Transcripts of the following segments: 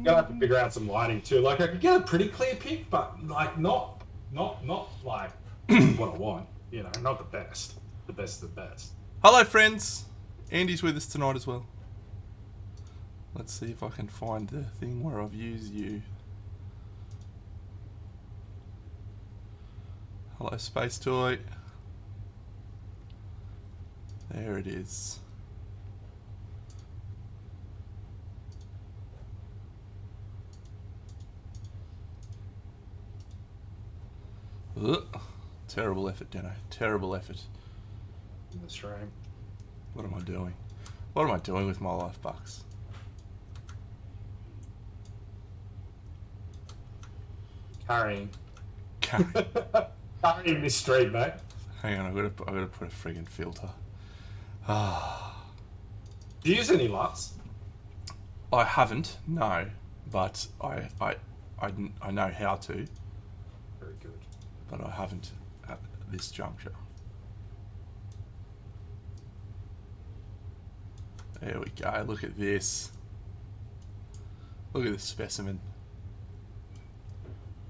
gonna have to figure out some lighting too. Like I could get a pretty clear pic, but like not like what I want. You know, not the best. The best of the best. Hello, friends. Andy's with us tonight as well. Let's see if I can find the thing where I've used you. Hello, Space Toy. There it is. Ugh. Terrible effort, Deno. Terrible effort. In the stream. What am I doing? What am I doing with my life, Bucks? Carrying. Carrying this stream, mate. Hang on, I gotta put a friggin' filter. Do you use any LUTs? I haven't, no, but I know how to. Very good. But I haven't at this juncture. There we go. Look at this. Look at this specimen.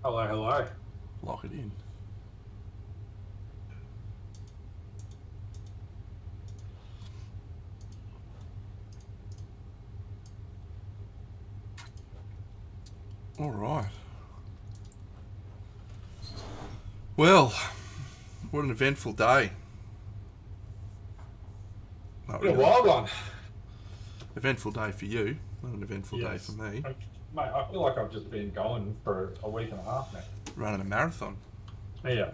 Hello, hello. Lock it in. All right. Well, what an eventful day. Not Been really. a wild one. Eventful day for you, not an eventful day for me. Mate, I feel like I've just been going for a week and a half now. Running a marathon. Yeah.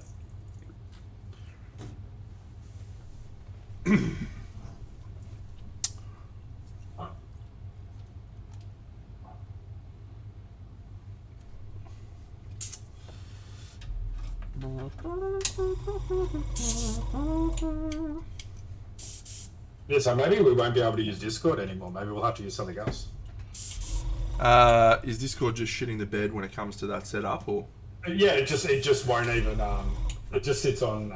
Yeah, so maybe we won't be able to use Discord anymore. Maybe we'll have to use something else. Is Discord just shitting the bed when it comes to that setup, or? Yeah, it just won't even. It just sits on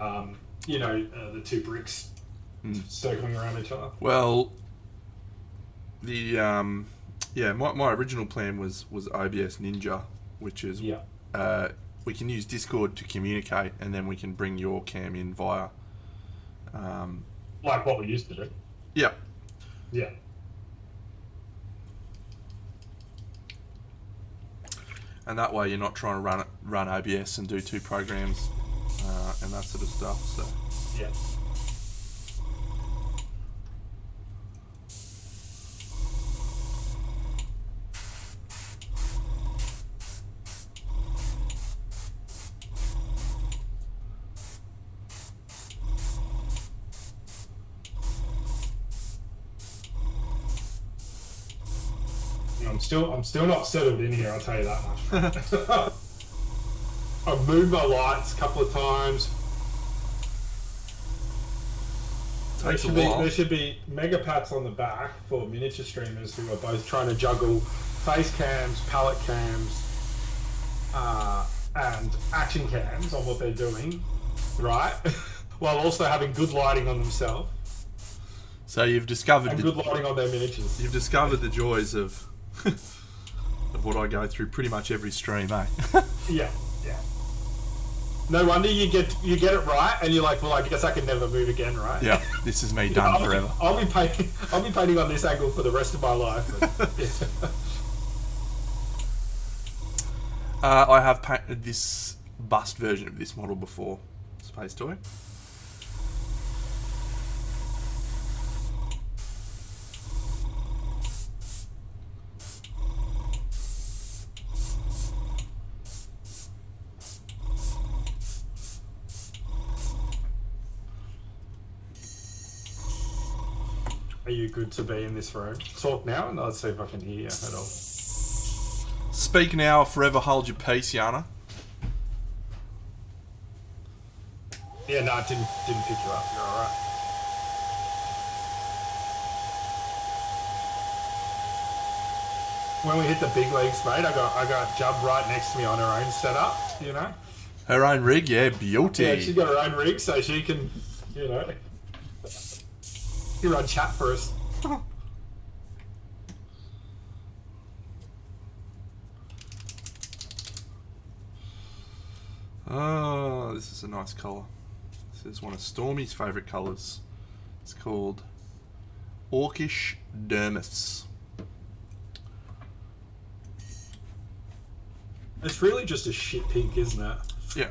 the two bricks circling around each other. Well, the my original plan was OBS Ninja, which is we can use Discord to communicate, and then we can bring your cam in via. Like what we used to do. Yeah. Yeah. And that way you're not trying to run OBS and do two programs and that sort of stuff. So. Yeah. I'm still not settled in here, I'll tell you that much. I've moved my lights a couple of times. There should be mega pats on the back for miniature streamers who are both trying to juggle face cams, palette cams, and action cams on what they're doing, right? While also having good lighting on themselves. So you've discovered and good lighting on their miniatures. You've discovered the joys of what I go through pretty much every stream, eh? Yeah. No wonder you get it right, and you're like, well, I guess I can never move again, right? Yeah, this is me done forever. I'll be painting on this angle for the rest of my life. I have painted this bust version of this model before, Space Toy. Are you good to be in this room? Talk now, and let's see if I can hear you at all. Speak now, or forever hold your peace, Yana. Yeah, no, it didn't pick you up. You're all right. When we hit the big leagues, mate, I got Jub right next to me on her own setup. You know. Her own rig, yeah, beauty. Yeah, she's got her own rig, so she can, You run chat for us. Oh, this is a nice colour. This is one of Stormy's favourite colours. It's called Orcish Dermis. It's really just a shit pink, isn't it? Yeah.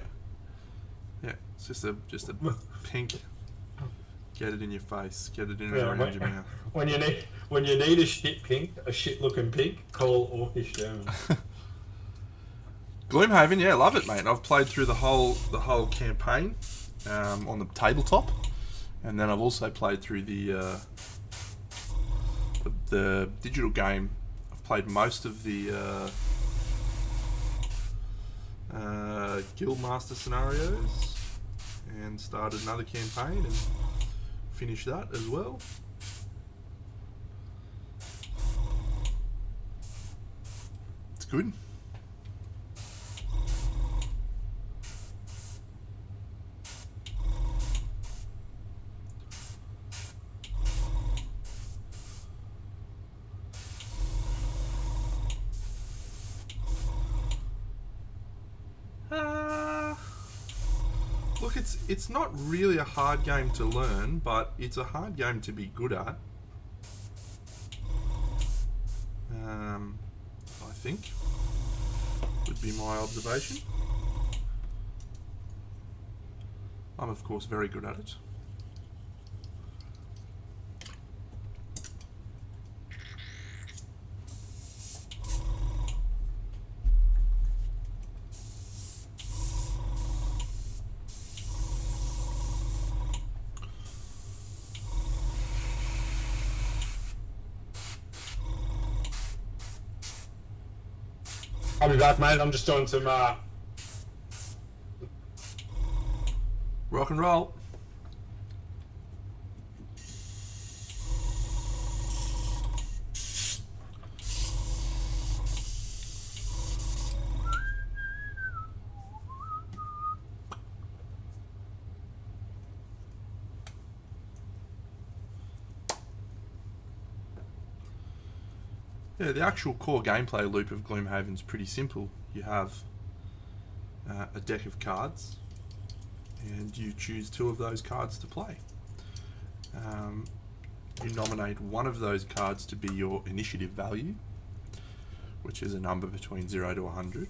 Yeah, it's just a pink. Get it in your face. Get it in and around your mouth. When you need a shit pink, a shit looking pink, call Orcish Dermis. Gloomhaven, yeah, love it, mate. I've played through the whole campaign on the tabletop, and then I've also played through the digital game. I've played most of the Guildmaster scenarios, and started another campaign and finished that as well. It's good. Look, it's not really a hard game to learn, but it's a hard game to be good at. I think would be my observation. I'm of course very good at it. I'll be back, mate. I'm just doing some Rock and roll. Yeah, the actual core gameplay loop of Gloomhaven is pretty simple. You have a deck of cards, and you choose 2 of those cards to play. You nominate one of those cards to be your initiative value, which is a number between 0 to 100,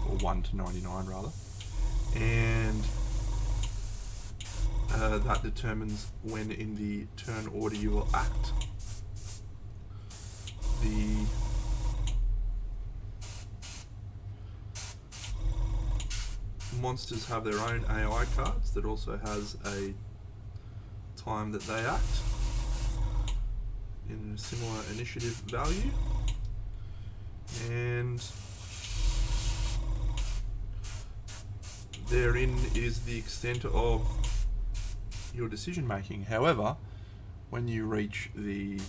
or 1 to 99 rather, and that determines when in the turn order you will act. The monsters have their own AI cards that also has a time that they act in a similar initiative value, and therein is the extent of your decision making. However, when you reach the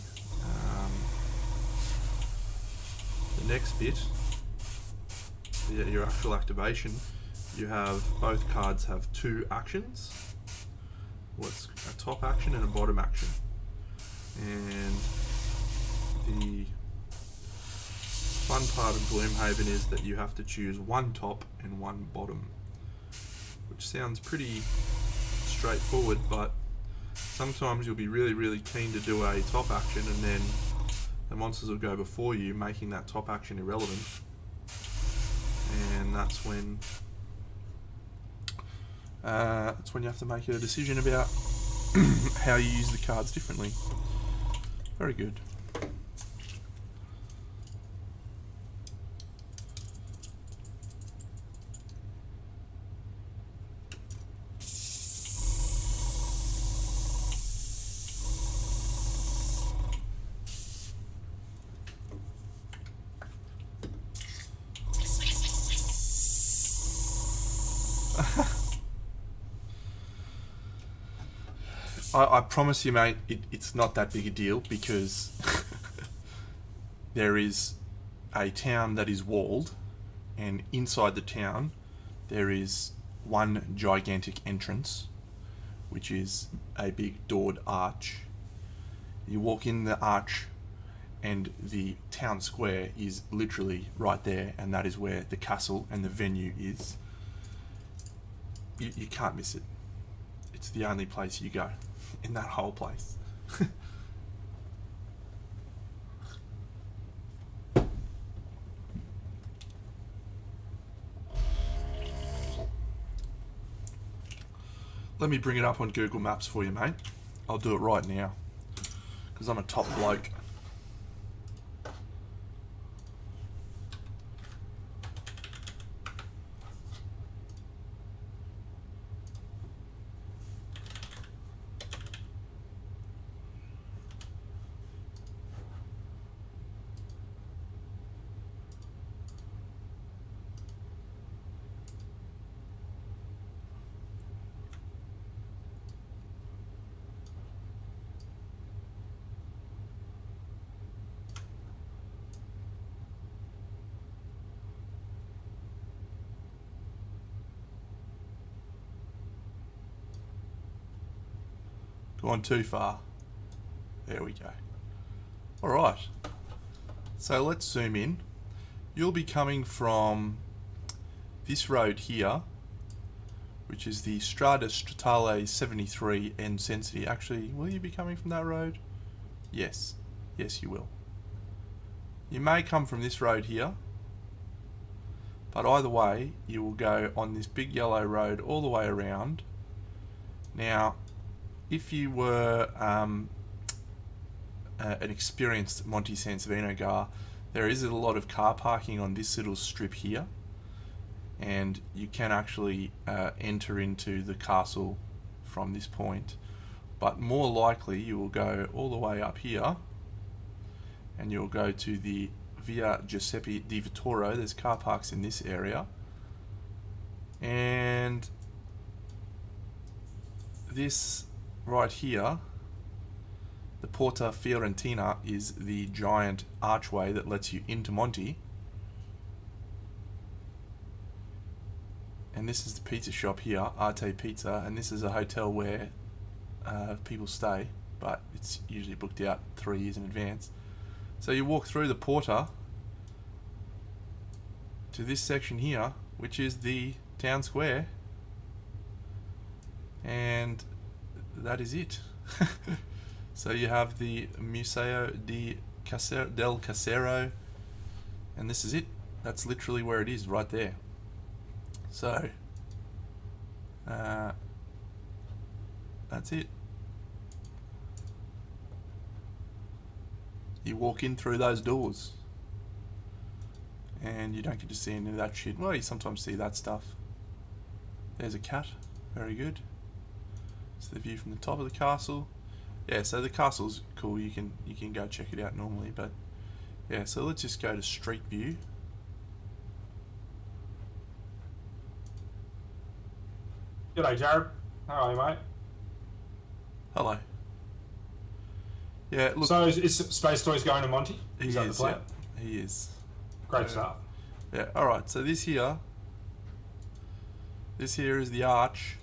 next bit, your actual activation, you have both cards have 2 actions. What's a top action and a bottom action, and the fun part of Gloomhaven is that you have to choose 1 top and 1 bottom, which sounds pretty straightforward, but sometimes you'll be really keen to do a top action, and then the monsters will go before you, making that top action irrelevant, and that's when you have to make a decision about how you use the cards differently. Very good. I promise you, mate, it's not that big a deal, because there is a town that is walled, and inside the town there is one gigantic entrance, which is a big doored arch. You walk in the arch, and the town square is literally right there, and that is where the castle and the venue is. You can't miss it. It's the only place you go in that whole place. Let me bring it up on Google Maps for you, mate. I'll do it right now, because I'm a top bloke. Gone too far. There we go. Alright. So let's zoom in. You'll be coming from this road here, which is the Strada Statale 73 N-Sensity. Actually, will you be coming from that road? Yes. Yes, you will. You may come from this road here, but either way, you will go on this big yellow road all the way around. Now, if you were an experienced Monte Savino goer, there is a lot of car parking on this little strip here, and you can actually enter into the castle from this point. But more likely, you will go all the way up here, and you'll go to the Via Giuseppe di Vittoro. There's car parks in this area, and this right here, the Porta Fiorentina, is the giant archway that lets you into Monte. And this is the pizza shop here, Arte Pizza, and this is a hotel where people stay, but it's usually booked out 3 years in advance. So you walk through the Porta to this section here, which is the town square, and that is it. So you have the Museo del Casero, and this is it. That's literally where it is, right there. So that's it. You walk in through those doors, and you don't get to see any of that shit. Well, you sometimes see that stuff. There's a cat. Very good. It's the view from the top of the castle. Yeah, so the castle's cool. You can go check it out normally, but yeah. So let's just go to street view. G'day, Jared. How are you, mate? Hello. Yeah, look. So is Space Toys going to Monte? Is that the plan? Yeah, he is. Great stuff. Yeah. All right. So this here is the arch.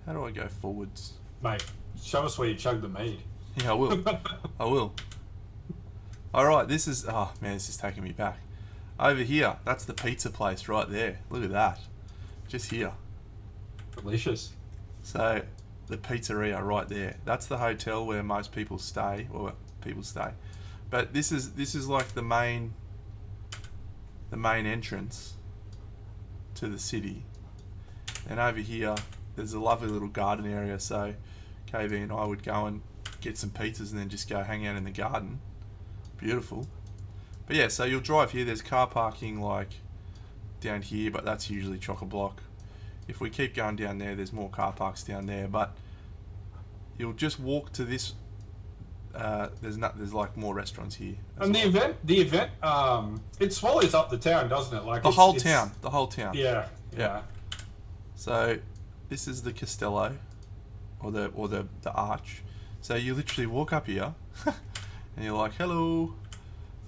How do I go forwards? Mate, show us where you chug the mead. Yeah, I will. I will. Alright, this is... Oh, man, this is taking me back. Over here, that's the pizza place right there. Look at that. Just here. Delicious. So, the pizzeria right there. That's the hotel where most people stay, or people stay. But this is like the main entrance to the city. And over here, there's a lovely little garden area, so KV and I would go and get some pizzas and then just go hang out in the garden. Beautiful. But yeah, so you'll drive here. There's car parking like down here, but that's usually chock-a-block. If we keep going down there, there's more car parks down there, but you'll just walk to this. There's like more restaurants here. And the event, it swallows up the town, doesn't it? Like the whole town. Yeah. So this is the Castello, or the arch. So you literally walk up here, and you're like, hello,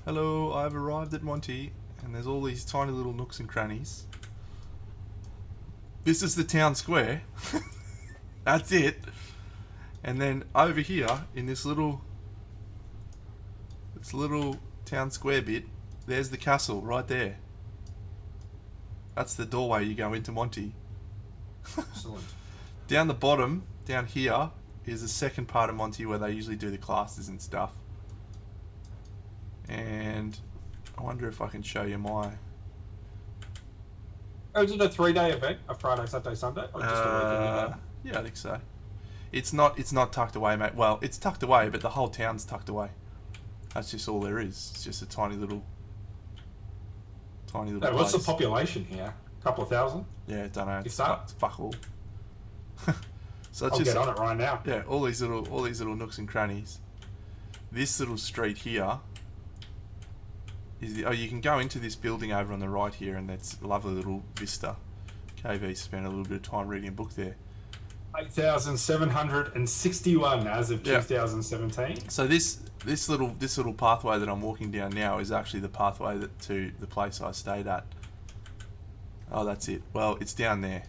I've arrived at Monte, and there's all these tiny little nooks and crannies. This is the town square. That's it. And then over here in this little town square bit, there's the castle right there. That's the doorway you go into Monte. Excellent. Down the bottom, down here, is the second part of Monte where they usually do the classes and stuff. And I wonder if I can show you my... Oh, is it a 3-day event? A Friday, Saturday, Sunday? Or just a weekend? Yeah, I think so. It's not tucked away, mate. Well, it's tucked away, but the whole town's tucked away. That's just all there is. It's just a tiny little Hey, what's the place. population here? A couple of thousand? Yeah, don't know. It's that? fuck all. So it's I'll just get on it right now. yeah, all these little nooks and crannies. This little street here is you can go into this building over on the right here, and that's a lovely little vista. KV spent a little bit of time reading a book there. 8,761 as of 2017. So this little pathway that I'm walking down now is actually the pathway to the place I stayed at. Oh, that's it. Well, it's down there.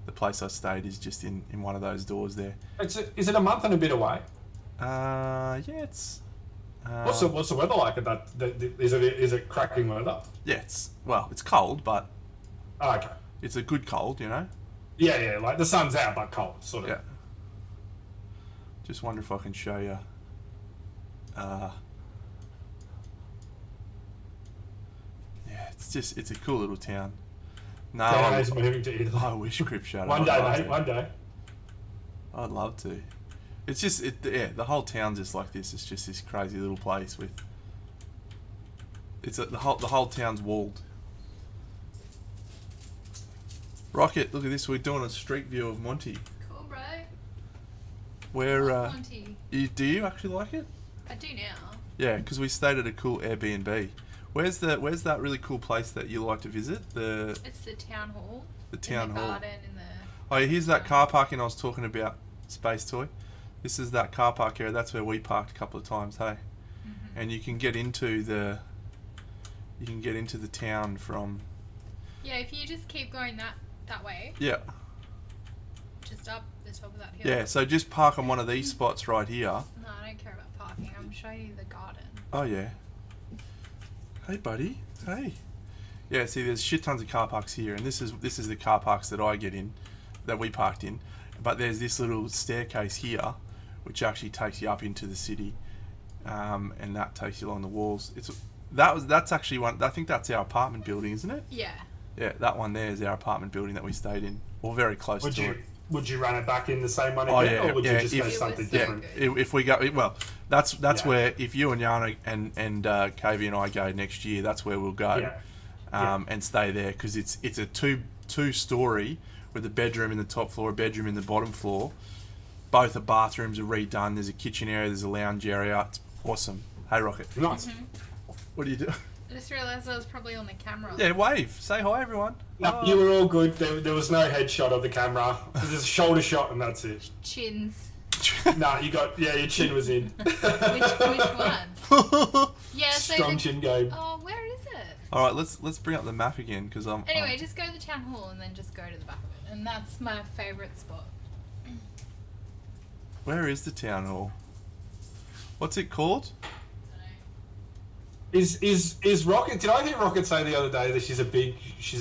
The place I stayed is just in one of those doors there. Is it a month and a bit away? Yeah, it's. What's the weather like at that? Is it cracking weather? Yeah, it's cold, but Oh, okay. it's a good cold, you know. Yeah, like the sun's out but cold, sort of. Yeah. Just wonder if I can show you. Yeah, it's a cool little town. No, Dan's moving to Italy. I wish Crip shut One up. day, mate. One day. I'd love to. It's just the whole town's just like this. It's just this crazy little place with. The whole town's walled. Rocket, look at this. We're doing a street view of Monte. Cool, bro. Where Monte. do you actually like it? I do now. Yeah, because we stayed at a cool Airbnb. Where's that really cool place that you like to visit? It's the town hall. The town in the hall. Garden in the. Oh, yeah, here's that car parking I was talking about, Space Toy. This is that car park area. That's where we parked a couple of times. Hey, and you can get into the town from. Yeah, if you just keep going that way. Yeah. Just up the top of that hill. Yeah. So just park on one of these spots right here. No, I don't care about parking. I'm showing you the garden. Oh yeah. Hey buddy. Hey. Yeah. See, there's shit tons of car parks here, and this is the car parks that I get in, that we parked in. But there's this little staircase here, which actually takes you up into the city, and that takes you along the walls. That's actually one. I think that's our apartment building, isn't it? Yeah. Yeah, that one there is our apartment building that we stayed in, or very close to it. Would you run it back in the same one again, Oh, yeah, or would yeah, you just go if- something It was so different? good. If we go, well, that's Yeah. where, if you and Yana and KV and I go next year, that's where we'll go, Yeah. and stay there, because it's a two-story with a bedroom in the top floor, a bedroom in the bottom floor. Both the bathrooms are redone. There's a kitchen area. There's a lounge area. It's awesome. Hey, Rocket. Nice. What do you do? I just realised I was probably on the camera. Yeah, wave. Say hi, everyone. No, Hi. you were all good. There was no headshot of the camera. There's a shoulder shot, and that's it. Chins. No, your chin was in. Which one? Yeah, so Strong chin game. Oh, where is it? All right, let's bring up the map again, because Anyway, just go to the town hall and then just go to the back of it. And that's my favourite spot. Where is the town hall? What's it called? Is Rocket? Did I hear Rocket say the other day that she's a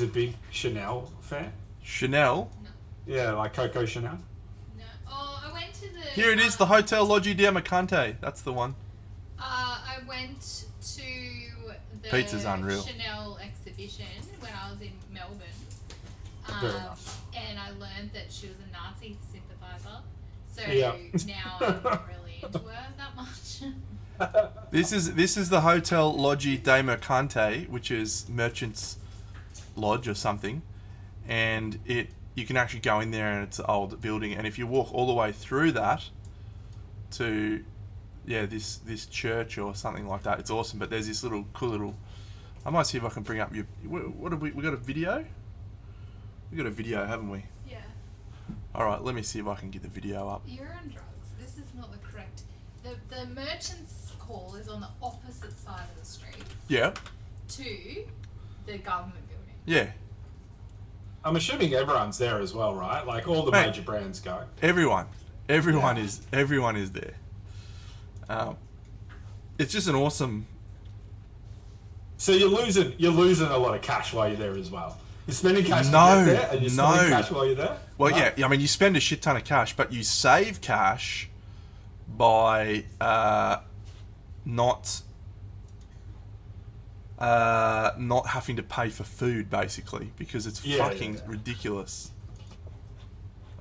big Chanel fan? Chanel. Yeah, like Coco Chanel. No. Oh, I went to the... Here it is, the Hotel Loggia di Mercante. That's the one. I went to the Pizza's unreal. Chanel exhibition when I was in Melbourne. Very nice. And I learned that she was a Nazi sympathiser. So Yeah. now I'm not really into her that much. This is the Hotel Loggia di Mercante, which is Merchant's Lodge or something, and you can actually go in there, and it's an old building, and if you walk all the way through that to this church or something like that, it's awesome. But there's this cool little. I might see if I can bring up your. What have we got a video? We got a video, haven't we? Yeah. All right, let me see if I can get the video up. You're on drugs. This is not the correct. The Merchants Hall is on the opposite side of the street Yeah. to the government building. Yeah. I'm assuming everyone's there as well, right? Like all the Mate. major brands go. Everyone. Everyone is there. It's just an awesome. So you're losing a lot of cash while you're there as well. You're spending cash to get there, and you're spending cash while you're there. Well, yeah. I mean, you spend a shit ton of cash, but you save cash by not having to pay for food, basically, because it's fucking ridiculous.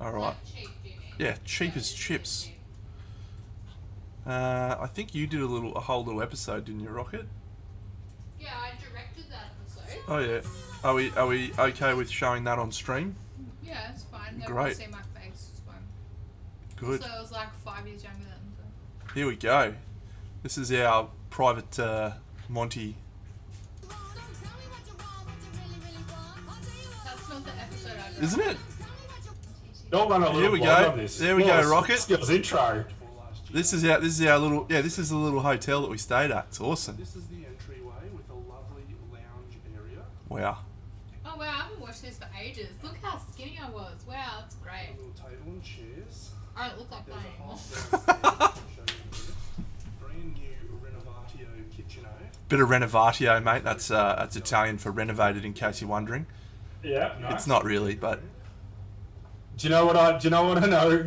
All right. Yeah, cheap as chips. I think you did a whole little episode, didn't you, Rocket? Yeah, I directed that episode. Oh yeah. Are we okay with showing that on stream? Yeah, it's fine. They Great. won't see my face. It's fine. Good. So I was like 5 years younger than them. So. Here we go. This is our private Monte. That's not the episode I directed. Isn't it? Don't run a Here little we vlog go. on this. There we go, Rocket. Skills intro. This is our little this is the little hotel that we stayed at. It's awesome. This is the entryway with a lovely lounge area. Wow. Oh wow, I haven't watched this for ages. Look how skinny I was. Wow, that's A great. little table and chairs. I don't look like that There's a anymore. half brand new Renovatio kitchen. Bit of renovatio, mate. That's Italian for renovated, in case you're wondering. Yeah, nice. It's not really, but Do you know what I know?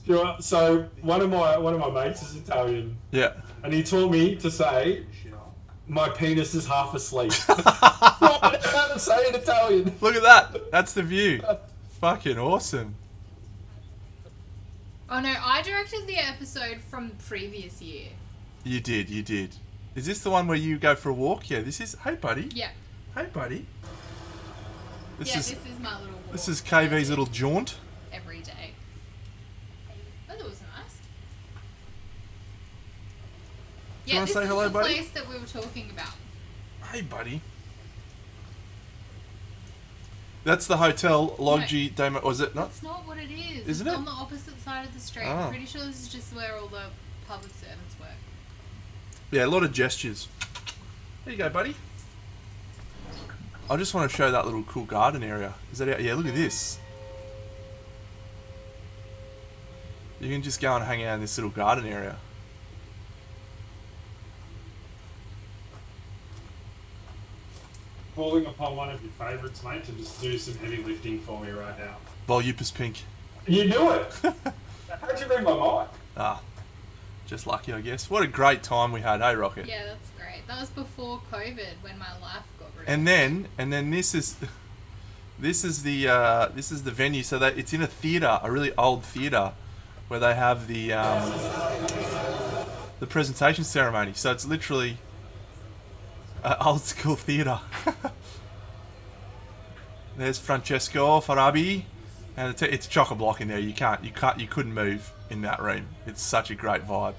Very nice. So one of my mates is Italian, yeah. and he taught me to say, "My penis is half asleep." How to say in Italian? Look at that. That's the view. Fucking awesome. Oh no, I directed the episode from the previous year. You did. Is this the one where you go for a walk? Yeah, this is. Hey, buddy. Yeah. Hey, buddy. This This is my little walk. This is KV's little jaunt. Every day. Weather was nice. Do you wanna say hello, this is the buddy? place that we were talking about. Hey, buddy. That's the hotel Loggi Demo. Was it not? That's not what it is. Isn't it's it? on the opposite side of the street. Oh. I'm pretty sure this is just where all the public servants work. Yeah, a lot of gestures. There you go, buddy. I just want to show that little cool garden area. Is that it? Yeah, look at this. You can just go and hang out in this little garden area. Calling upon one of your favourites, mate, to just do some heavy lifting for me right now. Volupus pink. You knew it. How'd you read my mind? Ah, just lucky, I guess. What a great time we had, hey, Rocket? Yeah, that's great. That was before COVID, when my life got ruined. And then this is the venue. So that it's in a theater, a really old theater, where they have the presentation ceremony. So it's literally old school theater. There's Francesco Farabi, and it's chock a block in there. You couldn't move in that room. It's such a great vibe.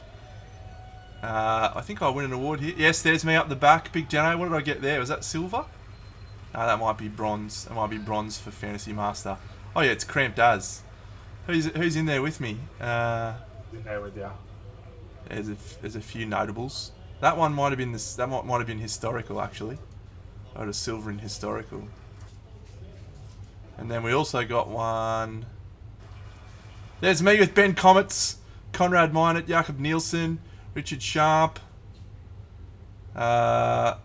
I think I win an award here. Yes, there's me up the back. Big Deno. What did I get there? Was that silver? No, that might be bronze. That might be bronze for Fantasy Master. Oh yeah, it's cramped as. Who's in there with me? In there with you. There's a few notables. That one might have been this. That might have been historical actually. I had a silver in historical. And then we also got one. There's me with Ben Comets, Conrad Minot, Jakob Nielsen, Richard Sharp. Yeah.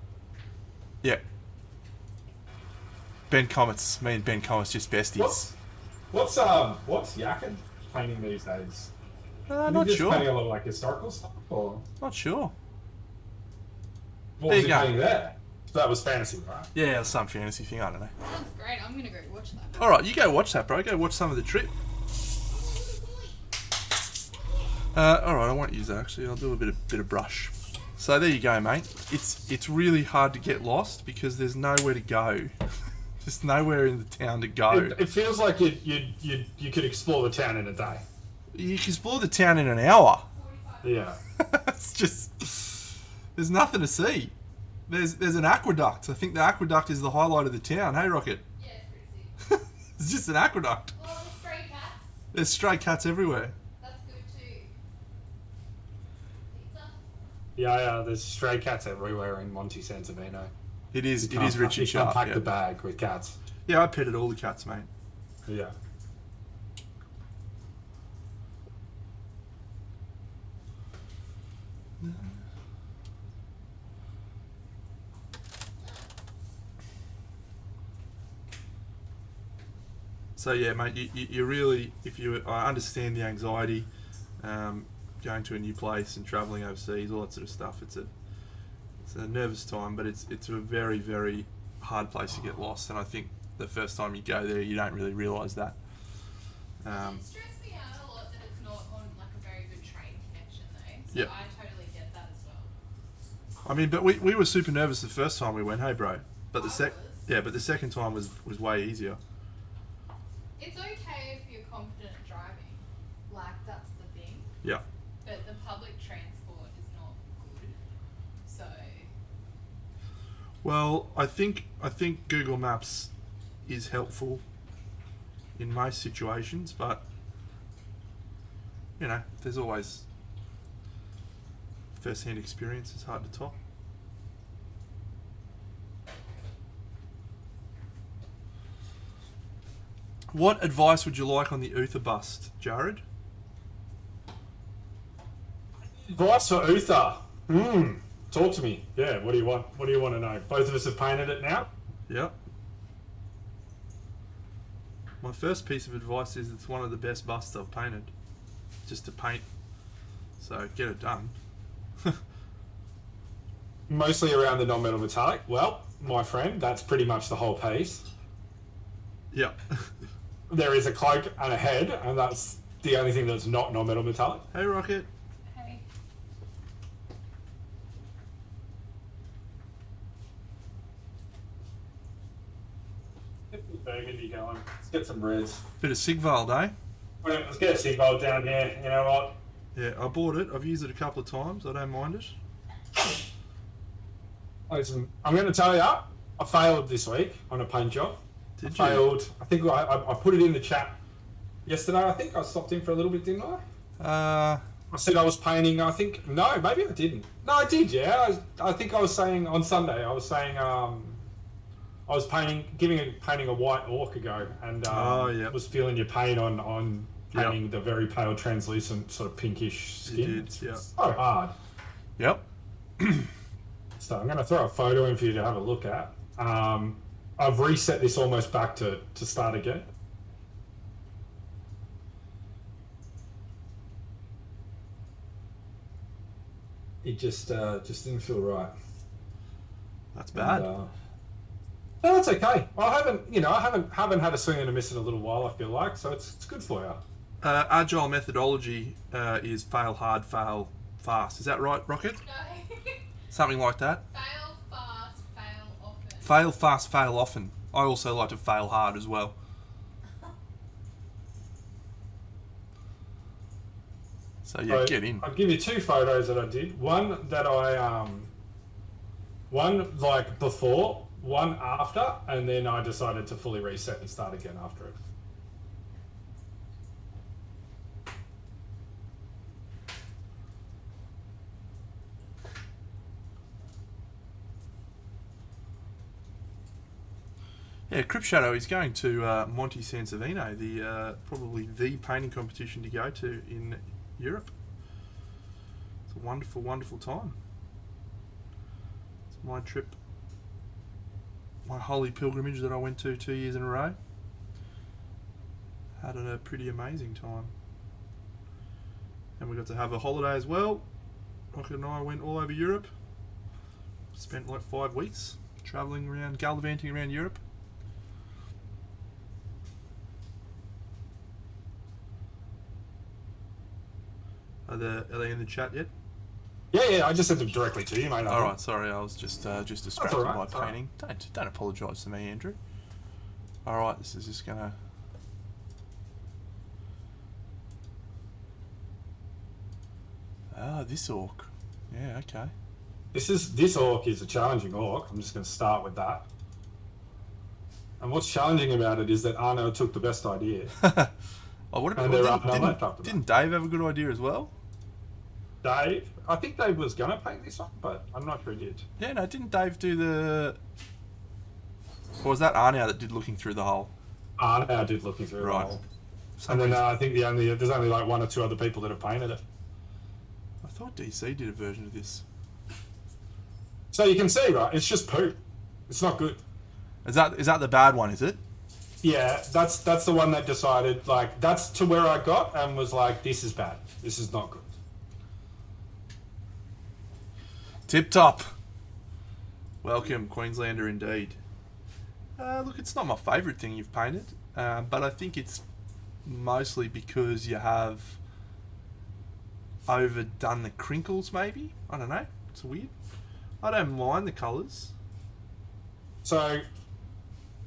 Ben Comets. Me and Ben Comets just besties. What's Yakin painting these days? Not just sure. painting a lot of like historical stuff, or Not sure. what There was you he go. painting there? So that was fantasy, right? Yeah, some fantasy thing. I don't know. That's great. I'm gonna go watch that. All right, you go watch that, bro. Go watch some of the trip. All right, I won't use that actually. I'll do a bit of brush. So there you go, mate. It's really hard to get lost because there's nowhere to go. There's nowhere in the town to go. It feels like you could explore the town in a day. You can explore the town in an hour. Yeah. It's just there's nothing to see. There's an aqueduct. I think the aqueduct is the highlight of the town. Hey, Rocket. Yeah, it's pretty sick. It's just an aqueduct. Oh, the stray cats. There's stray cats everywhere. That's good too. Pizza. Yeah, there's stray cats everywhere in Monte San Savino. It is You rich and can't sharp. pack Yeah. the bag with cats. Yeah, I petted all the cats, mate. Yeah. So yeah, mate, you really, I understand the anxiety, going to a new place and travelling overseas, all that sort of stuff. It's a nervous time, but it's a very, very hard place to get lost. And I think the first time you go there, you don't really realise that. It stressed me out a lot that it's not on like a very good train connection though. So Yep. I totally get that as well. I mean, but we were super nervous the first time we went, hey bro. But I was. but the second time was way easier. It's okay if you're confident at driving. Like that's the thing. Yeah. But the public transport is not good. So Well, I think Google Maps is helpful in most situations, but you know, there's always first-hand experience is hard to top. What advice would you like on the Uther bust, Jared? Advice for Uther. Talk to me. Yeah, what do you want? What do you want to know? Both of us have painted it now. Yep. My first piece of advice is it's one of the best busts I've painted. Just to paint. So get it done. Mostly around the non-metal metallic. Well, my friend, that's pretty much the whole piece. Yep. There is a cloak and a head, and that's the only thing that's not non-metal metallic. Hey Rocket. hey. Get the burgundy going. Let's get some reds. Bit of Sigvald, eh? Right, let's get a Sigvald down here. You know what? Yeah, I bought it. I've used it a couple of times. I don't mind it. Listen, I'm going to tell you, I failed this week on a paint job. Did you? Failed. I think I put it in the chat yesterday. I think I stopped in for a little bit, didn't I? I said I was painting. I think no, maybe I didn't. No, I did. Yeah, I think I was saying on Sunday. I was saying I was painting a white orc a go, and was feeling your pain on painting the very pale, translucent, sort of pinkish skin. You did, It's yeah. so hard. Yep. So I'm going to throw a photo in for you to have a look at. I've reset this almost back to start again. It just didn't feel right. That's bad. No, that's okay. Well, I haven't had a swing and a miss in a little while. I feel like, so it's good for you. Agile methodology is fail hard, fail fast. Is that right, Rocket? No. Something like that. Fail fast, fail often. Fail fast, fail often. I also like to fail hard as well. So yeah, So get in. I'll give you two photos that I did. One that one like before, one after, and then I decided to fully reset and start again after it. Yeah, Crypt Shadow is going to Monte Savino, the probably the painting competition to go to in Europe. It's a wonderful, wonderful time. It's my trip, my holy pilgrimage that I went to 2 years in a row. Had a pretty amazing time. And we got to have a holiday as well. Rocket and I went all over Europe. Spent like 5 weeks travelling around, gallivanting around Europe. Are they in the chat yet? Yeah, I just sent them directly to you, mate. All right, sorry, I was just distracted all right, by that's all right. painting. Don't apologise to me, Andrew. All right, this is just gonna. This orc. Yeah, okay. This orc is a challenging orc. I'm just going to start with that. And what's challenging about it is that Arno took the best idea. Oh, what about? And there are no left after that. Didn't Dave have a good idea as well? Dave, I think Dave was going to paint this one, but I'm not sure he did. Yeah, no, didn't Dave do the? Or was that Arno that did looking through the hole? Arno did looking through Right. the hole. And then I think there's only like one or two other people that have painted it. I thought DC did a version of this. So you can see, right? It's just poop. It's not good. Is that the bad one? Is it? Yeah, that's the one that decided, like, that's to where I got and was like, this is bad. This is not good. Tip top. Welcome, Queenslander indeed. Look, it's not my favourite thing you've painted, but I think it's mostly because you have overdone the crinkles, maybe? I don't know. It's weird. I don't mind the colours. So,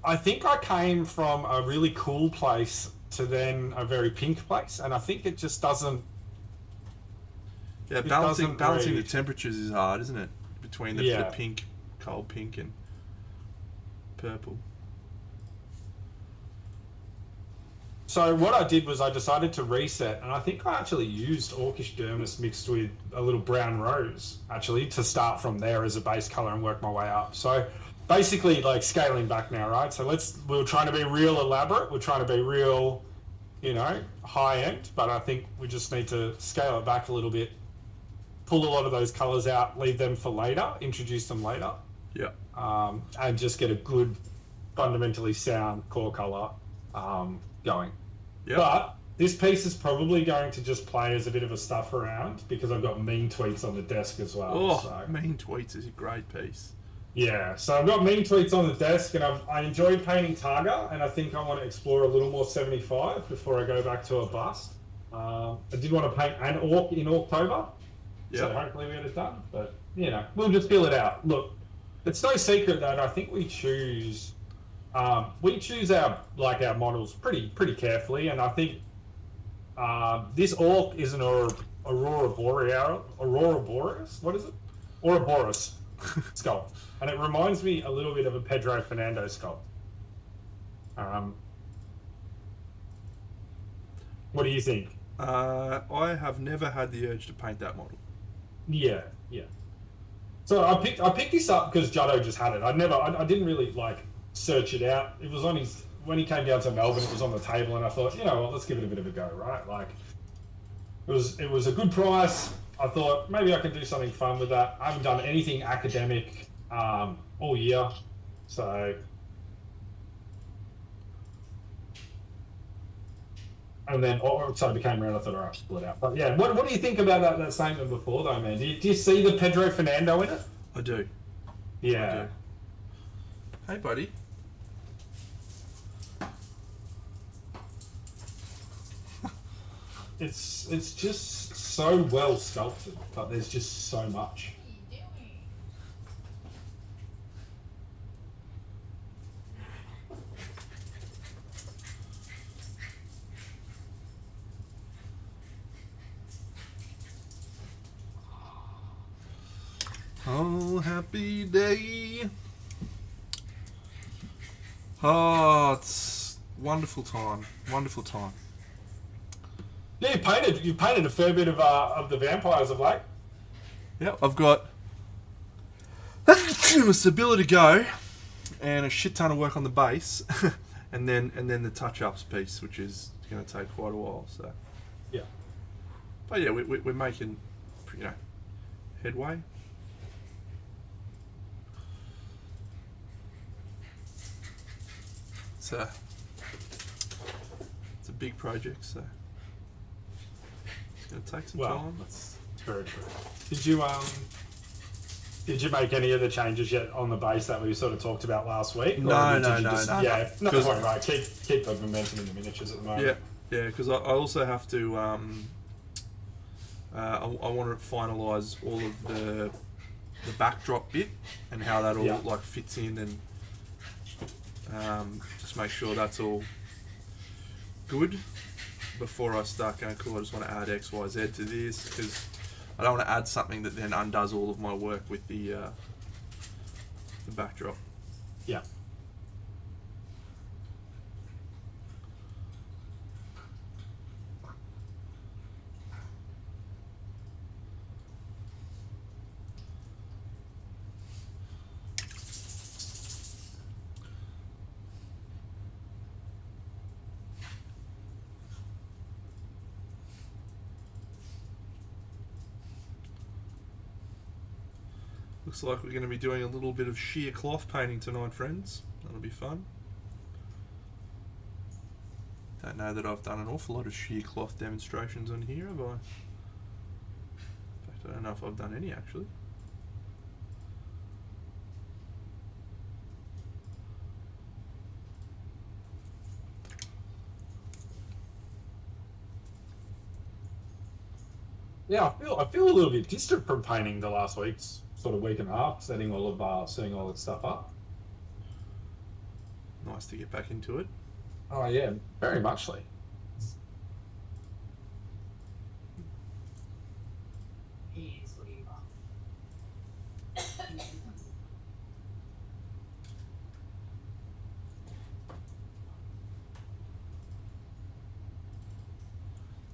I think I came from a really cool place to then a very pink place, and I think it just doesn't... Yeah, balancing the temperatures is hard, isn't it? Between the pink, cold pink, and purple. So what I did was I decided to reset, and I think I actually used Orcish Dermis mixed with a little brown rose, actually, to start from there as a base colour and work my way up. So basically, like, scaling back now, right? So we're trying to be real elaborate, we're trying to be real, you know, high end, but I think we just need to scale it back a little bit, pull a lot of those colours out, leave them for later, introduce them later. Yeah. And just get a good, fundamentally sound core colour going. Yep. But this piece is probably going to just play as a bit of a stuff around because I've got mean tweets on the desk as well. Oh, so. Mean Tweets is a great piece. Yeah, so I've got mean tweets on the desk, and I enjoyed painting Targa, and I think I want to explore a little more 75 before I go back to a bust. I did want to paint an orc in October, so hopefully we get it done. But, you know, we'll just feel it out. Look, it's no secret that I think we choose our models pretty carefully, and I think this orc is an Aurora Boreas. What is it? Ouroboros sculpt, and it reminds me a little bit of a Pedro Fernando sculpt. What do you think? I have never had the urge to paint that model. Yeah. So I picked this up because Juddo just had it. I didn't really like search it out. It was on when he came down to Melbourne. It was on the table, and I thought, you know what, let's give it a bit of a go, right? Like, it was a good price. I thought maybe I could do something fun with that. I haven't done anything academic all year, so. And then so it came around, I thought, all right, split out. But yeah, what do you think about that statement before, though, man? Do you see the Pedro Fernando in it? I do. Yeah. I do. Hey, buddy. It's just so well sculpted, but there's just so much. Oh, happy day. Oh, it's wonderful time. Wonderful time. Yeah, you painted a fair bit of the vampires of late. Yep, I've got a stability to go and a shit ton of work on the base, and then the touch-ups piece, which is going to take quite a while. So yeah, but yeah, we're making, you know, headway. It's a big project, so it's going to take some time. That's very true. Did you make any of the changes yet on the base that we sort of talked about last week? No. Yeah, no point, right. Keep the momentum in the miniatures at the moment. Yeah, because I also have to. I want to finalise all of the backdrop bit and how that all like fits in, and just make sure that's all good before I start going, cool, I just want to add X, Y, Z to this, because I don't want to add something that then undoes all of my work with the backdrop. Yeah. Looks like we're going to be doing a little bit of sheer cloth painting tonight, friends. That'll be fun. Don't know that I've done an awful lot of sheer cloth demonstrations on here, have I? In fact, I don't know if I've done any actually. Yeah, I feel a little bit distant from painting the last week's sort of week and a half, setting all that stuff up. Nice to get back into it. Oh yeah, very much so.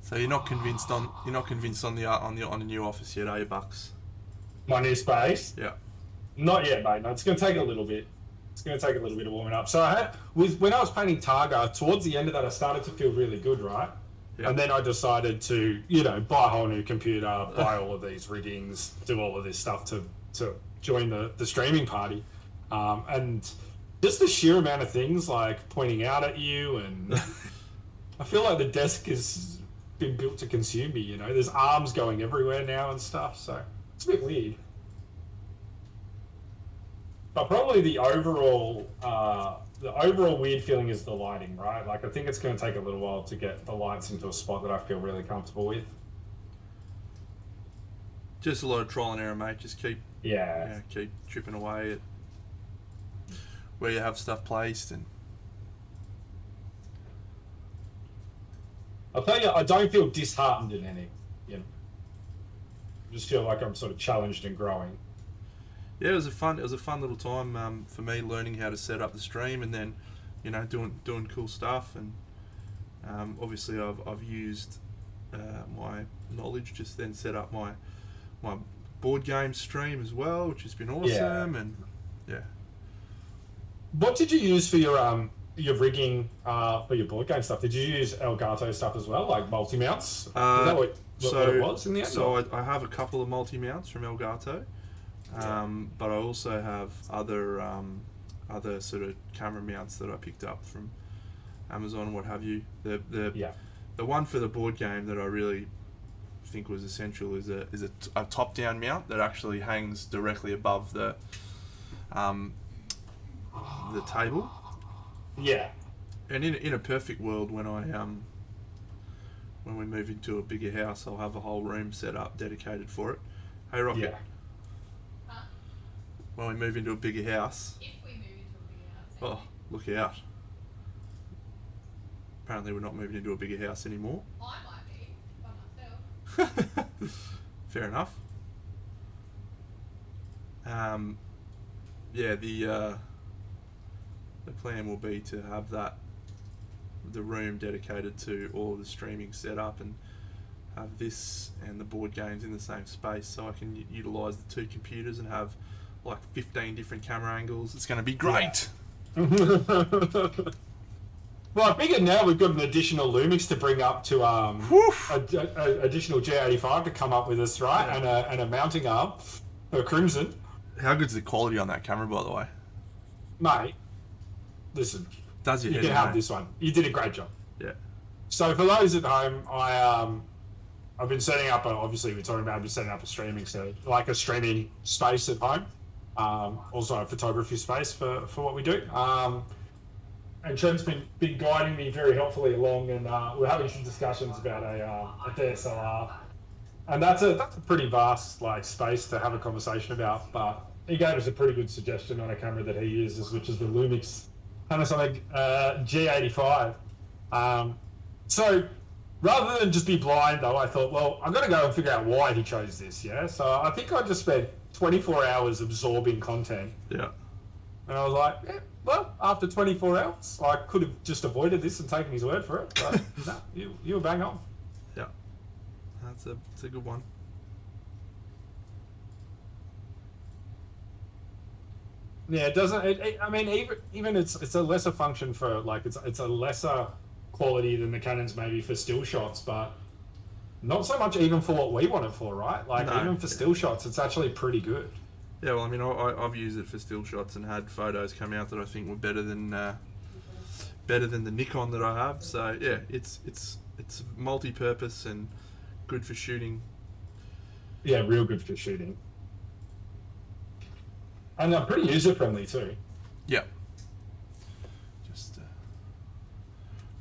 So you're not convinced on the new office yet, are you, Bucks? My new space? Yeah. Not yet, mate. No, it's going to take a little bit. It's going to take a little bit of warming up. So when I was painting Targa, towards the end of that, I started to feel really good, right? Yeah. And then I decided to, buy a whole new computer, buy all of these riggings, do all of this stuff to join the streaming party. And just the sheer amount of things like pointing out at you, and I feel like the desk has been built to consume me, There's arms going everywhere now and stuff, so it's a bit weird. But probably the overall weird feeling is the lighting, right? Like, I think it's going to take a little while to get the lights into a spot that I feel really comfortable with. Just a lot of trial and error, mate. Just keep chipping away at where you have stuff placed. And I'll tell you, I don't feel disheartened in any. I just feel like I'm sort of challenged and growing. Yeah, it was a fun little time for me, learning how to set up the stream, and then doing cool stuff. And obviously I've used my knowledge just then set up my board game stream as well, which has been awesome. Yeah. And yeah. What did you use for your rigging for your board game stuff? Did you use Elgato stuff as well, like multi-mounts? Is that what it was in the end? So I have a couple of multi-mounts from Elgato. But I also have other sort of camera mounts that I picked up from Amazon, what have you. The one for the board game that I really think was essential is a top-down mount that actually hangs directly above the table. Yeah. And in a perfect world, when we move into a bigger house, I'll have a whole room set up dedicated for it. Hey, Rocket. Yeah. When we move into a bigger house. If we move into a bigger house. Oh, look out. Apparently we're not moving into a bigger house anymore. I might be, by myself. Fair enough. The plan will be to have the room dedicated to all of the streaming setup, and have this and the board games in the same space, so I can utilise the two computers and have like 15 different camera angles. It's going to be great. Yeah. Well, I figured now we've got an additional Lumix to bring up to additional G85 to come up with us, right? Yeah. And a mounting arm for Crimson. How good's the quality on that camera, by the way? Mate, listen. Does you can have this one. You did a great job. Yeah. So for those at home, I've been setting up. Obviously, we're talking about. I've been setting up a streaming space at home. Also a photography space for what we do. And Trent's been guiding me very helpfully along, and we're having some discussions about a DSLR, and that's a pretty vast space to have a conversation about. But he gave us a pretty good suggestion on a camera that he uses, which is the Lumix Panasonic G85. So rather than just be blind, though, I thought, well, I've got to go and figure out why he chose this. Yeah, so I think I just spent 24 hours absorbing content. Yeah. And I was like, yeah, well, after 24 hours, I could have just avoided this and taken his word for it. But no, you were bang on. Yeah. It's a good one. Yeah, it doesn't. I mean, even it's a lesser function for it's a lesser quality than the Canons maybe for still shots, but not so much even for what we want it for, right? Even for still shots, it's actually pretty good. Yeah, well, I mean, I've used it for still shots and had photos come out that I think were better than better than the Nikon that I have. So yeah, it's multi-purpose and good for shooting. Yeah, real good for shooting. And they're pretty user-friendly too. Yeah. Just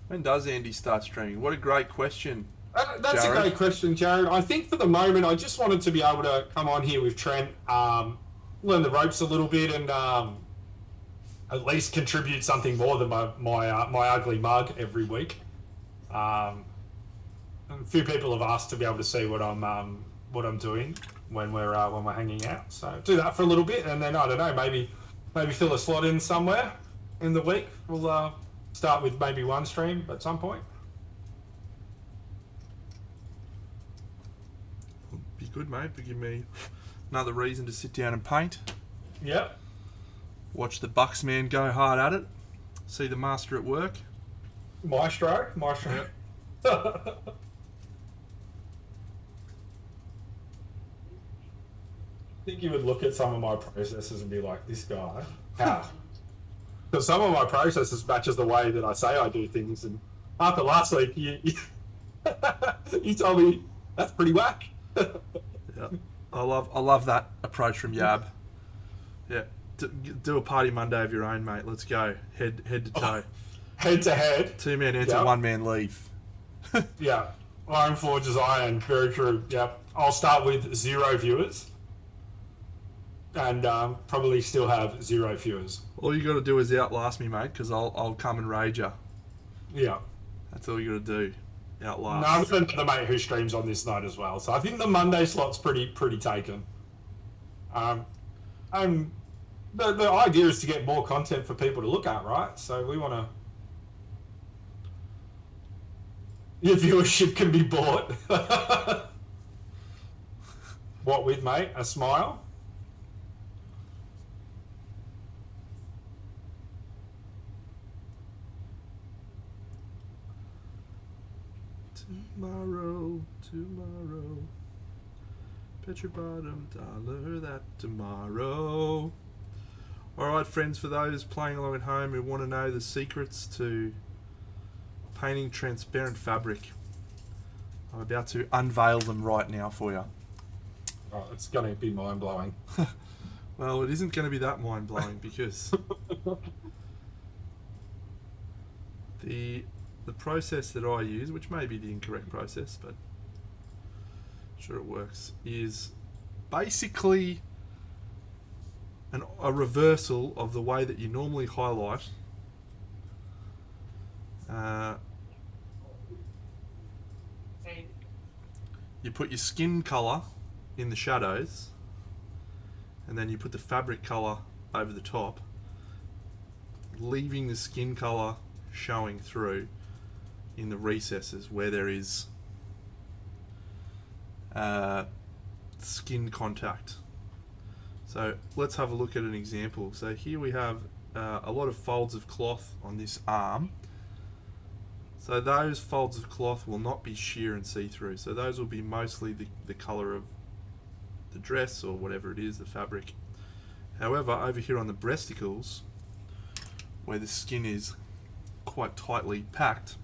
when does Andy start streaming? What a great question. That's Jared. a great question, Jared. I think for the moment, I just wanted to be able to come on here with Trent, learn the ropes a little bit, and at least contribute something more than my ugly mug every week. A few people have asked to be able to see what I'm doing when we're hanging out. So do that for a little bit, and then I don't know, maybe fill a slot in somewhere in the week. We'll start with maybe one stream at some point. Be good, mate. But give me another reason to sit down and paint. Yep. Watch the Bucks man go hard at it. See the master at work. Maestro. Yep. I think you would look at some of my processes and be like, this guy, how? Because some of my processes matches the way that I say I do things. And after last week, you told me that's pretty whack. Yeah, I love that approach from Yab. Yeah, do a party Monday of your own, mate. Let's go head to toe. Head to head. 2 men enter, Yep. 1 man leave. Yeah, iron forges iron. Very true. Yep. I'll start with 0 viewers. And probably still have 0 viewers. All you got to do is outlast me, mate, because I'll come and rage you. Yeah. That's all you got to do. Outlast. No, I'm going to the mate who streams on this night as well. So I think the Monday slot's pretty taken. And the idea is to get more content for people to look at, right? So we want to... Your viewership can be bought. What with, mate? A smile? Tomorrow, bet your bottom dollar that tomorrow. Alright friends, for those playing along at home who want to know the secrets to painting transparent fabric, I'm about to unveil them right now for you. Oh, it's going to be mind-blowing. Well, it isn't going to be that mind-blowing because the process that I use, which may be the incorrect process, but I'm sure it works, is basically a reversal of the way that you normally highlight. You put your skin colour in the shadows, and then you put the fabric colour over the top, leaving the skin colour showing through in the recesses where there is skin contact. So let's have a look at an example. So here we have a lot of folds of cloth on this arm. So those folds of cloth will not be sheer and see-through. So those will be mostly the colour of the dress or whatever it is, the fabric. However, over here on the breasticles, where the skin is quite tightly packed,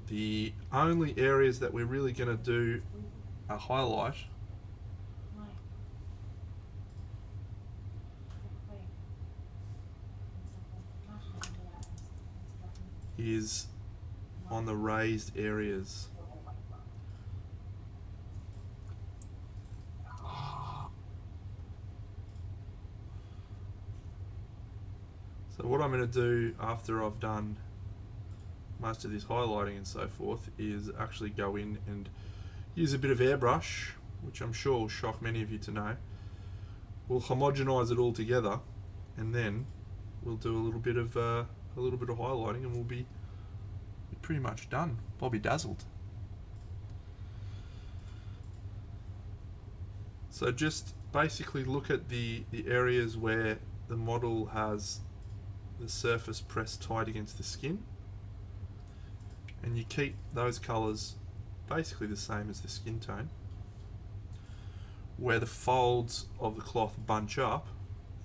the only areas that we're really going to do a highlight is on the raised areas. So what I'm going to do after I've done most of this highlighting and so forth is actually go in and use a bit of airbrush, which I'm sure will shock many of you to know. We'll homogenise it all together, and then we'll do a little bit of highlighting, and we'll be pretty much done. Bobby dazzled. So just basically look at the areas where the model has the surface pressed tight against the skin, and you keep those colours basically the same as the skin tone. Where the folds of the cloth bunch up,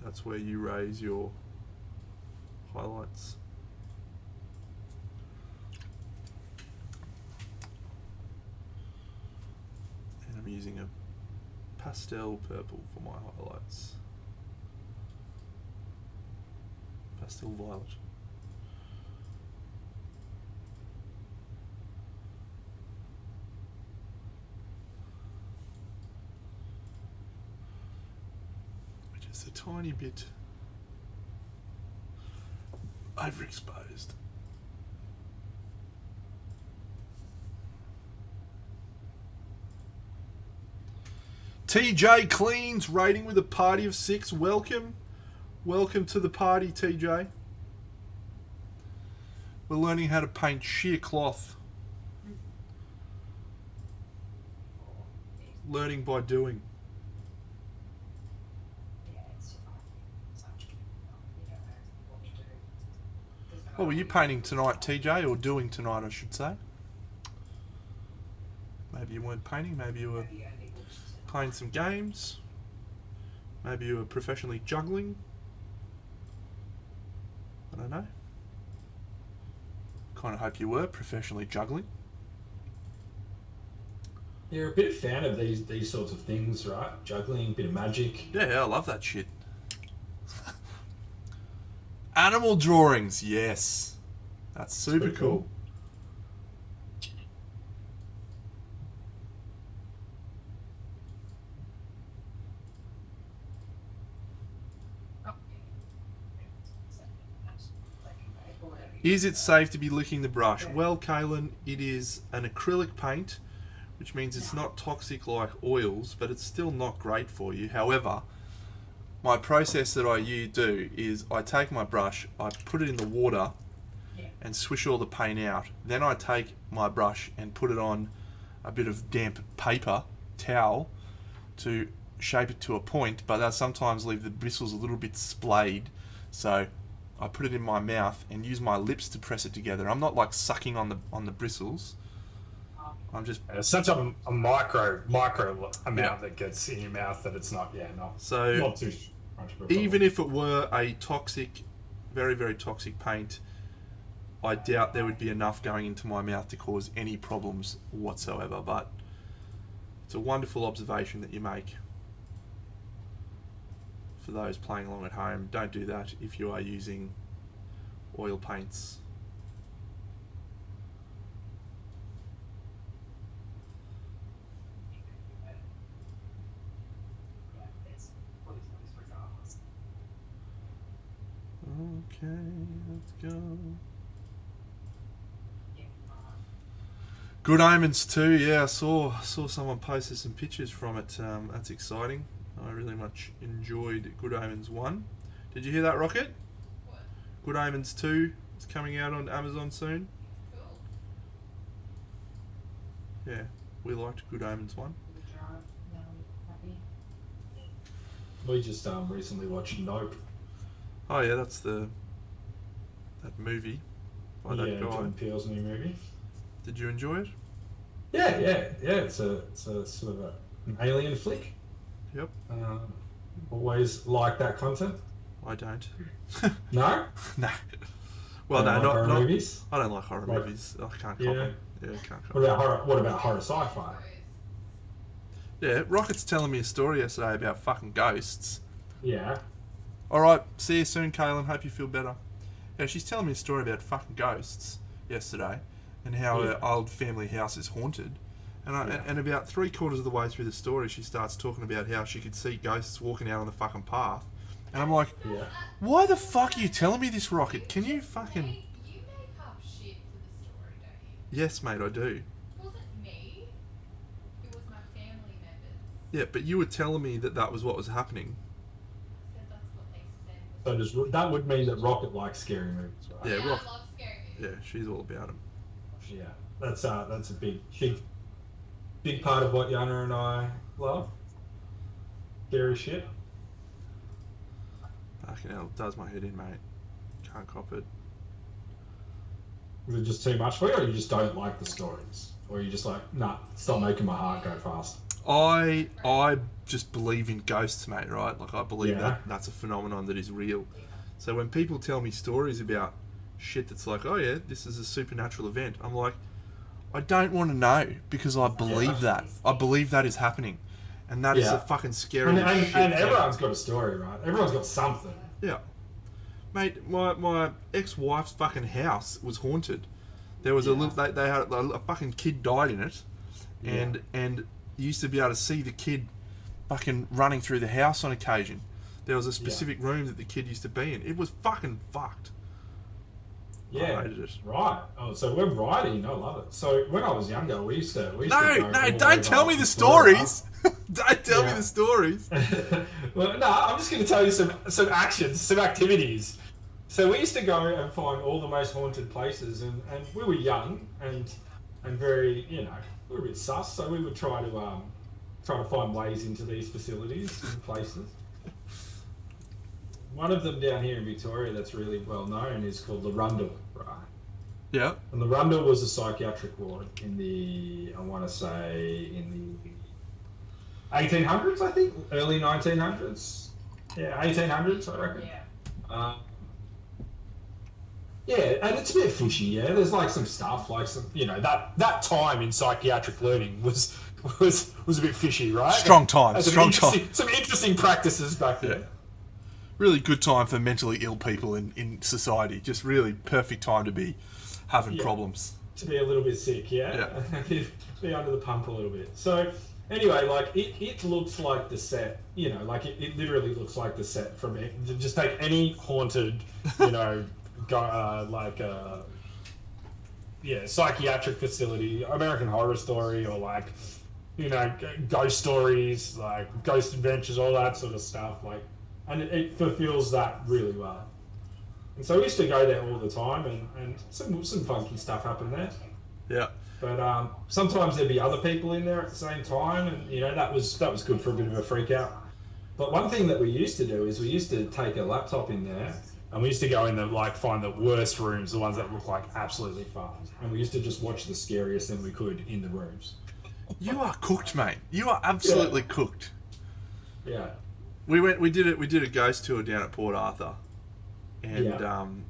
that's where you raise your highlights. And I'm using a pastel purple for my highlights. Pastel violet. Which is a tiny bit overexposed. TJ Cleans rating with a party of 6. Welcome. Welcome to the party, TJ. We're learning how to paint sheer cloth. Learning by doing. What were you painting tonight, TJ? Or doing tonight, I should say. Maybe you weren't painting. Maybe you were playing some games. Maybe you were professionally juggling. I don't know. Kind of hope you were professionally juggling. You're a bit of fan of these sorts of things, right? Juggling, bit of magic. Yeah, I love that shit. Animal drawings, yes. That's super cool. Is it safe to be licking the brush? Well, Kaylin, it is an acrylic paint, which means it's not toxic like oils, but it's still not great for you. However, my process that I do is I take my brush, I put it in the water and swish all the paint out. Then I take my brush and put it on a bit of damp paper, towel, to shape it to a point, but I sometimes leave the bristles a little bit splayed. So I put it in my mouth and use my lips to press it together. I'm not like sucking on the bristles. I'm just... It's such a micro amount that gets in your mouth that it's not, not too much of a problem. Even if it were a toxic, very, very toxic paint, I doubt there would be enough going into my mouth to cause any problems whatsoever. But it's a wonderful observation that you make. For those playing along at home, don't do that if you are using oil paints. Okay, let's go. Good Omens 2, yeah, I saw someone posted some pictures from it. That's exciting. I really much enjoyed Good Omens 1. Did you hear that, Rocket? What? Good Omens 2 is coming out on Amazon soon. Cool. Yeah, we liked Good Omens 1. We just recently watched Nope. Oh yeah, that's that movie by that guy. John Peele's new movie. Did you enjoy it? Yeah. It's a sort of an alien flick. Yep. Always like that content. I don't. No. No. Well, no, like not horror movies. I don't like horror movies. I can't cop them. Yeah, can't cop. What about horror sci-fi? Yeah, Rocket's telling me a story yesterday about fucking ghosts. Yeah. Alright, see you soon, Kaylin. Hope you feel better. Yeah, she's telling me a story about fucking ghosts yesterday and how her old family house is haunted. And about 3/4 of the way through the story, she starts talking about how she could see ghosts walking out on the fucking path. And I'm like, why the fuck are you telling me this, Rocket? Can you fucking... You make up shit for the story, don't you? Yes, mate, I do. It wasn't me. It was my family members. Yeah, but you were telling me that was what was happening. I said that's what they said. So that would mean that Rocket likes scary movies, right? Yeah, I love scary movies. Yeah, she's all about them. Yeah. That's a big part of what Yana and I love. Scary shit. Fucking hell, it does my head in, mate. Can't cop it. Is it just too much for you, or you just don't like the stories? Or you just like, nah, stop making my heart go fast? I just believe in ghosts, mate, right? Like, I believe Yeah. that's a phenomenon that is real. So when people tell me stories about shit that's like, oh yeah, this is a supernatural event, I'm like, I don't want to know because I believe that. I believe that is happening. And that is a fucking scary shit. And everyone's got a story, right? Everyone's got something. Yeah. Mate, my ex-wife's fucking house was haunted. There was a little, they had a fucking kid died in it, and you used to be able to see the kid fucking running through the house on occasion. There was a specific room that the kid used to be in. It was fucking fucked. Yeah, I hated it. right. Oh, so we're writing. I love it. So when I was younger, we used to No, don't tell me the stories. Don't tell me the stories. Well, no, I'm just going to tell you some actions, some activities. So we used to go and find all the most haunted places, and we were young and very, we were a bit sus, so we would try to find ways into these facilities and places. One of them down here in Victoria that's really well known is called the Rundle, right? Yeah. And the Rundle was a psychiatric ward in the 1800s, I think, early 1900s. Yeah, 1800s, I reckon. Yeah, and it's a bit fishy, yeah. There's like some stuff, like some, that time in psychiatric learning was a bit fishy, right? Strong time. Some interesting practices back then. Yeah. Really good time for mentally ill people in society. Just really perfect time to be having problems. To be a little bit sick, yeah? Be under the pump a little bit. So, anyway, like, it looks like the set, like it literally looks like the set from it. Just take any haunted, psychiatric facility, American Horror Story, or like, ghost stories, like Ghost Adventures, all that sort of stuff, like, and it fulfills that really well. And so we used to go there all the time, and some funky stuff happened there. Yeah. But sometimes there'd be other people in there at the same time, and that was good for a bit of a freak out. But one thing that we used to do is we used to take a laptop in there, and we used to go in there, like, find the worst rooms, the ones that look like absolutely fucked, and we used to just watch the scariest thing we could in the rooms. You are cooked, mate. You are absolutely cooked. Yeah. We did a ghost tour down at Port Arthur, and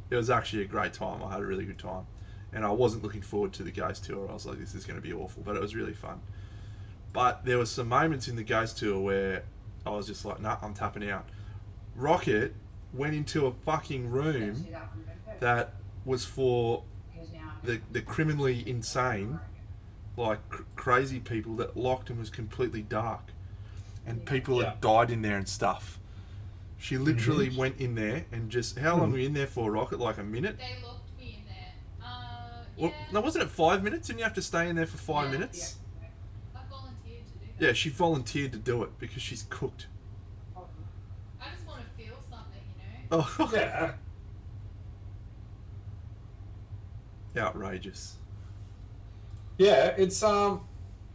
it was actually a great time. I had a really good time, and I wasn't looking forward to the ghost tour. I was like, this is going to be awful, but it was really fun. But there was some moments in the ghost tour where I was just like, nah, I'm tapping out. Rocket went into a fucking room that was for the criminally insane, like crazy people, that locked and was completely dark. And people had died in there and stuff. She literally went in there and just... How long were you in there for, Rocket? Like a minute? They locked me in there. Well, no, wasn't it 5 minutes? Didn't you have to stay in there for 5 minutes? Yeah. I volunteered to do that. Yeah, she volunteered to do it because she's cooked. I just want to feel something, Oh, Yeah. outrageous. Yeah, it's old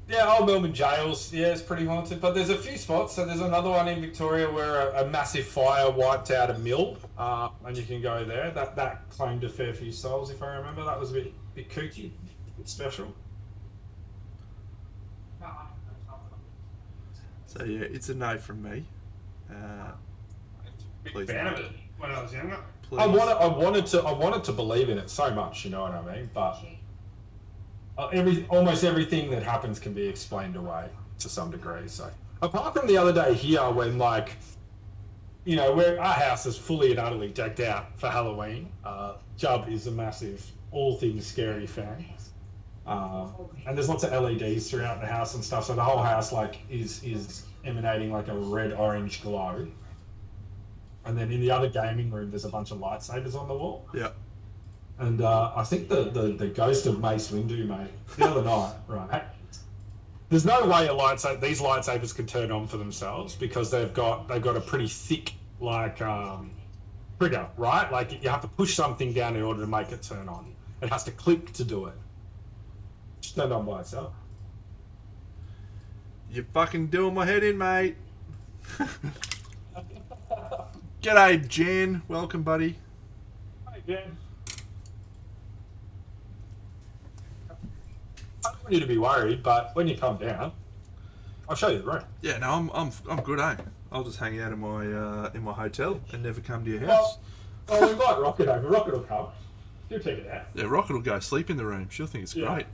Melbourne jails. Yeah, it's pretty haunted. But there's a few spots. So there's another one in Victoria where a massive fire wiped out a mill, and you can go there. That claimed a fair few souls, if I remember. That was a bit kooky, a bit special. So yeah, it's a no from me. Please. Fan of it when I was younger. Please. I wanted to believe in it so much. You know what I mean? But almost everything that happens can be explained away to some degree. So apart from the other day here, when where our house is fully and utterly decked out for Halloween. Jubb is a massive all things scary fan, and there's lots of LEDs throughout the house and stuff. So the whole house is emanating like a red orange glow. And then in the other gaming room, there's a bunch of lightsabers on the wall. Yeah. And I think the ghost of Mace Windu, mate, the other night, right? There's no way these lightsabers can turn on for themselves because they've got a pretty thick trigger, right? Like you have to push something down in order to make it turn on. It has to click to do it. Just turned on by itself. You're fucking doing my head in, mate. G'day, Jen. Welcome, buddy. Hi, Jen. I don't want you to be worried, but when you come down, I'll show you the room. Yeah, no, I'm good, eh? I'll just hang out in my hotel and never come to your house. Oh, we invite Rocket over. Rocket will come. He'll check it out. Yeah, Rocket will go sleep in the room. She'll think it's great.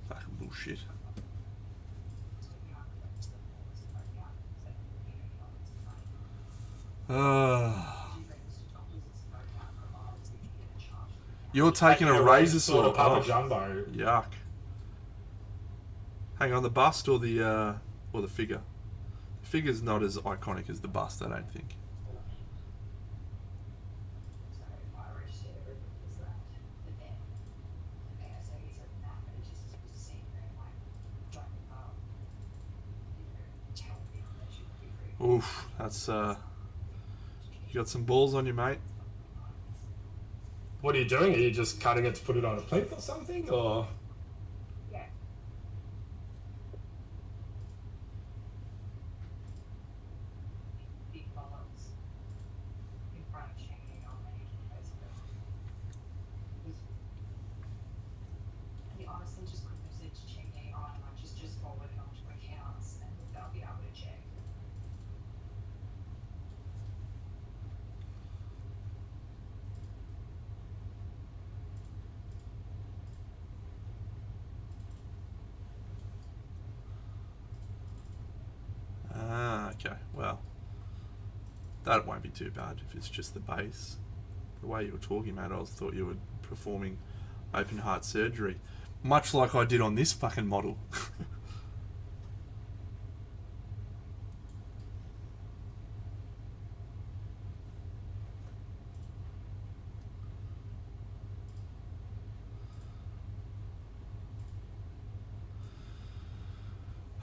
Fucking bullshit. You're taking a razor saw. Sort of Papa Jumbo. Yuck. Hang on, the bust or the figure? The figure's not as iconic as the bust, I don't think. Oof, that's you got some balls on you, mate. What are you doing? Are you just cutting it to put it on a plinth or something, or? Okay, well, that won't be too bad if it's just the base. The way you were talking, mate, I thought you were performing open heart surgery, much like I did on this fucking model.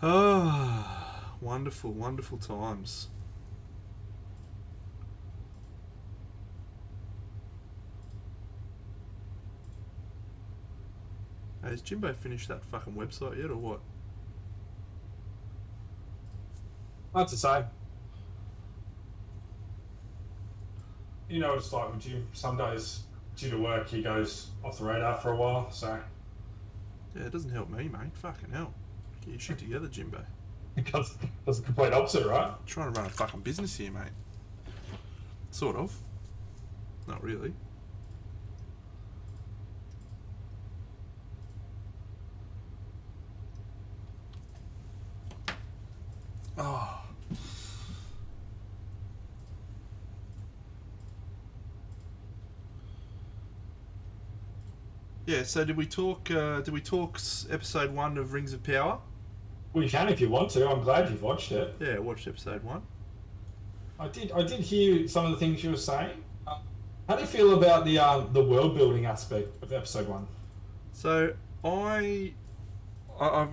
Oh, wonderful, wonderful times. Hey, has Jimbo finished that fucking website yet, or what? That's the same. You know what it's like with Jim. Some days, due to work, he goes off the radar for a while, so... Yeah, it doesn't help me, mate. Fucking hell. Get your shit together, Jimbo. That's the complete opposite, right? I'm trying to run a fucking business here, mate. Sort of. Not really. Oh. Yeah, so did we talk episode 1 of Rings of Power? Well, you can if you want to. I'm glad you've watched it. Yeah, I watched episode 1. I did hear some of the things you were saying. How do you feel about the world building aspect of episode 1? So I've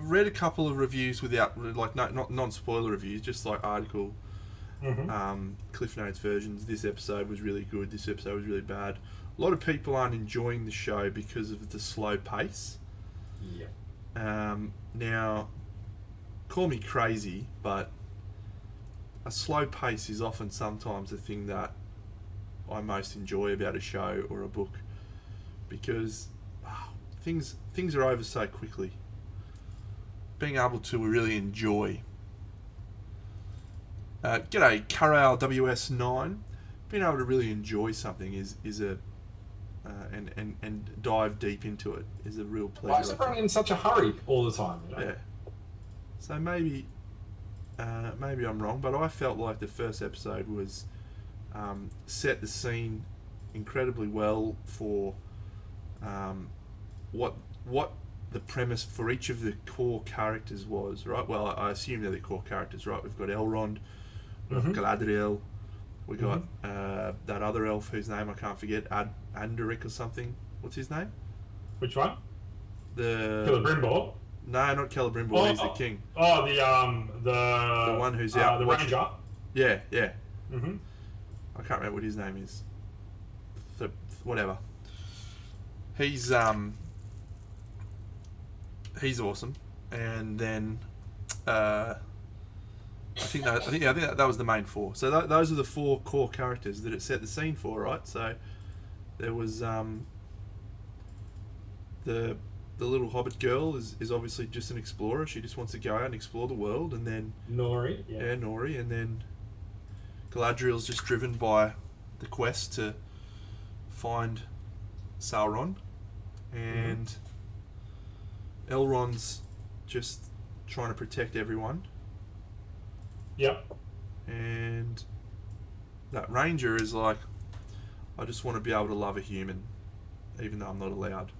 read a couple of reviews without, like, not non-spoiler reviews, just like article, Cliff Notes versions. This episode was really good. This episode was really bad. A lot of people aren't enjoying the show because of the slow pace. Yeah. Now, call me crazy, but a slow pace is often sometimes the thing that I most enjoy about a show or a book, because things are over so quickly. Being able to really enjoy. G'day, Carral WS9. Being able to really enjoy something is a and dive deep into it is a real pleasure. Why is everyone in such a hurry all the time? You know? Yeah. So maybe I'm wrong, but I felt like the first episode was set the scene incredibly well for what the premise for each of the core characters was, right? Well, I assume they're the core characters, right? We've got Elrond, we've got Galadriel, we got that other elf whose name I can't forget, Andaric or something. What's his name? Which one? The Celebrimbor? No, not Celebrimbor. He's the king. Oh, the one who's out. The Ranger. Yeah. Mm-hmm. I can't remember what his name is. Whatever. He's awesome, and then I think that was the main four. So those are the four core characters that it set the scene for, right? So there was the little hobbit girl is obviously just an explorer. She just wants to go out and explore the world, and then Nori, Nori, and then Galadriel's just driven by the quest to find Sauron, and Elrond's just trying to protect everyone. Yep. And that ranger is like, I just want to be able to love a human, even though I'm not allowed.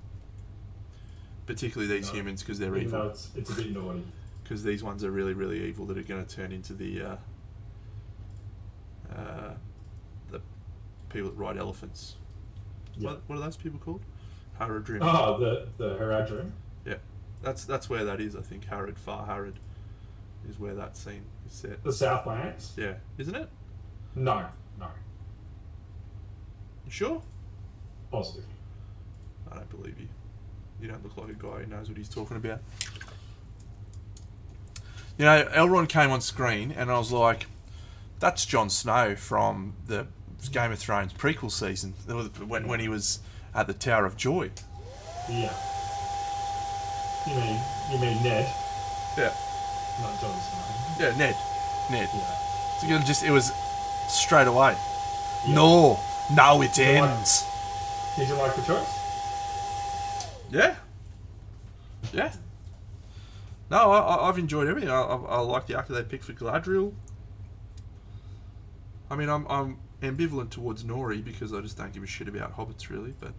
Particularly these humans, because they're Even evil. though it's a bit naughty. Because these ones are really, really evil that are going to turn into the people that ride elephants. Yep. What are those people called? Haradrim. Oh, the Haradrim. Yeah, that's where that is. I think Far Harad is where that scene is set. The Southlands. Yeah, isn't it? No. You sure? Positive. I don't believe you. You don't look like a guy who knows what he's talking about. You know, Elrond came on screen, and I was like, "That's Jon Snow from the Game of Thrones prequel season when he was at the Tower of Joy." Yeah. You mean Ned? Yeah. Not Jon Snow. Yeah, Ned. Yeah. So it was straight away. Yeah. No, now it ends. Did you like the choice? Yeah. Yeah. No, I've enjoyed everything. I like the actor they picked for Galadriel. I mean, I'm ambivalent towards Nori because I just don't give a shit about hobbits, really. But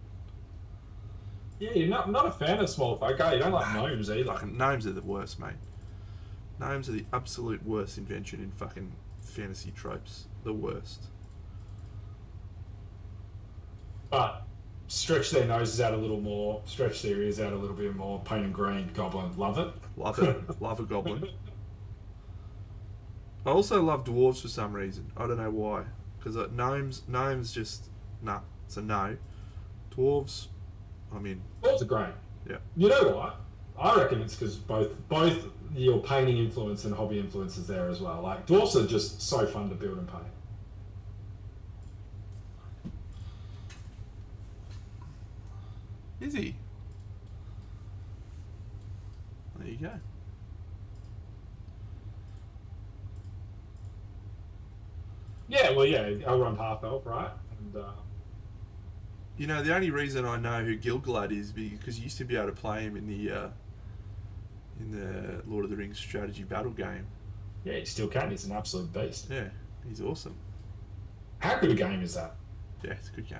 Yeah, you're not a fan of small folk, are you? You don't like gnomes either. fucking gnomes are the worst, mate. Gnomes are the absolute worst invention in fucking fantasy tropes. The worst. But stretch their noses out a little more, stretch their ears out a little bit more, paint and green, goblin, love it. Love it. Love a goblin. I also love dwarves for some reason. I don't know why. Because gnomes just, nah, it's a no. Dwarves, I'm in. Dwarves are great. Yeah. You know what? I reckon it's because both your painting influence and hobby influence is there as well. Like, dwarves are just so fun to build and paint. Is he? There you go. Yeah, well, yeah, Elrond half elf, right? And You know, the only reason I know who Gil-galad is because you used to be able to play him in the Lord of the Rings strategy battle game. yeah, he still can. He's an absolute beast. Yeah, he's awesome. How good a game is that? Yeah, it's a good game.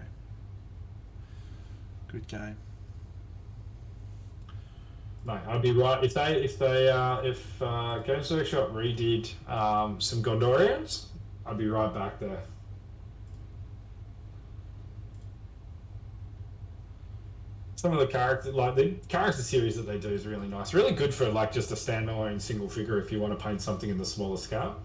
Good game. Mate, I'd be right if Games Workshop redid some Gondorians. I'd be right back there. Some of the character series that they do is really nice. Really good for like just a standalone single figure if you want to paint something in the smaller scale.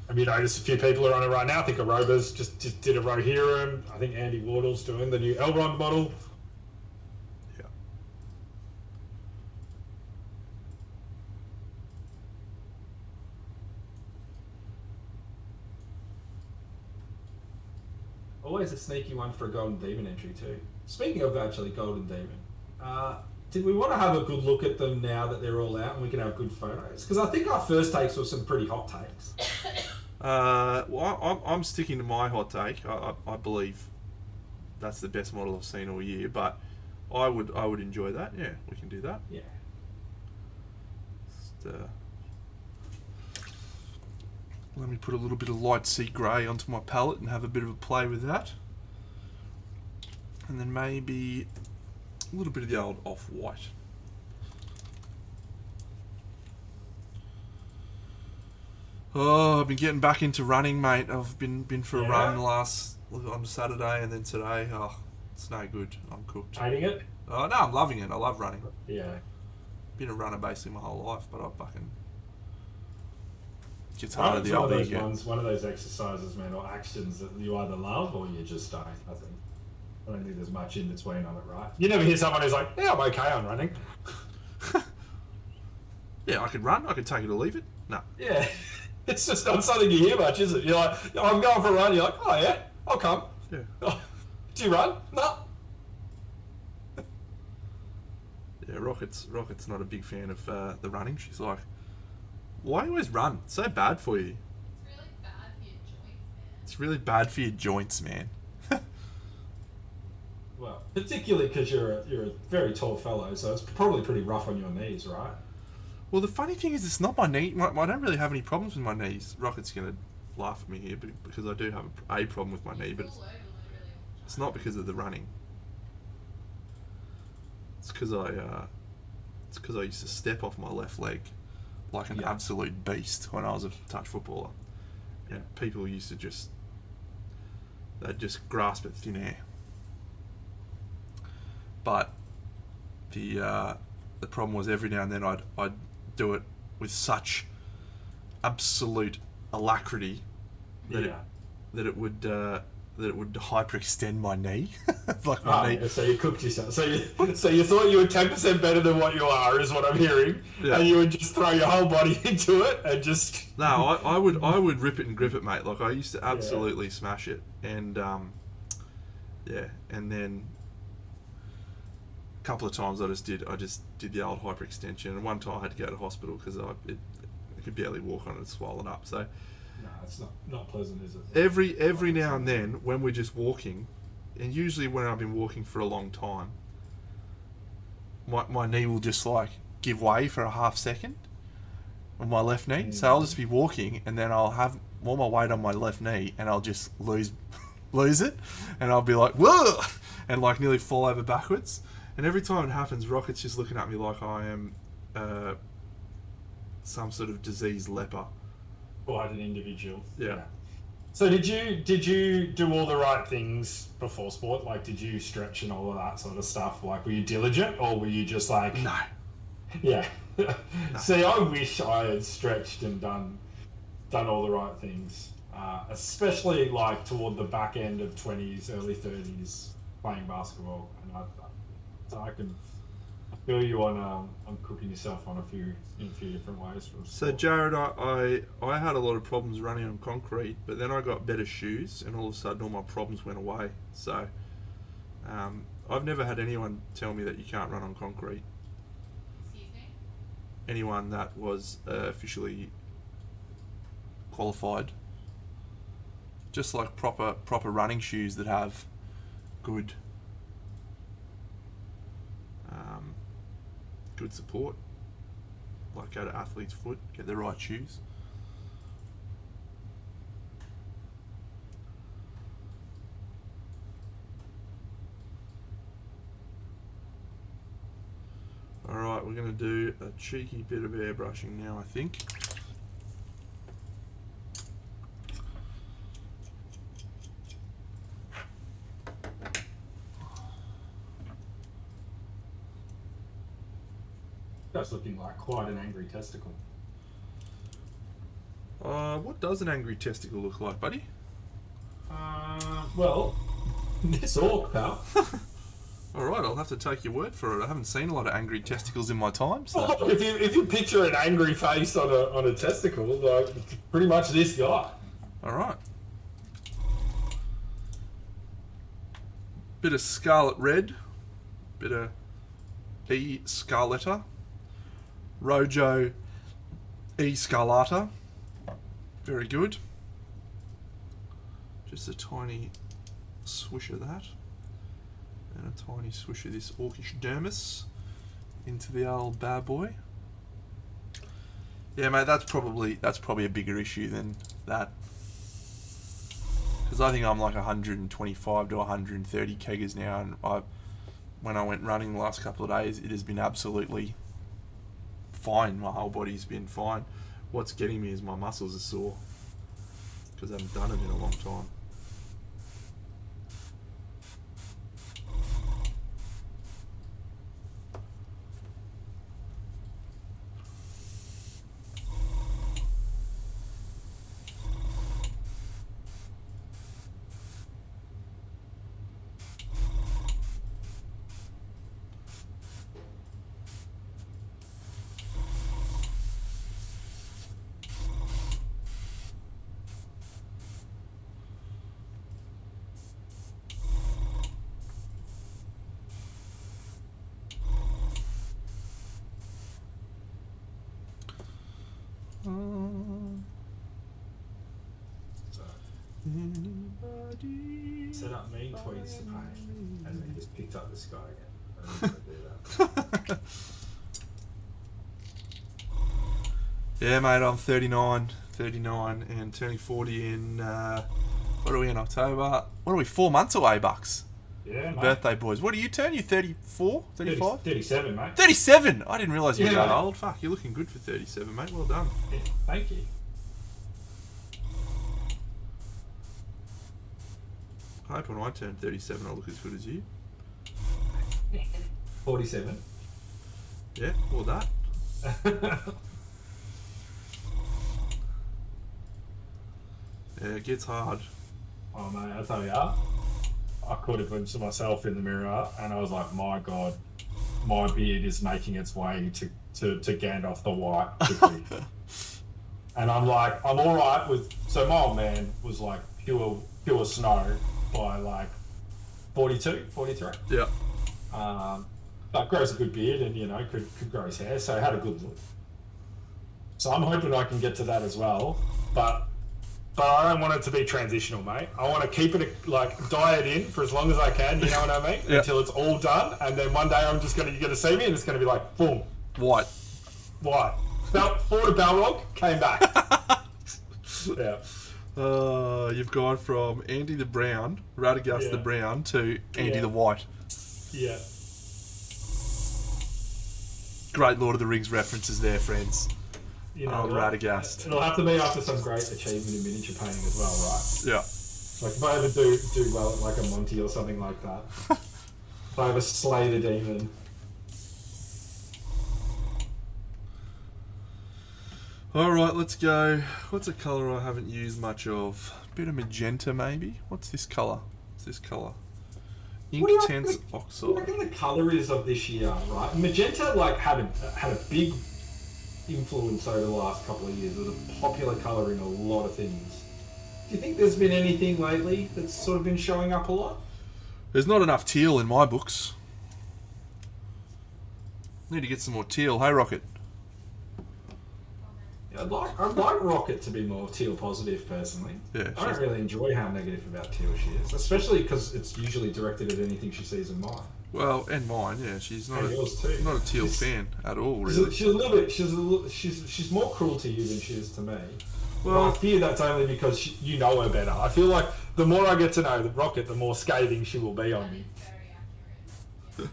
Have you noticed a few people are on it right now? I think Aroba's just did a Rohirrim. I think Andy Wardle's doing the new Elrond model. Yeah. Always a sneaky one for a Golden Demon entry too. Speaking of actually Golden Demon, did we want to have a good look at them now that they're all out and we can have good photos? Because I think our first takes were some pretty hot takes. Well, I'm sticking to my hot take. I believe that's the best model I've seen all year, but I would enjoy that. Yeah, we can do that. Yeah. Just, let me put a little bit of light sea grey onto my palette and have a bit of a play with that. And then maybe a little bit of the old off-white. Oh, I've been getting back into running, mate. I've been for a run on Saturday and then today. Oh, it's no good. I'm cooked. Hating it? Oh, no, I'm loving it. I love running. Yeah. Been a runner basically my whole life, but I fucking... Gets One harder of the older you those get. one of those exercises, man, or actions that you either love or you just don't, I think. I don't think there's much in between on it, right? You never hear someone who's like, yeah, I'm okay on running. Yeah, I could run. I could take it or leave it. No. Yeah. It's just not something you hear much, is it? You're like, oh, I'm going for a run. You're like, oh, yeah, I'll come. Yeah. Oh, do you run? No. Yeah, Rocket's not a big fan of the running. She's like, why do you always run? It's so bad for you. It's really bad for your joints, man. It's really bad for your joints, man. Well, particularly because you're a very tall fellow, so it's probably pretty rough on your knees, right? Well, the funny thing is, it's not my knee. I don't really have any problems with my knees. Rocket's going to laugh at me here because I do have a problem with my knee, but it's not because of the running. It's because I used to step off my left leg like an absolute beast when I was a touch footballer. And people used to they'd just grasp at thin air. But the problem was every now and then I'd do it with such absolute alacrity that it would hyperextend my knee. Like my knee. So you cooked yourself. So you thought you were 10% better than what you are, is what I'm hearing, and you would just throw your whole body into it and just. No, I would rip it and grip it, mate. Like I used to absolutely smash it, and and then a couple of times I just did the old hyperextension, and one time I had to go to hospital because I could barely walk on it, swollen up. So. No, it's not pleasant, is it? Every now and then, when we're just walking, and usually when I've been walking for a long time, my knee will just like give way for a half second on my left knee. So I'll just be walking, and then I'll have all my weight on my left knee, and I'll just lose it, and I'll be like, whoa, and like nearly fall over backwards. And every time it happens, Rocket's just looking at me like I am some sort of diseased leper. Quite an individual. Yeah. So did you do all the right things before sport? Like, did you stretch and all of that sort of stuff? Like, were you diligent, or were you just like? No. Yeah. No. See, I wish I had stretched and done all the right things, especially like toward the back end of 20s, early 30s, playing basketball, and I feel you on cooking yourself in a few different ways. So Jared, I had a lot of problems running on concrete, but then I got better shoes, and all of a sudden all my problems went away. So I've never had anyone tell me that you can't run on concrete. Excuse me? Anyone that was officially qualified, just like proper running shoes that have good support. Like go to Athlete's Foot, get the right shoes. Alright, we're going to do a cheeky bit of airbrushing now, I think. That's looking like quite an angry testicle. What does an angry testicle look like, buddy? Well, this orc, pal. Alright, I'll have to take your word for it. I haven't seen a lot of angry testicles in my time, so... Well, if you picture an angry face on a testicle, like, pretty much this guy. Alright. Bit of scarlet red. Bit of E. scarletta. Rojo E. scarlata. Very good. Just a tiny swish of that. And a tiny swish of this orcish dermis into the old bad boy. Yeah, mate, that's probably a bigger issue than that. Because I think I'm like 125 to 130 keggers now, and when I went running the last couple of days, it has been absolutely fine. My whole body's been fine. What's getting me is my muscles are sore because I haven't done it in a long time. Anybody Set up mean tweets to paint, and then just picked up this guy again. I didn't do that. Yeah, mate, I'm 39 and turning 40 in, what are we in October? What are we, 4 months away, Bucks? Yeah, mate. Birthday boys. What do you turn? You 34? 35? 37, mate. 37! I didn't realise you were Yeah, that mate. old. Fuck, you're looking good for 37, mate. Well done. Yeah, thank you. I hope when I turn 37 I'll look as good as you. 47. Yeah, or that. Yeah, it gets hard. Oh, mate, I tell you, I could have looked to myself in the mirror and I was like, my God, my beard is making its way to Gandalf the White quickly. And I'm like, I'm all right with... So my old man was like pure snow by like 42, 43. Yeah. But grows a good beard and, you know, could grow his hair, so had a good look. So I'm hoping I can get to that as well. But I don't want it to be transitional, mate. I want to keep it, like, dye it in for as long as I can, you know what I mean? Yeah. Until it's all done, and then one day you're going to see me and it's going to be like, boom, White. white. Forward to Balrog, came back. Yeah. You've gone from Andy the Brown, Radagast Yeah. the Brown, to Andy Yeah. the White. Yeah. Great Lord of the Rings references there, friends. You know, Radagast. It'll have to be after some great achievement in miniature painting as well, right? Yeah. Like if I ever do well at like a Monte or something like that. If I ever slay the demon. Alright, let's go. What's a colour I haven't used much of? Bit of magenta, maybe? What's this colour? Ink What do you Tense reckon- What do you Oxide. reckon the colour is of this year, right? Magenta like had a big influence over the last couple of years. It was a popular colour in a lot of things. Do you think there's been anything lately that's sort of been showing up a lot? There's not enough teal in my books. Need to get some more teal. Hey, Rocket. Yeah, I'd like Rocket to be more teal positive personally. Yeah, I don't really enjoy how negative about teal she is, especially because it's usually directed at anything she sees in mine. Well, and mine, yeah. She's not And yours too. not a teal fan at all, She's really. she's a little bit. She's more cruel to you than she is to me. Well, I Well, fear that's only because you know her better. I feel like the more I get to know the Rocket, the more scathing she will be on me. Very accurate.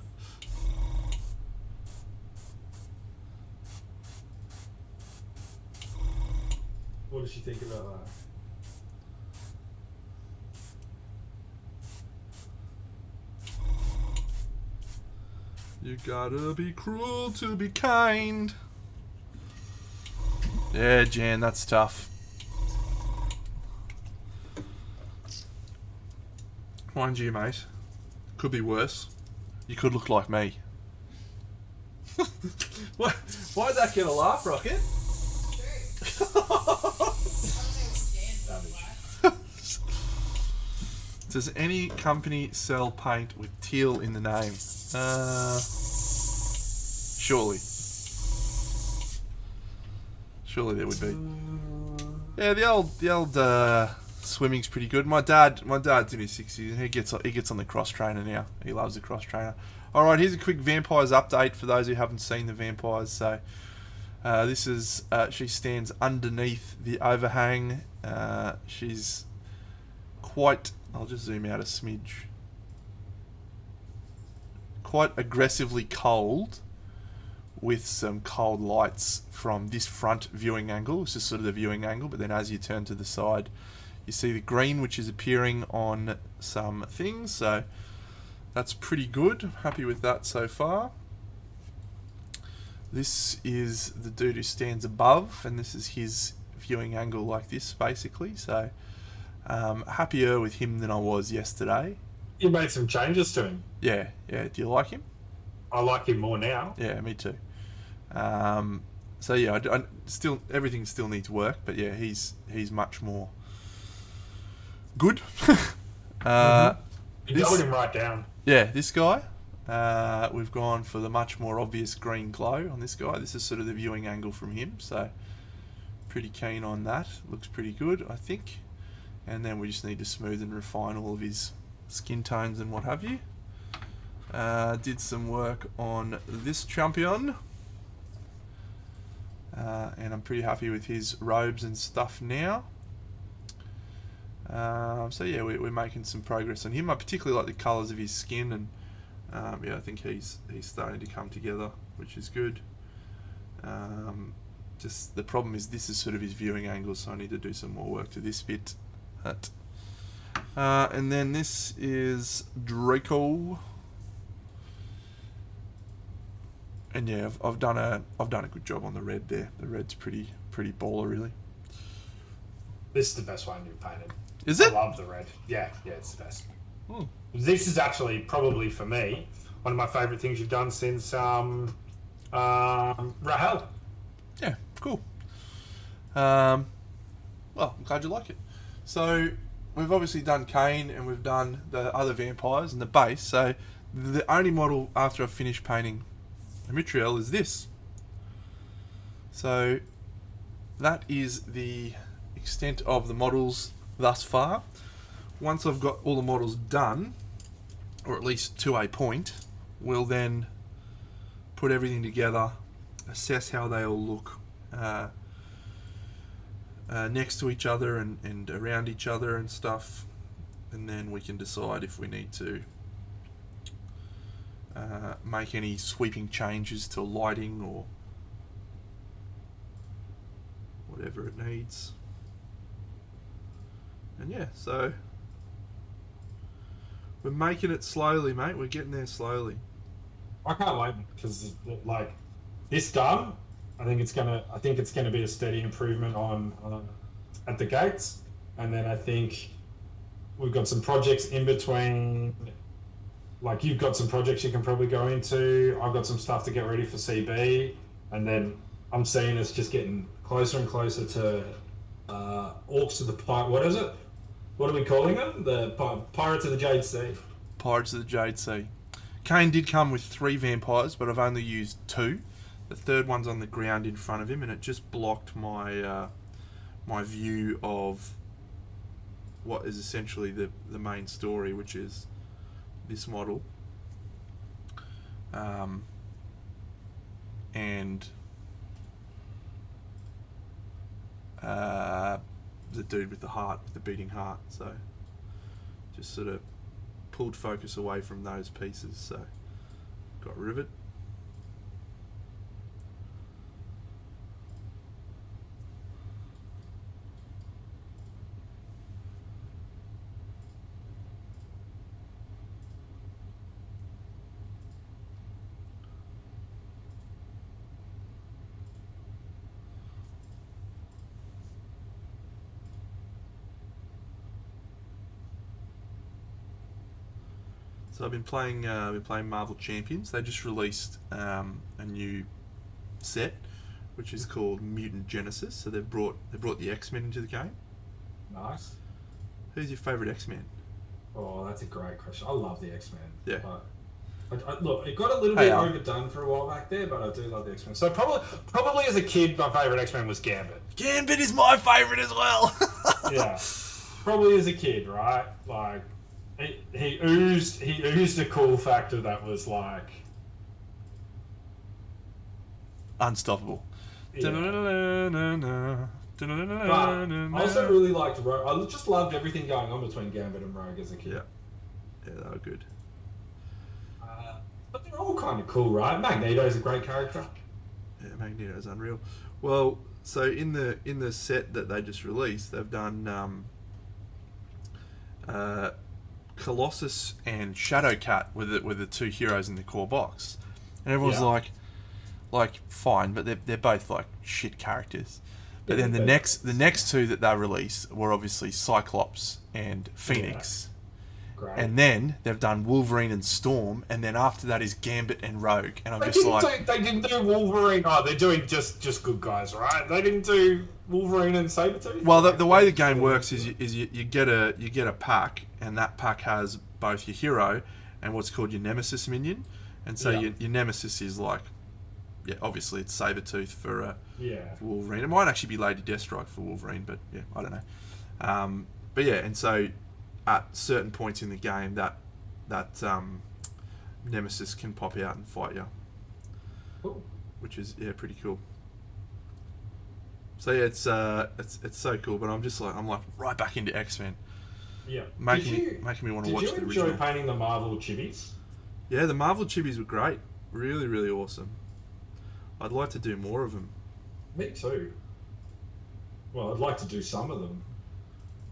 What does she think about that? you gotta be cruel to be kind. Yeah, Jan, that's tough. Mind you, mate. Could be worse. You could look like me. Why'd that get a laugh, Rocket? True. I don't know what Dan's like. Does any company sell paint with teal in the name? Surely. Surely there would be. Yeah, the old swimming's pretty good. My dad's in his 60s and he gets on the cross trainer now. He loves the cross trainer. All right, here's a quick Vampires update for those who haven't seen the Vampires. So this is she stands underneath the overhang. She's quite. I'll just zoom out a smidge. Quite aggressively cold, with some cold lights from this front viewing angle. It's just sort of the viewing angle, but then as you turn to the side, you see the green, which is appearing on some things. So that's pretty good. Happy with that so far. This is the dude who stands above, and this is his viewing angle like this, basically. So happier with him than I was yesterday. You made some changes to him. Yeah. Do you like him? I like him more now. Yeah, me too. So yeah, I still everything still needs work, but yeah, he's much more good. You this- lowered him right down. Yeah, this guy. We've gone for the much more obvious green glow on this guy. This is sort of the viewing angle from him, so pretty keen on that. Looks pretty good, I think. And then we just need to smooth and refine all of his skin tones and what have you. Did some work on this champion. And I'm pretty happy with his robes and stuff now. So yeah, we're making some progress on him. I particularly like the colours of his skin, and yeah, I think he's starting to come together, which is good. Just the problem is this is sort of his viewing angle, so I need to do some more work to this bit. And then this is Draco. And yeah, I've done a good job on the red there. The red's pretty baller, really. This is the best one you've painted. Is it? I love the red. Yeah, it's the best. Hmm. This is actually probably for me one of my favourite things you've done since Rahel. Yeah, cool. Well, I'm glad you like it. So we've obviously done Kane and we've done the other vampires and the base. So the only model after I've finished painting Amitriel is this. So that is the extent of the models thus far. Once I've got all the models done, or at least to a point, we'll then put everything together, assess how they all look next to each other and around each other and stuff, and then we can decide if we need to make any sweeping changes to lighting or whatever it needs. And yeah, so we're making it slowly, mate. We're getting there slowly. I can't wait because like this done, I think it's gonna be a steady improvement on at the gates, and then I think we've got some projects in between. Like you've got some projects you can probably go into. I've got some stuff to get ready for CB, and then I'm seeing us just getting closer and closer to Orcs of the Pirate. What is it? What are we calling them? The Pirates of the Jade Sea. Pirates of the Jade Sea. Kane did come with 3 vampires, but I've only used 2. The third one's on the ground in front of him, and it just blocked my my view of what is essentially the main story, which is this model. And the dude with the heart, with the beating heart. So just sort of pulled focus away from those pieces. So got rid of it. So I've been playing Marvel Champions. They just released a new set, which is called Mutant Genesis. So they brought the X-Men into the game. Nice. Who's your favourite X-Men? Oh, that's a great question. I love the X-Men. Yeah. Look, it got a little bit overdone for a while back there, but I do love the X-Men. So probably as a kid, my favourite X-Men was Gambit. Gambit is my favourite as well. Yeah. Probably as a kid, right? Like, he oozed a cool factor that was like unstoppable. Yeah. But I also really liked Rogue. I just loved everything going on between Gambit and Rogue as a kid. Yeah, they were good. But they're all kind of cool, right? Magneto's a great character. Yeah, Magneto's unreal. Well, so in the set that they just released, they've done Colossus and Shadowcat were the 2 heroes in the core box, and everyone's like fine, but they're both like shit characters. But then the next 2 that they released were obviously Cyclops and Phoenix. Great. And then they've done Wolverine and Storm, and then after that is Gambit and Rogue. And they didn't do Wolverine. Oh, they're doing just good guys, right? They didn't do Wolverine and Sabretooth. Well, the way the game works is you get a pack, and that pack has both your hero and what's called your Nemesis minion. And so your Nemesis is like, obviously it's Sabretooth for Wolverine. It might actually be Lady Deathstrike for Wolverine, but I don't know. But yeah, and so at certain points in the game, that nemesis can pop out and fight you, which is pretty cool. So yeah, it's so cool. But I'm like right back into X-Men. Yeah, making me want to watch the original. Did you enjoy painting the Marvel chibis? Yeah, the Marvel chibis were great. Really, really awesome. I'd like to do more of them. Me too. Well, I'd like to do some of them.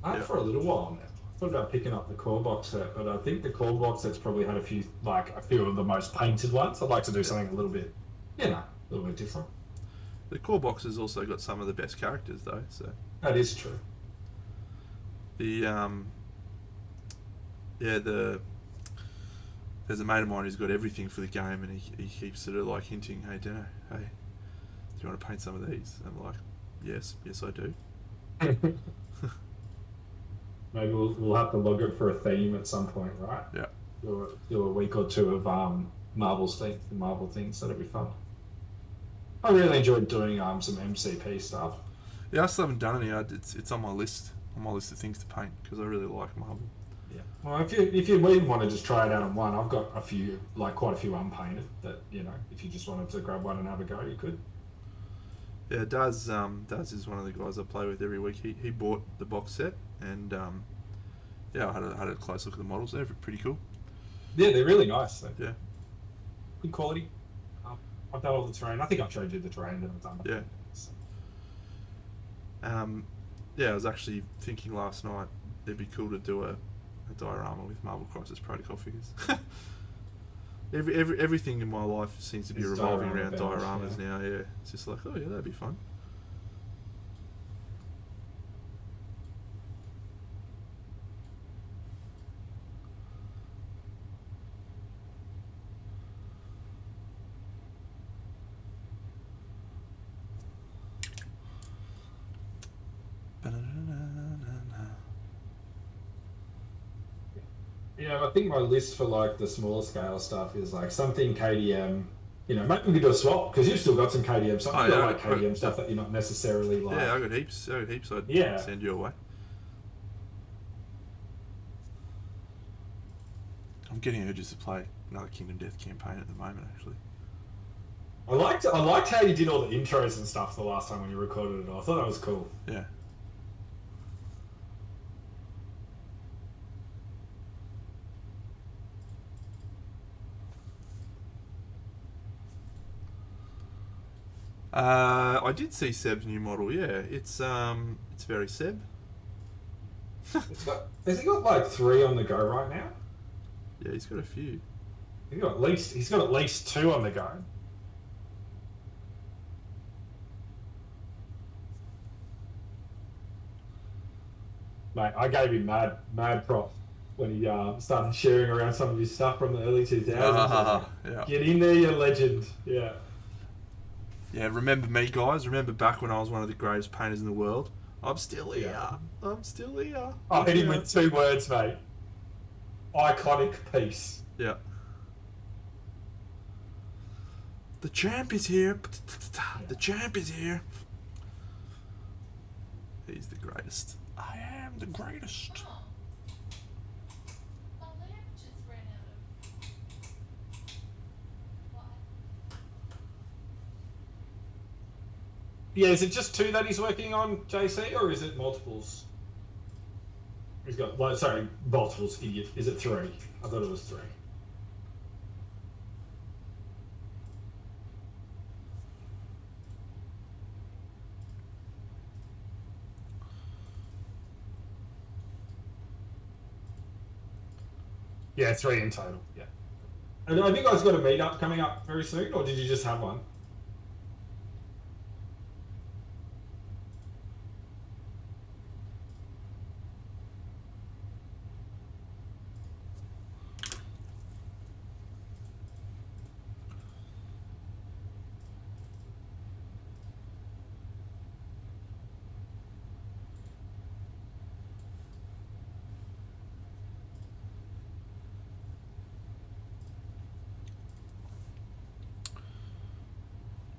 I have for a little while now. I thought about picking up the core box set, but I think the core box set's probably had a few of the most painted ones. I'd like to do something a little bit, a little bit different. The core box has also got some of the best characters, though. So that is true. There's a mate of mine who's got everything for the game, and he keeps sort of like hinting, "Hey, Dino, do you want to paint some of these?" And I'm like, yes, I do. Maybe we'll have to log it for a theme at some point, right? Yeah. Do a week or two of Marvel things. That'd be fun. I really enjoyed doing some MCP stuff. Yeah, I still haven't done any. It's on my list of things to paint because I really like Marvel. Yeah. Well, if you even want to just try it out on one, I've got quite a few unpainted that if you just wanted to grab one and have a go, you could. Yeah, Daz is one of the guys I play with every week. He bought the box set, and I had a close look at the models. They're pretty cool. Yeah, they're really nice. Yeah. Good quality. I've done all the terrain. I think I've showed you the terrain that I've done. Yeah. I was actually thinking last night it'd be cool to do a diorama with Marvel Crisis Protocol figures. Everything in my life seems to be revolving around dioramas now. Yeah, it's just like, oh yeah, that'd be fun. Yeah, I think my list for the smaller scale stuff is something KDM. Maybe we could do a swap because you've still got some KDM stuff. KDM stuff that you're not necessarily like. Yeah, I got heaps. I'd send you away. I'm getting urges to play another Kingdom Death campaign at the moment. Actually, I liked how you did all the intros and stuff the last time when you recorded it all. I thought that was cool. Yeah. I did see Seb's new model. Yeah, it's very Seb. Has he got 3 on the go right now? Yeah, he's got a few. He's got at least 2 on the go. Mate, I gave him mad props when he started sharing around some of his stuff from the early 2000s. Yeah. Get in there, you legend. Yeah. Yeah, remember me, guys? Remember back when I was one of the greatest painters in the world? I'm still here. Yeah. I'm still here. I hit him with 2 words, mate. Iconic piece. Yeah. The champ is here. The champ is here. He's the greatest. I am the greatest. My lamp just ran out of light. Yeah, is it just 2 that he's working on, JC, or is it multiples? He's got, multiples, idiot. Is it 3? I thought it was 3. Yeah, 3 in total, yeah. And have you guys got a meetup coming up very soon, or did you just have one?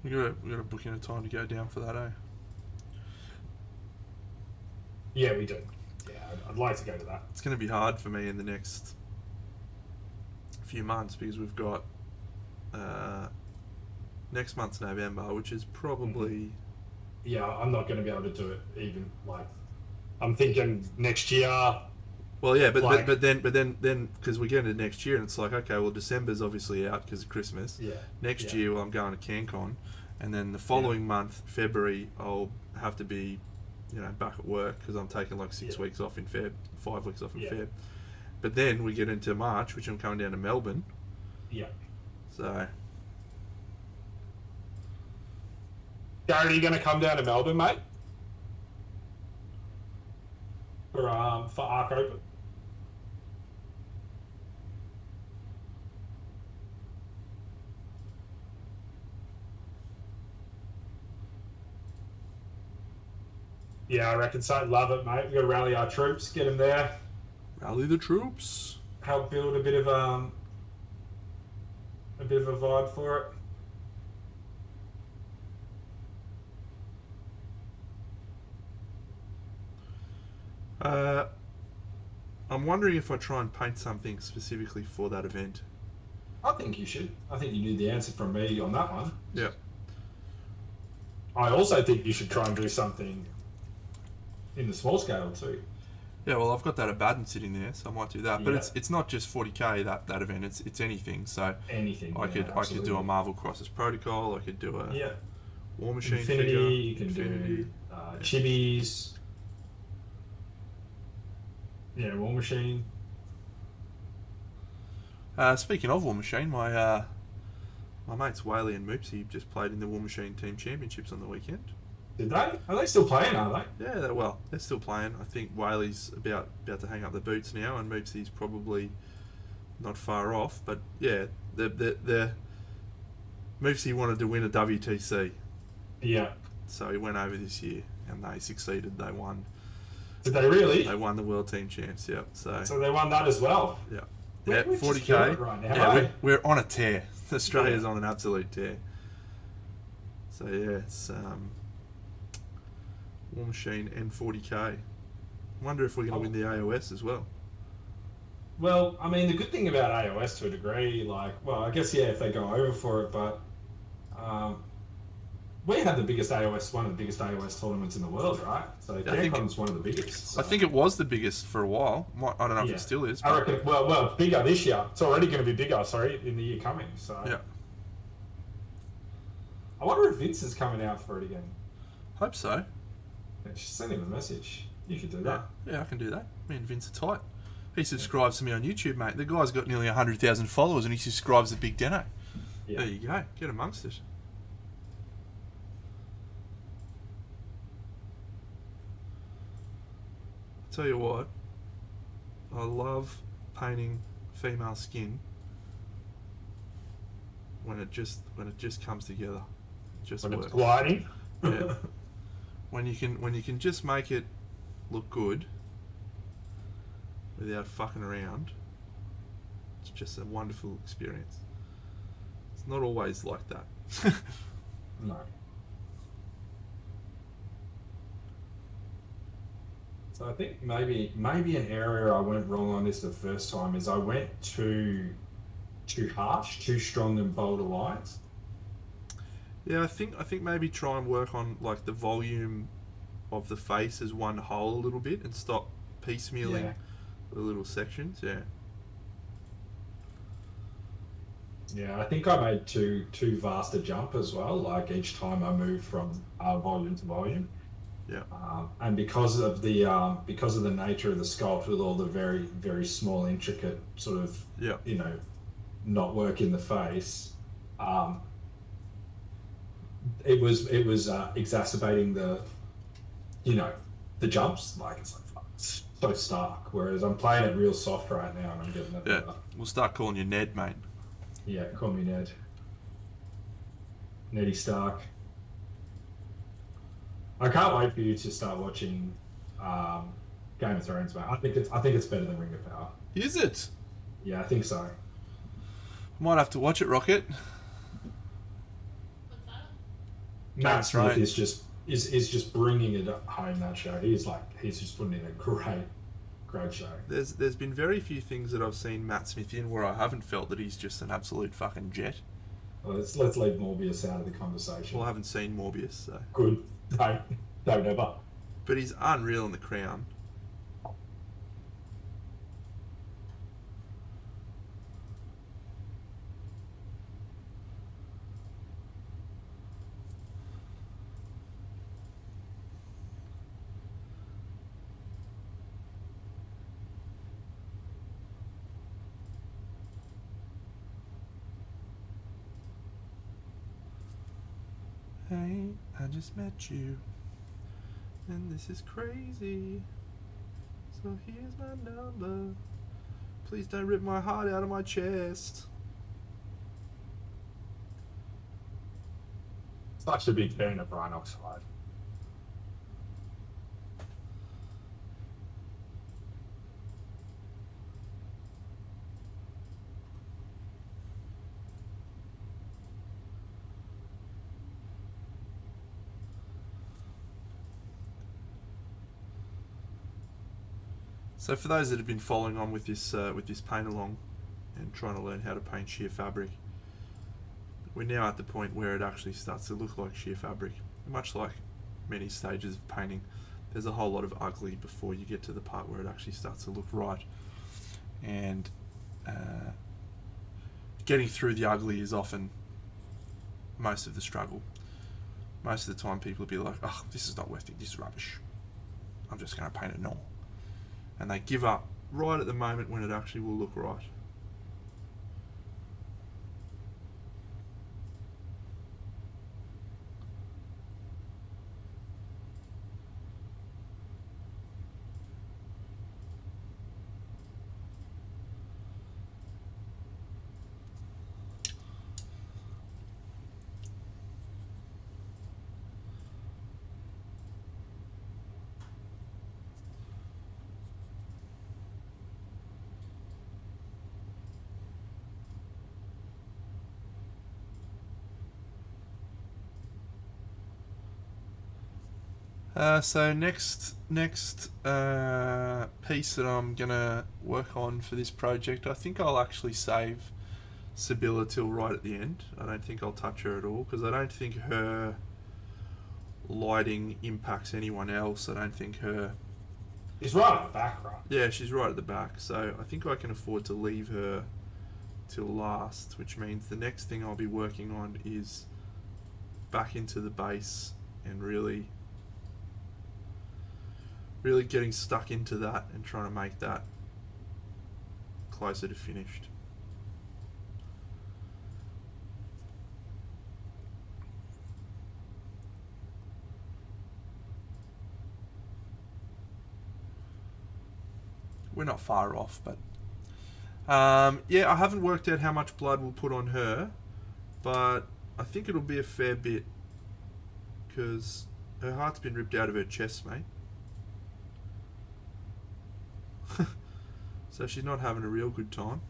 We gotta book in a time to go down for that, eh? Yeah, we do. Yeah, I'd like to go to that. It's going to be hard for me in the next few months because we've got next month's November, which is probably... Yeah, I'm not going to be able to do it even, like... I'm thinking next year... Well, yeah, but then because we get into next year and it's like, okay, well, December's obviously out because of Christmas. Yeah. Next year, well, I'm going to CanCon. And then the following month, February, I'll have to be, back at work because I'm taking like 6 weeks off in Feb, 5 weeks off in Feb. But then we get into March, which I'm coming down to Melbourne. Yeah. So... Gary, are you going to come down to Melbourne, mate? For Arc Open? Yeah, I reckon so. Love it, mate. We've got to rally our troops, get them there. Rally the troops. Help build a bit of a vibe for it. I'm wondering if I try and paint something specifically for that event. I think you should. I think you knew the answer from me on that one. Yeah. I also think you should try and do something in the small scale too. Yeah, well, I've got that Abaddon sitting there, so I might do that. But it's not just 40k that event. It's anything. So anything. I could do a Marvel Crisis Protocol. I could do a War Machine Infinity. figure. You can do Chibis. Yeah, War Machine. Speaking of War Machine, my mates Whaley and Moopsy just played in the War Machine Team Championships on the weekend. Did they? Are they still playing, are they? Yeah, they're still playing. I think Whaley's about to hang up the boots now, and Moopsy's probably not far off. But yeah, the Moopsy wanted to win a WTC. Yeah. So he went over this year, and they succeeded. They won. Did they really? They won the World Team Champs, yeah. So they won that as well? Yeah. We're 40k. Right now, yeah, we're on a tear. Australia's on an absolute tear. So yeah, it's War Machine and 40k. I wonder if we're going to win the AOS as well. Well, I mean, the good thing about AOS to a degree, I guess, if they go over for it, but we had one of the biggest AOS tournaments in the world, right? So CanCon's one of the biggest. So. I think it was the biggest for a while. I don't know if it still is. I reckon, well, bigger this year. It's already going to be bigger, in the year coming. So yeah. I wonder if Vince is coming out for it again. Hope so. Yeah, just send him a message. You could do that. Yeah, I can do that. Me and Vince are tight. He subscribes to me on YouTube, mate. The guy's got nearly 100,000 followers and he subscribes to Big Deno. Yeah. There you go. Get amongst it. Tell you what, I love painting female skin when it just comes together. It just when works. It's gliding. Yeah. When you can just make it look good without fucking around, it's just a wonderful experience. It's not always like that. No. So I think maybe an area I went wrong on this the first time is I went too harsh, too strong and bold a lines. Yeah, I think maybe try and work on like the volume of the face as one whole a little bit and stop piecemealing the little sections. Yeah. Yeah, I think I made too vast a jump as well. Like each time I moved from volume to volume. Yeah. And because of the nature of the sculpt with all the very, very small, intricate sort of not work in the face, it was exacerbating the jumps. Like it's so stark. Whereas I'm playing it real soft right now, and I'm getting that. Yeah, we'll start calling you Ned, mate. Yeah, call me Ned. Neddy Stark. I can't wait for you to start watching Game of Thrones, mate. I think it's better than Ring of Power. Is it? Yeah, I think so. Might have to watch it, Rocket. What's that? Matt Smith is just bringing it home, that show. He's just putting in a Great show. There's been very few things that I've seen Matt Smith in where I haven't felt that he's just an absolute fucking jet. Well, let's leave Morbius out of the conversation. Well, I haven't seen Morbius, so... Good. Don't ever. But he's unreal in The Crown. Hey, I just met you, and this is crazy. So here's my number. Please don't rip my heart out of my chest. Such a big fan of Brian Oxide. So for those that have been following on with this paint along and trying to learn how to paint sheer fabric, we're now at the point where it actually starts to look like sheer fabric. Much like many stages of painting, there's a whole lot of ugly before you get to the part where it actually starts to look right. And getting through the ugly is often most of the struggle. Most of the time people will be like, oh, this is not worth it, this is rubbish. I'm just going to paint it normal. And they give up right at the moment when it actually will look right. So next piece that I'm gonna work on for this project, I think I'll actually save Sibylla till right at the end. I don't think I'll touch her at all because I don't think her lighting impacts anyone else. I don't think her... She's right at the back, right? Yeah, she's right at the back. So I think I can afford to leave her till last, which means the next thing I'll be working on is back into the base and really getting stuck into that and trying to make that closer to finished. We're not far off, but yeah, I haven't worked out how much blood we'll put on her, but I think it'll be a fair bit because her heart's been ripped out of her chest, mate. So she's not having a real good time.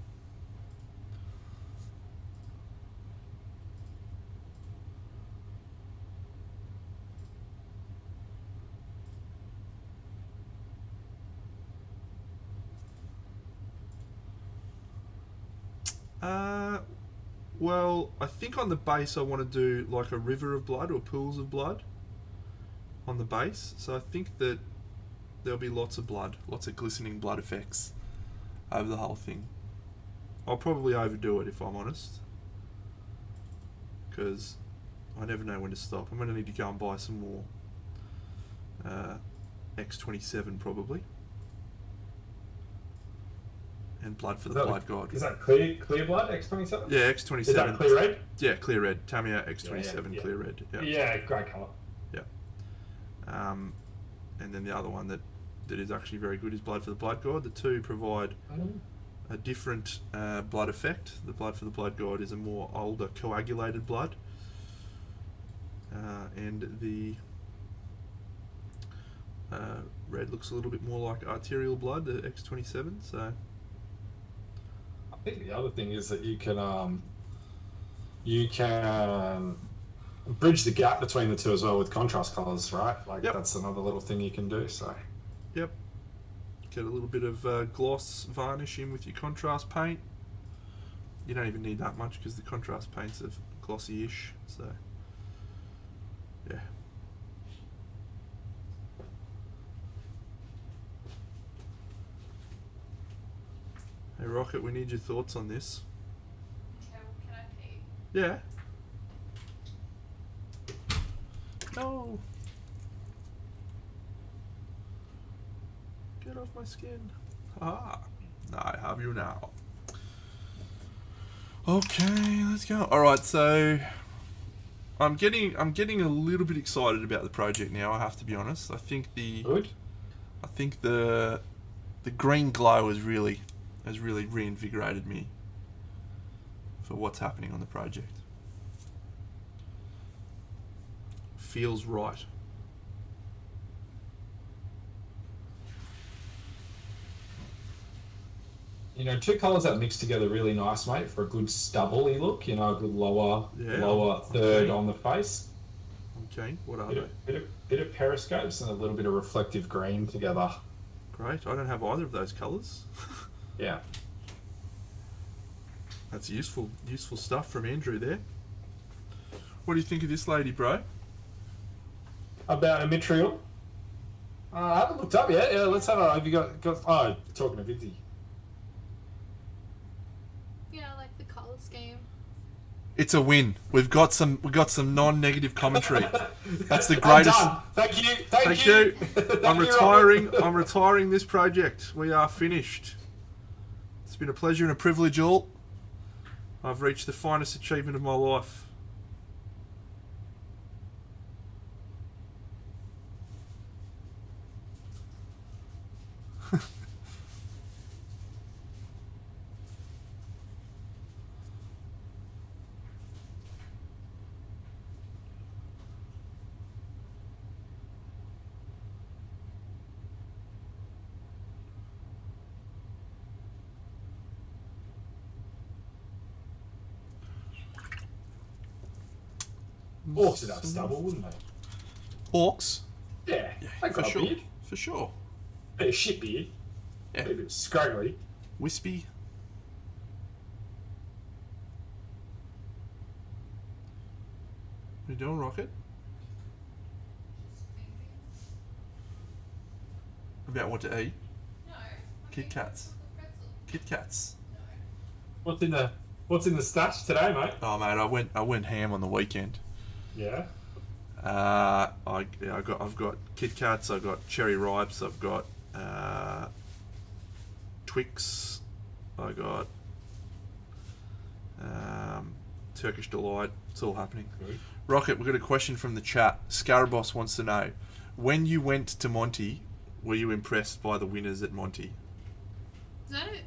Well, I think on the base I want to do like a river of blood or pools of blood on the base. So I think that there'll be lots of blood, lots of glistening blood effects over the whole thing. I'll probably overdo it if I'm honest, because I never know when to stop. I'm going to need to go and buy some more X27 probably. And blood for the blood god. Is that clear blood, X27? Yeah, X27. Is that clear red? Yeah, clear red. Tamiya X27 yeah. clear red. Yeah, yeah, great colour. Yeah. And then the other one that is actually very good is blood for the blood god. The two provide a different blood effect. The blood for the blood god is a more older coagulated blood. And the red looks a little bit more like arterial blood, the X27, so... I think the other thing is that you can bridge the gap between the two as well with contrast colours, right? Like that's another little thing you can do. So. Yep. Get a little bit of gloss varnish in with your contrast paint. You don't even need that much because the contrast paints are glossy-ish. So, yeah. Hey Rocket, we need your thoughts on this. Okay, well, can I pee? Yeah. No. Get off my skin. Ah. I have you now. Okay, let's go. Alright, so I'm getting a little bit excited about the project now, I have to be honest. I think the green glow has really reinvigorated me for what's happening on the project. Feels right. You know, two colours that mix together really nice, mate, for a good stubble-y look. You know, a good lower third on the face. Okay, what are they? Bit of periscopes and a little bit of reflective green together. Great. I don't have either of those colours. Yeah. That's useful stuff from Andrew there. What do you think of this lady, bro? About a Mitrial? I haven't looked up yet. Yeah, let's have a... Have you got... Oh, talking to Vinty. Yeah, I like the colour scheme. It's a win. We've got some non-negative commentary. That's the greatest. I'm done. Thank you. Thank you. I'm retiring. I'm retiring this project. We are finished. It's been a pleasure and a privilege, all. I've reached the finest achievement of my life. Orcs would have stubble, wouldn't they? Orcs? Yeah, they for got sure. a beard. For sure. Bit of shit beard. Yeah. Bit of scraggly. Wispy. You doing, Rocket? About what to eat? No. Kit Kats. Kit Kats. What's in the stash today, mate? Oh mate, I went ham on the weekend. Yeah. I've got Kit Kats. I've got cherry ripes. I've got Twix. I got Turkish delight. It's all happening. Good. Rocket, we've got a question from the chat. Scarabos wants to know, when you went to Monte, were you impressed by the winners at Monte?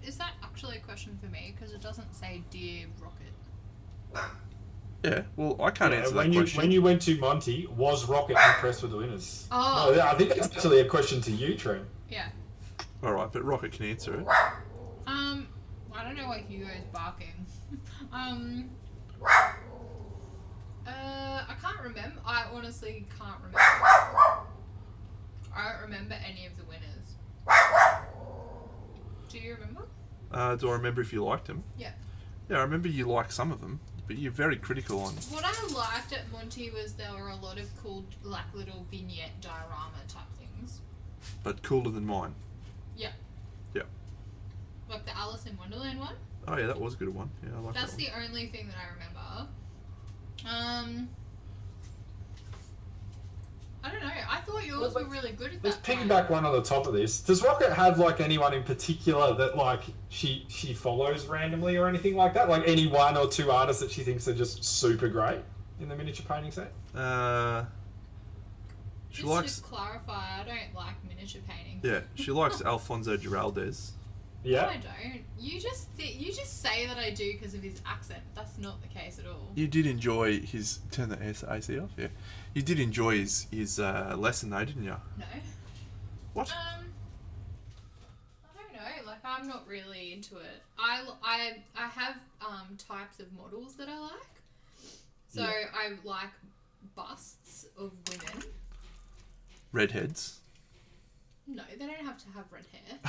Is that actually a question for me? Because it doesn't say Dear Rocket. Yeah, well, I can't answer that question. When you went to Monte, was Rocket impressed with the winners? Oh. No, I think that's actually a question to you, Trent. Yeah. Alright, but Rocket can answer it. I don't know why Hugo's barking. I can't remember. I honestly can't remember. I don't remember any of the winners. Do you remember? Do I remember if you liked them? Yeah. Yeah, I remember you liked some of them, but you're very critical on... What I liked at Monte was there were a lot of cool, like, little vignette diorama type things. But cooler than mine. Yeah. Yeah. Like the Alice in Wonderland one. Oh yeah, that was a good one. Yeah, I like That's that one. the only thing that I remember. I don't know. I thought yours were really good at Let's that. piggyback one on the top of this. Does Rocket have like anyone in particular that like she follows randomly or anything like that? Like any one or two artists that she thinks are just super great in the miniature painting set? She Just likes... to clarify, I don't like miniature painting. Yeah, she likes Alfonso Giraldez. Yeah. I don't. You just say that I do because of his accent. That's not the case at all. You did enjoy his... Turn the AC off? Yeah. You did enjoy his lesson though, didn't you? No. What? I don't know. Like, I'm not really into it. I have types of models that I like. So Yeah. I like busts of women. Redheads. No, they don't have to have red hair.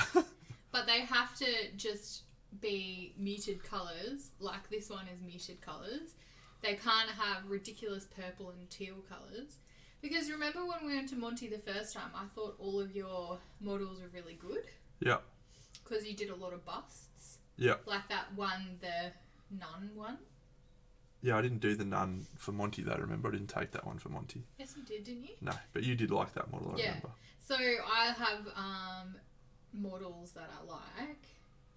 but they have to just be muted colours, like this one is muted colours. They can't have ridiculous purple and teal colours. Because remember when we went to Monte the first time, I thought all of your models were really good. Yeah. Because you did a lot of busts. Yeah. Like that one, the nun one. Yeah, I didn't do the nun for Monte though, remember? I didn't take that one for Monte. Yes, you did, didn't you? No, but you did like that model, I remember. So I have models that I like,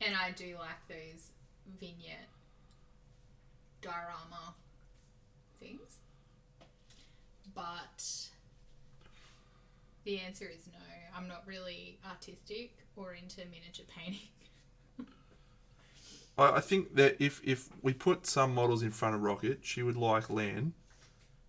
and I do like those vignette diorama things. But the answer is no. I'm not really artistic or into miniature painting. I think that if we put some models in front of Rocket, she would like Lan.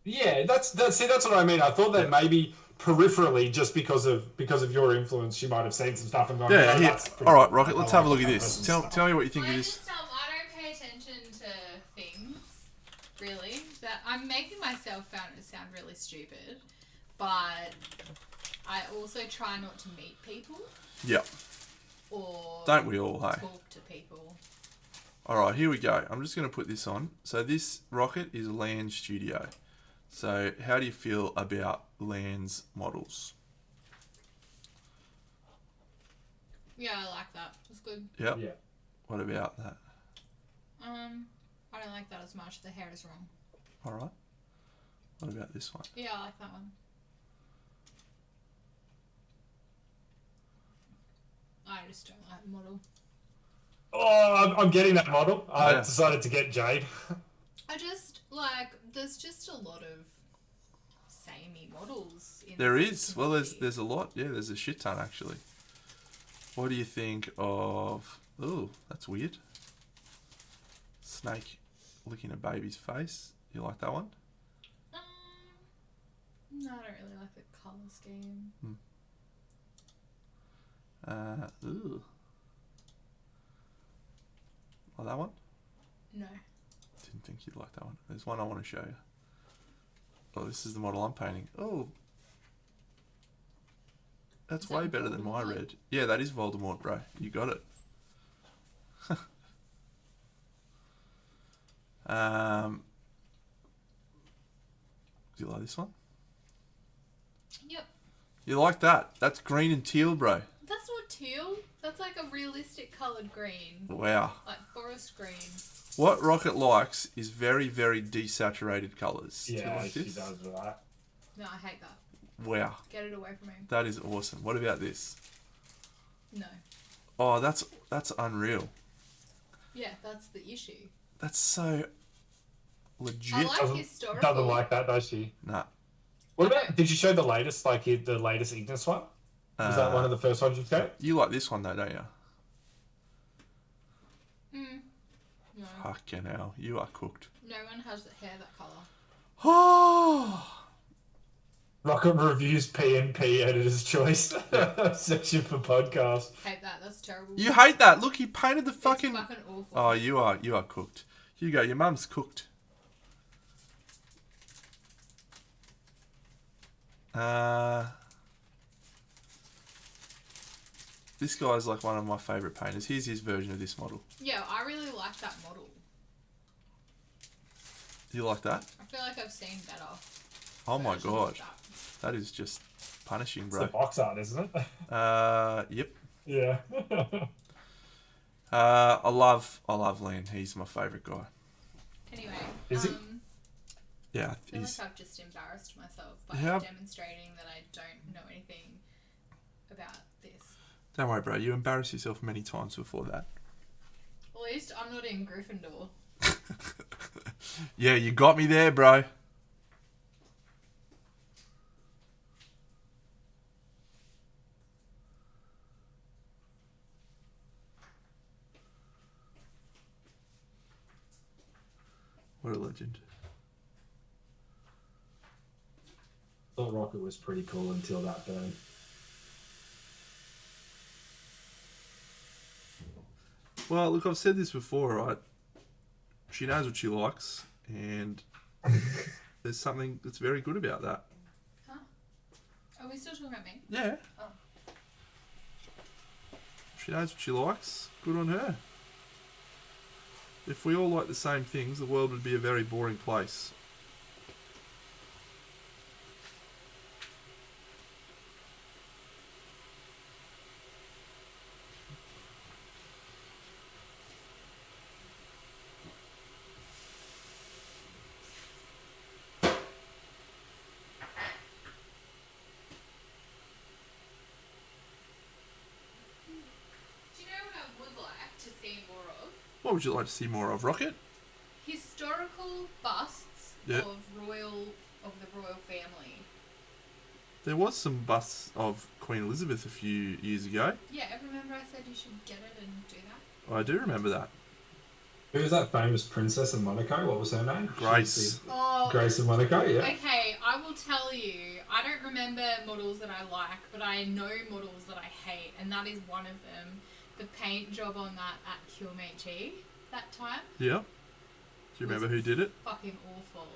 Yeah, that's what I mean. I thought that maybe peripherally, just because of your influence, she might have seen some stuff and gone, Yeah, "Oh, here. that's pretty All right, cool. Rocket, I let's like have a look at that this. person's Tell stuff." me what you think of this. I don't pay attention to things, really. That I'm making myself sound really stupid, but I also try not to meet people. Yeah. Or don't we all, hey? talk to people. All right, here we go. I'm just going to put this on. So this Rocket is Lan Studio. So how do you feel about Lan's models? Yeah, I like that. It's good. Yep. Yeah. What about that? I don't like that as much. The hair is wrong. All right. What about this one? Yeah, I like that one. I just don't like the model. Oh, I'm getting that model. I Yeah. decided to get Jade. I just, like, there's just a lot of samey models in There this is. Well, movie. there's a lot. Yeah, there's a shit ton actually. What do you think of... Oh, that's weird. Snake licking a baby's face. You like that one? No, I don't really like the colour scheme. Ooh. Like that one? No. Didn't think you'd like that one. There's one I want to show you. Oh, this is the model I'm painting. Oh. That's Is that way better than my Voldemort? red. Yeah, that is Voldemort, bro. You got it. Do you like this one? Yep. You like that? That's green and teal, bro. That's not teal. That's like a realistic coloured green. Wow. Like forest green. What Rocket likes is very, very desaturated colours. Do you Yeah, like she this? does that. No, I hate that. Wow. Get it away from me. That is awesome. What about this? No. Oh, that's unreal. Yeah, that's the issue. That's so legit. I like historical. Doesn't like that, does she? Nah. What about? Did you show the latest, like the latest Ignis one? Was that one of the first ones you showed? You like this one though, don't you? No. Fucking hell. You are cooked. No one has the hair that colour. Oh. Rocket Reviews PNP Editor's Choice section for podcast. Hate that. That's terrible. You hate that. Look, he painted the It's fucking... fucking awful. Oh, you are cooked. Here you go. Your mum's cooked. This guy's like one of my favourite painters. Here's his version of this model. Yeah, I really like that model. You like that? I feel like I've seen better. Oh my versions of god. that. That is just punishing, It's bro. the box art, isn't it? Yep. Yeah. I love Lan. He's my favourite guy. Anyway, Is he? Yeah, I feel he's... like I've just embarrassed myself by Yeah. demonstrating that I don't know anything about this. Don't worry, bro. You embarrassed yourself many times before that. At least I'm not in Gryffindor. Yeah, you got me there, bro. What a legend. Thought Rocket was pretty cool until that burn. Well, look, I've said this before, right? She knows what she likes, and there's something that's very good about that. Huh? Are we still talking about me? Yeah. Oh. She knows what she likes. Good on her. If we all like the same things, the world would be a very boring place. What would you like to see more of, Rocket? Historical busts Yep. of the royal family. There was some busts of Queen Elizabeth a few years ago. Yeah, remember I said you should get it and do that? I do remember that. Who was that famous princess of Monaco? What was her name? Grace. Grace of Monaco, yeah. Okay, I will tell you, I don't remember models that I like, but I know models that I hate, and that is one of them. The paint job on that at QMHE that time. Yeah. Do you remember who did it? Fucking awful.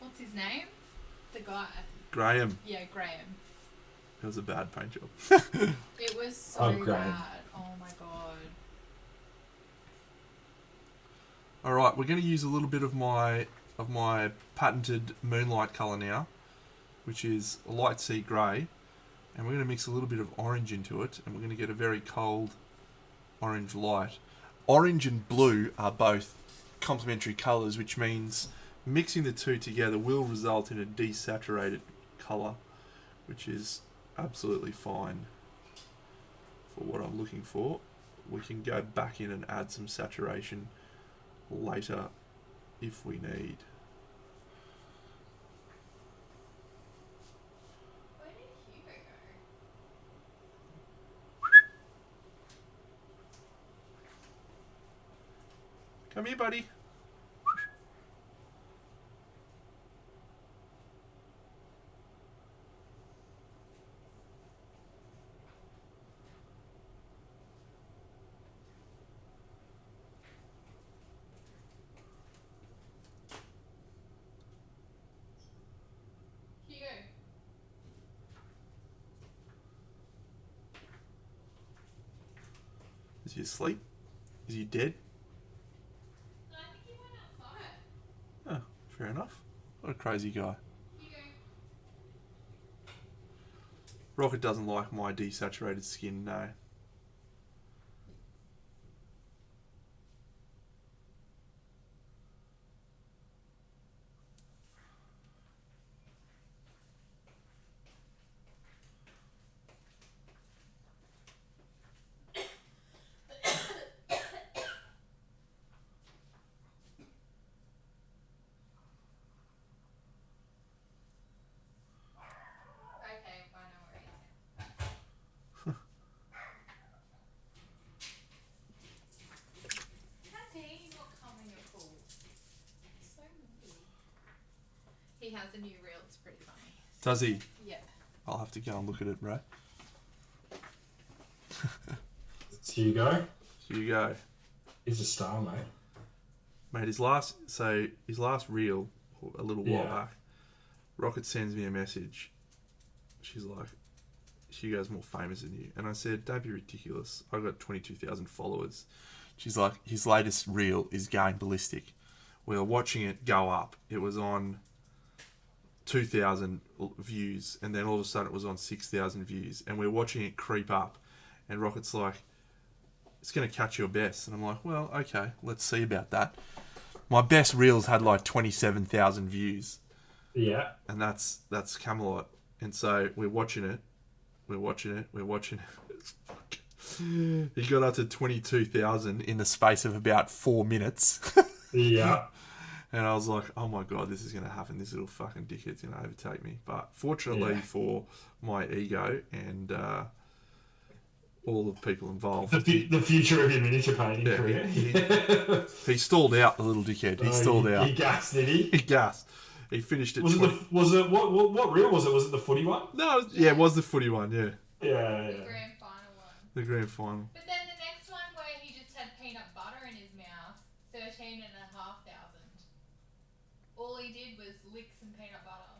What's his name? The guy. Graham. Yeah, Graham. It was a bad paint job. It was so bad. Oh my god. All right, we're going to use a little bit of my patented moonlight colour now, which is a light sea grey, and we're going to mix a little bit of orange into it, and we're going to get a very cold orange light. Orange and blue are both complementary colours, which means mixing the two together will result in a desaturated colour, which is absolutely fine for what I'm looking for. We can go back in and add some saturation later if we need. Where did Hugo go? Come here, buddy. Hugo. Is he asleep? Is he dead? No, I think he went outside. Oh, fair enough. What a crazy guy. Hugo. Rocket doesn't like my desaturated skin, no. Okay, I know where he is. How dare you not come when you're cool? So moody. He has a new reel, it's pretty funny. Does he? Yeah. I'll have to go and look at it, bro. It's Hugo. Here you go. He's a star, mate. Mate, his last reel, a little while Yeah. back, Rocket sends me a message. She's like, Hugo's more famous than you. And I said, don't be ridiculous. I've got 22,000 followers. She's like, his latest reel is going ballistic. We were watching it go up. It was on 2,000 views, and then all of a sudden it was on 6,000 views. And we're watching it creep up. And Rocket's like, it's going to catch your best. And I'm like, well, okay, let's see about that. My best reels had like 27,000 views. Yeah. And that's Camelot. And so we're watching it. It's fucking... He got up to 22,000 in the space of about 4 minutes. Yeah. And I was like, oh my God, this is going to happen. This little fucking dickhead's going to overtake me. But fortunately for my ego and all the people involved... The future of your miniature painting career. He stalled out, the little dickhead. He stalled out. He gassed, did he? He gassed. He finished at Was 20... what reel was it? Was it the footy one? No, it was the footy one, yeah. Yeah. The grand final one. The grand final. But then the next one where he just had peanut butter in his mouth, 13,500. All he did was lick some peanut butter.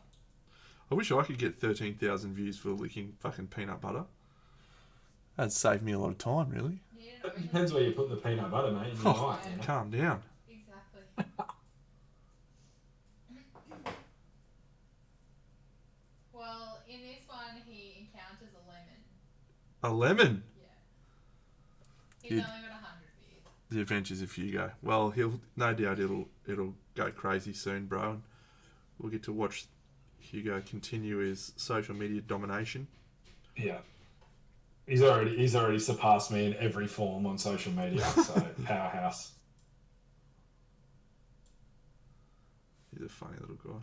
I wish I could get 13,000 views for licking fucking peanut butter. That'd save me a lot of time, really. It depends where you put the peanut butter, mate. You might, you know? Calm down. Exactly. Well, in this one, he encounters a lemon. A lemon? Yeah. He's only got 100 beers. The Adventures of Hugo. Well, he'll no doubt it'll go crazy soon, bro. And we'll get to watch Hugo continue his social media domination. Yeah. He's already surpassed me in every form on social media, so powerhouse. He's a funny little guy.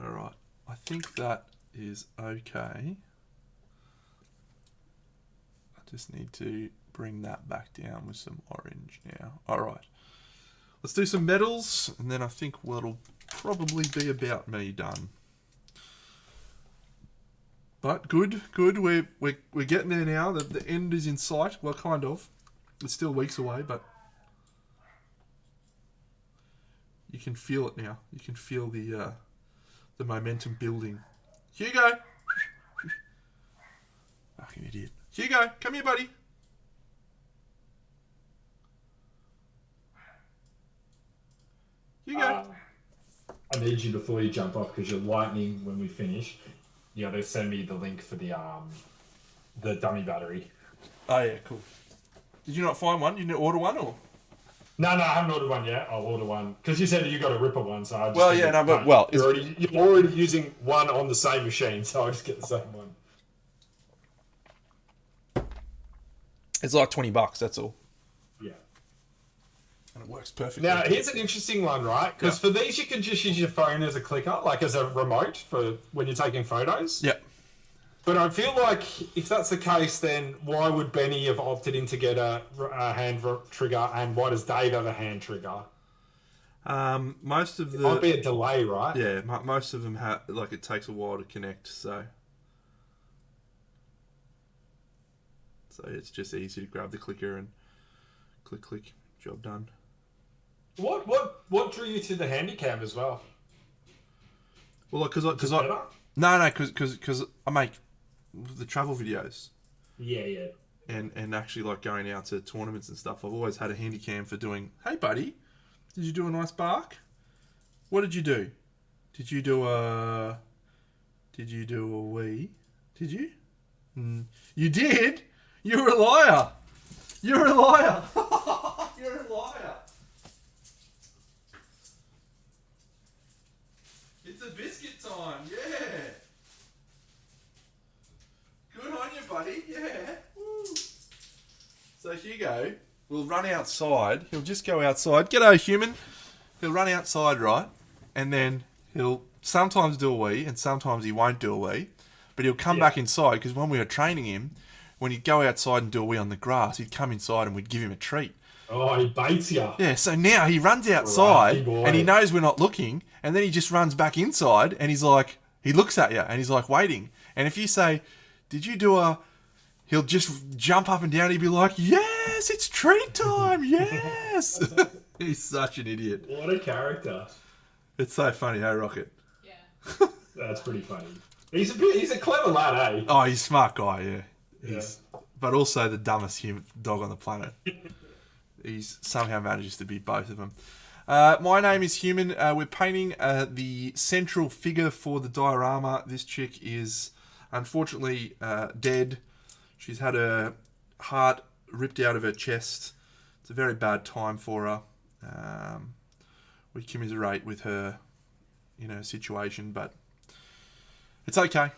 Alright. I think that is okay. I just need to bring that back down with some orange now. Alright. Let's do some medals, and then I think it'll probably be about me done. But good. We're getting there now. The end is in sight. Well, kind of. It's still weeks away, but you can feel it now. You can feel the momentum building. Hugo, fucking idiot. Hugo, come here, buddy. Hugo. I need you before you jump off because you're lightning when we finish. You got to send me the link for the dummy battery. Oh yeah, cool. Did you not find one? You didn't order one, or? No, I haven't ordered one yet. I'll order one because you said you got a Ripper one, so I just you're already using one on the same machine, so I'll just get the same one. It's like $20. That's all. Yeah. And it works perfectly. Now, here's an interesting one, right? Because for these, you can just use your phone as a clicker, like as a remote for when you're taking photos. Yeah. But I feel like if that's the case, then why would Benny have opted in to get a hand trigger, and why does Dave have a hand trigger? Most of It might be a delay, right? Yeah, most of them have, like, it takes a while to connect, so it's just easy to grab the clicker and click, job done. What drew you to the Handycam as well? Well, because I make the travel videos. Yeah. And actually, like, going out to tournaments and stuff, I've always had a Handycam for doing. Hey, buddy, did you do a nice bark? What did you do? Did you do a wee? Did you? You did. You're a liar. You're a liar. You're a liar. It's a biscuit time, yeah. Good on you, buddy, yeah. Woo. So Hugo will run outside. He'll just go outside. G'day, human. He'll run outside, right? And then he'll sometimes do a wee, and sometimes he won't do a wee. But he'll come back inside, because when we were training him, when he'd go outside and do a wee on the grass, he'd come inside and we'd give him a treat. Oh, he baits you. Yeah, so now he runs outside and he knows we're not looking, and then he just runs back inside and he's like, he looks at you and he's like waiting. And if you say, did you do a... He'll just jump up and down. He'd be like, yes, it's treat time, yes. He's such an idiot. What a character. It's so funny, hey, Rocket? Yeah. That's pretty funny. He's a clever lad, eh? Oh, he's a smart guy, yeah. But also the dumbest dog on the planet. He somehow manages to beat both of them. My name is Human. We're painting the central figure for the diorama. This chick is unfortunately dead. She's had her heart ripped out of her chest. It's a very bad time for her. We commiserate with her, situation, but it's okay.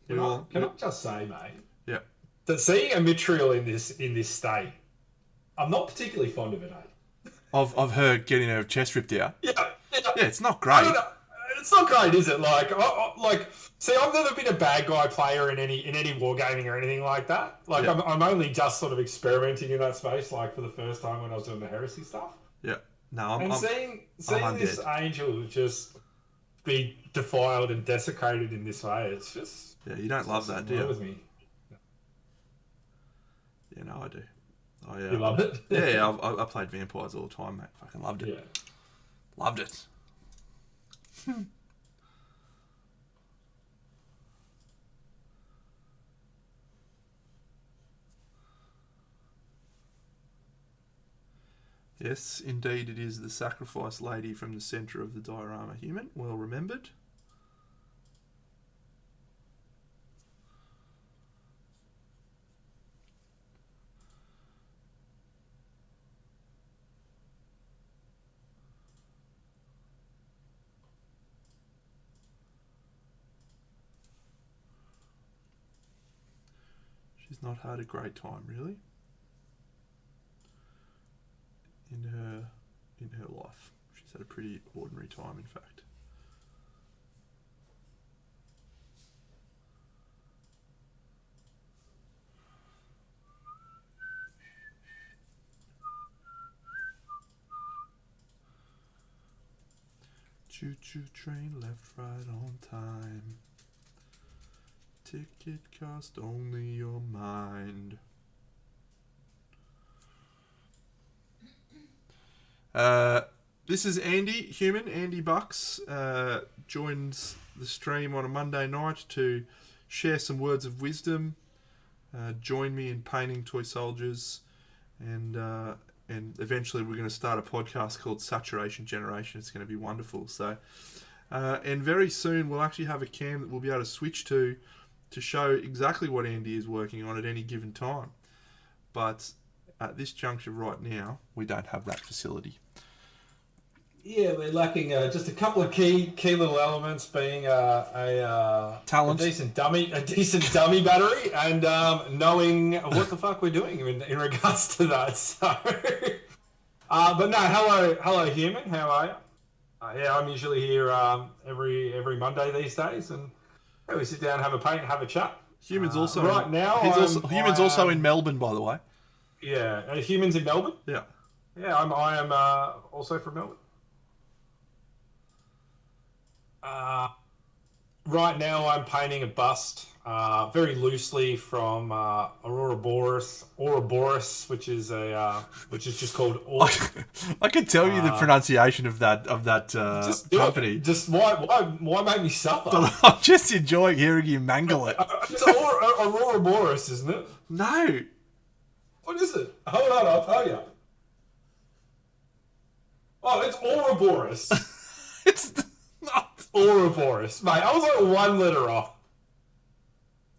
Can I just say, mate? Yeah. That seeing a Mitriel in this state, I'm not particularly fond of it, eh? Of her getting her chest ripped out. Yeah, it's not great. It's not great, is it? See, I've never been a bad guy player in any wargaming or anything like that. I'm only just sort of experimenting in that space, like for the first time when I was doing the heresy stuff. Yeah. No, seeing this angel just be defiled and desecrated in this way, it's just... Yeah, you don't love that, do you? Me. Yeah, no, I do. You love it? Yeah, I played Vampires all the time, mate. Fucking loved it. Yeah. Loved it. Yes, indeed, it is the sacrifice lady from the centre of the diorama human. Well remembered. She's not had a great time, really, in her life. She's had a pretty ordinary time, in fact. Choo-choo train left right on time. Ticket cost only your mind. This is Andy, human, Andy Bucks, joins the stream on a Monday night to share some words of wisdom, join me in painting toy soldiers, and eventually we're going to start a podcast called Saturation Generation. It's going to be wonderful. So, and very soon we'll actually have a cam that we'll be able to switch to show exactly what Andy is working on at any given time. But at this juncture right now, we don't have that facility. Yeah, we're lacking just a couple of key little elements, being talent, a decent dummy battery, and knowing what the fuck we're doing in regards to that. So, but no, hello, human. How are you? Yeah, I'm usually here every Monday these days, and we sit down, have a paint, have a chat. Human's also right now. Human's also in Melbourne, by the way. Yeah, Human's in Melbourne. Yeah, I am also from Melbourne. Right now I'm painting a bust, very loosely from Ouroboros, which is just called. I can tell you the pronunciation of that company. Just why make me suffer? But I'm just enjoying hearing you mangle it. It's Ouroboros, isn't it? No. What is it? Hold on, I'll tell you. Oh, it's Ouroboros. It's not. Ouroboros, mate. I was like one letter off.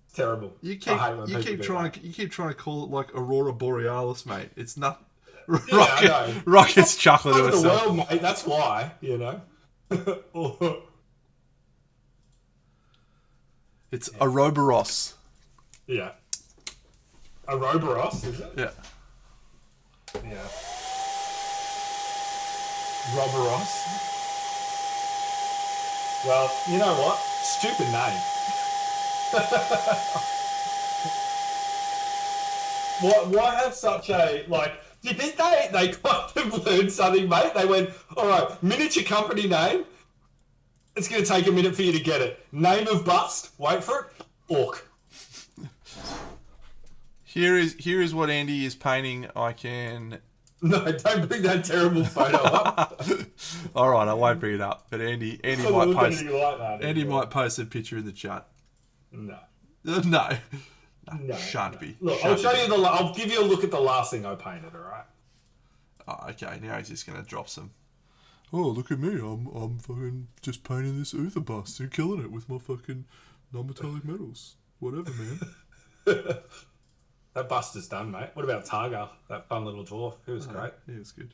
It's terrible. You keep trying to call it like Aurora Borealis, mate. It's not. Rocket's chocolate to itself. The world, mate. That's why, you know. It's Ouroboros. Yeah. Ouroboros, is it? Yeah. Yeah. Roboros. Well, you know what? Stupid name. Why have such a, like, do you think they kind of learned something, mate? They went, all right, miniature company name. It's going to take a minute for you to get it. Name of bust. Wait for it. Orc. Here is what Andy is painting. I can... No, don't bring that terrible photo up. All right, I won't bring it up. But Andy might post a picture in the chat. No. No. Shan't be. Look, I'll give you a look at the last thing I painted. All right. Oh, okay. Now he's just gonna drop some. Oh, look at me! I'm fucking just painting this Uther bust and killing it with my fucking non-metallic metals. Whatever, man. That bust is done, mate. What about Targa? That fun little dwarf. He was great. He was good.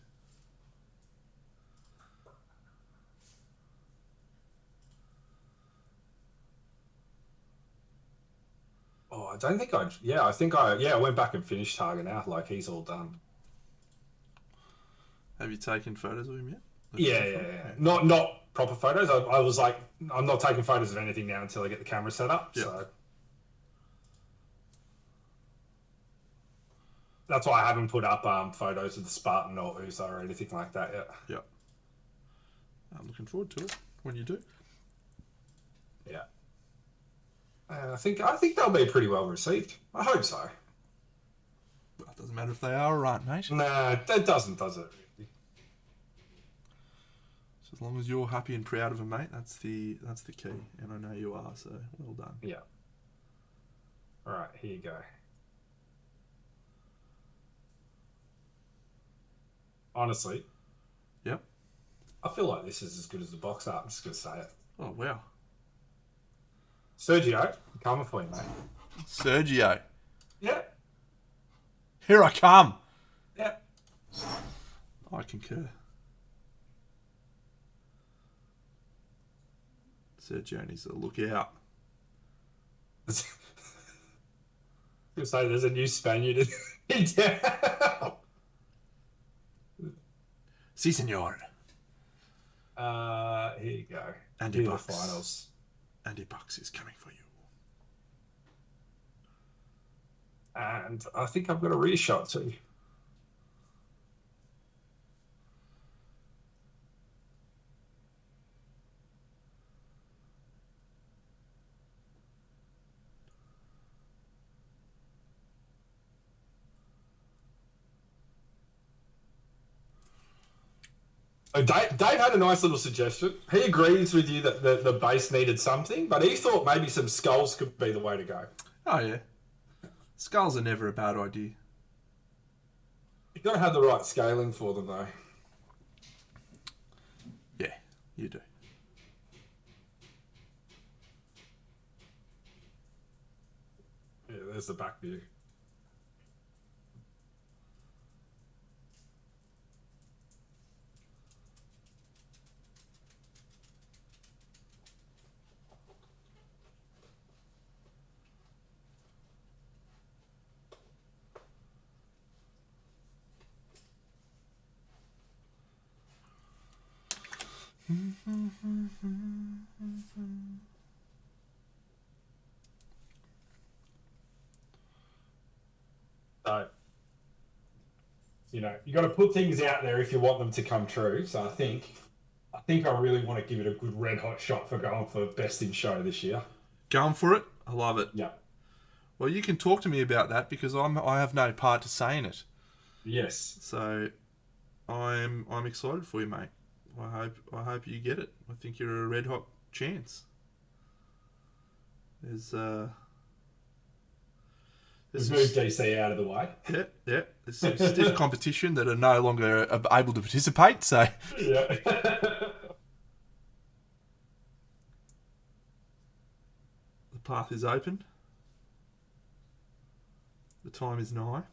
Oh, I don't think I went back and finished Targa now. Like, he's all done. Have you taken photos of him yet? Yeah. Not proper photos. I was like, I'm not taking photos of anything now until I get the camera set up. Yep. So that's why I haven't put up photos of the Spartan or Usa or anything like that yet. Yeah. I'm looking forward to it when you do. Yeah. I think they'll be pretty well received. I hope so. Well, it doesn't matter if they are or aren't, mate. Nah, that doesn't, does it? So as long as you're happy and proud of them, mate, that's the key. And I know you are, so well done. Yeah. All right, here you go. Honestly, Yep. I feel like this is as good as the box art. I'm just going to say it. Oh, wow. Sergio, I'm coming for you, mate. Sergio. Yeah. Here I come. Yeah. I concur. Sergio needs to look out. I was going to say there's a new Spaniard in town. Si, senor. Here you go. Andy Here are the Bucks. finals. Andy Bucks is coming for you. And I think I've got a rear shot too. Dave had a nice little suggestion. He agrees with you that the base needed something, but he thought maybe some skulls could be the way to go. Oh, yeah. Skulls are never a bad idea. You've got to have the right scaling for them, though. Yeah, you do. Yeah, there's the back view. So, you know, you got to put things out there if you want them to come true. So I think I really want to give it a good red hot shot for going for best in show this year. Going for it? I love it. Yeah. Well, you can talk to me about that because I have no part to say in it. Yes. So I'm excited for you, mate. I hope you get it. I think you're a red hot chance. We've moved DC out of the way. Yeah. There's some stiff competition that are no longer able to participate. So Yeah. the path is open. The time is nigh.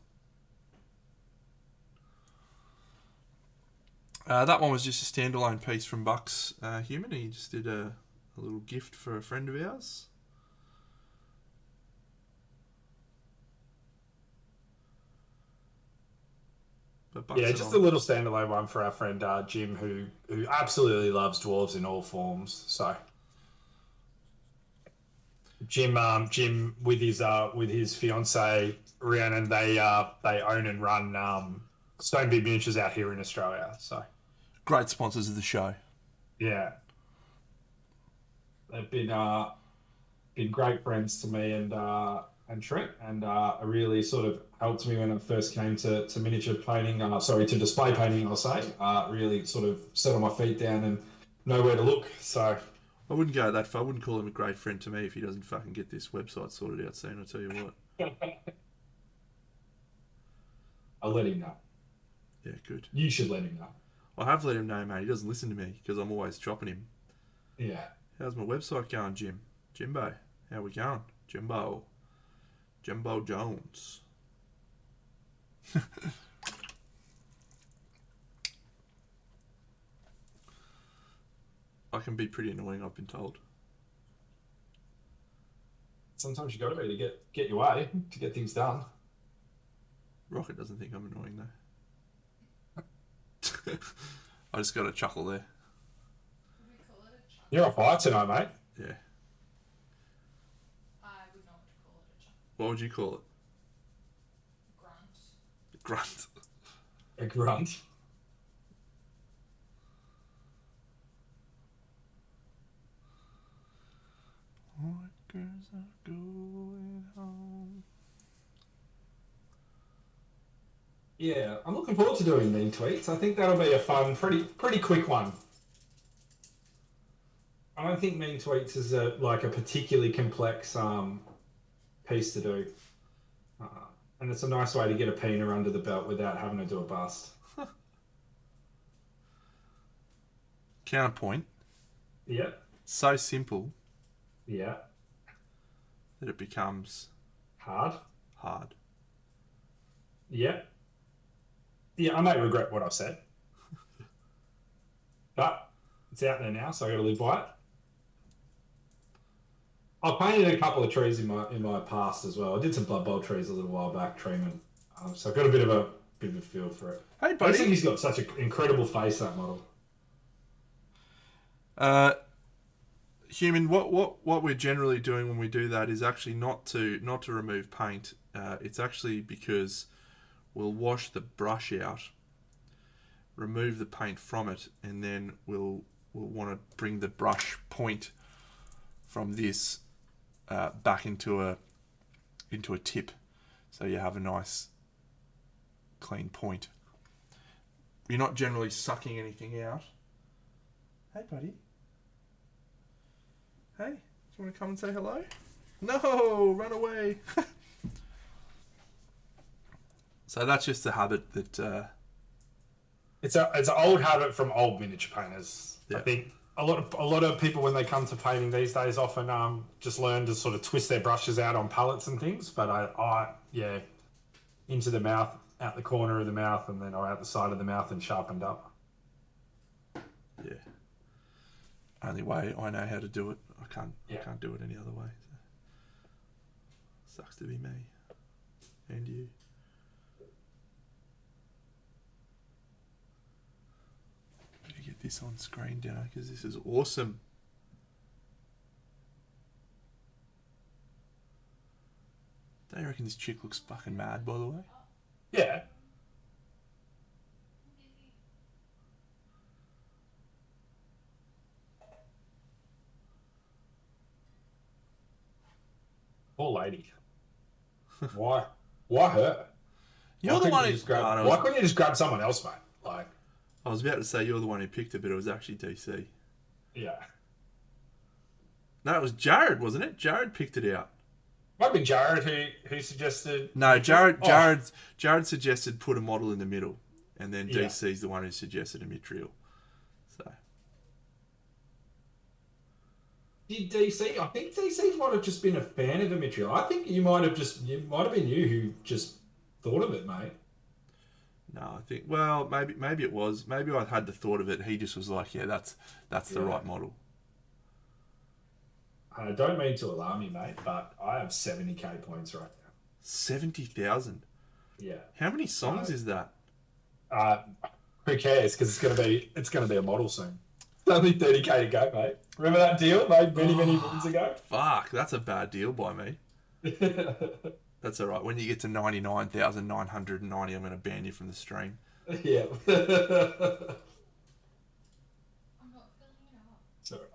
That one was just a standalone piece from Bucks Human. He just did a little gift for a friend of ours. Yeah, just a little standalone one for our friend Jim, who absolutely loves dwarves in all forms. So Jim with his fiance Rhiannon, they own and run Stonebeard Miniatures out here in Australia. So great sponsors of the show. Yeah, they've been great friends to me and Trent, and really sort of helped me when I first came to miniature painting. To display painting, I'll say. Really sort of set on my feet down and know where to look. So I wouldn't go that far. I wouldn't call him a great friend to me if he doesn't fucking get this website sorted out soon. I'll tell you what. I'll let him know. Yeah, good. You should let him know. I have let him know, mate. He doesn't listen to me because I'm always chopping him. Yeah. How's my website going, Jim? Jimbo, how we going? Jimbo Jones. I can be pretty annoying, I've been told. Sometimes you got to be to get your way, to get things done. Rocket doesn't think I'm annoying though. I just got a chuckle there. You're on fire tonight, mate. Yeah. I would not call it a chuckle. What would you call it? Grunt. Grunt. A grunt. Workers are going home. Yeah, I'm looking forward to doing mean tweets. I think that'll be a fun, pretty quick one. I don't think mean tweets is a particularly complex piece to do, and it's a nice way to get a peener under the belt without having to do a bust. Counterpoint. Yeah. So simple Yeah. that it becomes Hard. Yeah. Yeah, I may regret what I've said. But it's out there now, so I got to live by it. I painted a couple of trees in my past as well. I did some Blood Bowl trees a little while back, Treeman. So I've got a bit of a feel for it. Hey, I buddy. think he's got such an incredible face, that model. Human, what we're generally doing when we do that is actually not to remove paint. It's actually because we'll wash the brush out, remove the paint from it, and then we'll want to bring the brush point from this back into a tip, so you have a nice clean point. You're not generally sucking anything out. Hey, buddy. Hey, do you want to come and say hello? No, run away. So that's just a habit that... It's an old habit from old miniature painters. Yeah. I think a lot of people, when they come to painting these days, often just learn to sort of twist their brushes out on palettes and things. But I into the mouth, out the corner of the mouth, and then out the side of the mouth and sharpened up. Yeah. Only way I know how to do it. I can't do it any other way. So. Sucks to be me. And you. Better get this on screen, Dano, because this is awesome. Don't you reckon this chick looks fucking mad, by the way? Yeah. Poor lady. Why her? You're the one who... Why couldn't you just grab someone else, mate? Like, I was about to say you're the one who picked it, but it was actually DC. Yeah. No, it was Jared, wasn't it? Jared picked it out. Might have been Jared who suggested... No, Jared suggested put a model in the middle, and then Yeah. DC's the one who suggested a mitrial. So... Did DC? I think DC might have just been a fan of Dimitri. I think it might have been you who just thought of it, mate. No, I think maybe it was. Maybe I had the thought of it. He just was like, yeah, that's the right model. I don't mean to alarm you, mate, but I have 70k points right now. 70,000. Yeah. How many songs is that? Who cares? Because it's gonna be a model soon. It's only 30k to go, mate. Remember that deal made many moons ago? Fuck, that's a bad deal by me. That's all right. When you get to 99,990, I'm going to ban you from the stream. Yeah. I'm not filling it up. It's all right.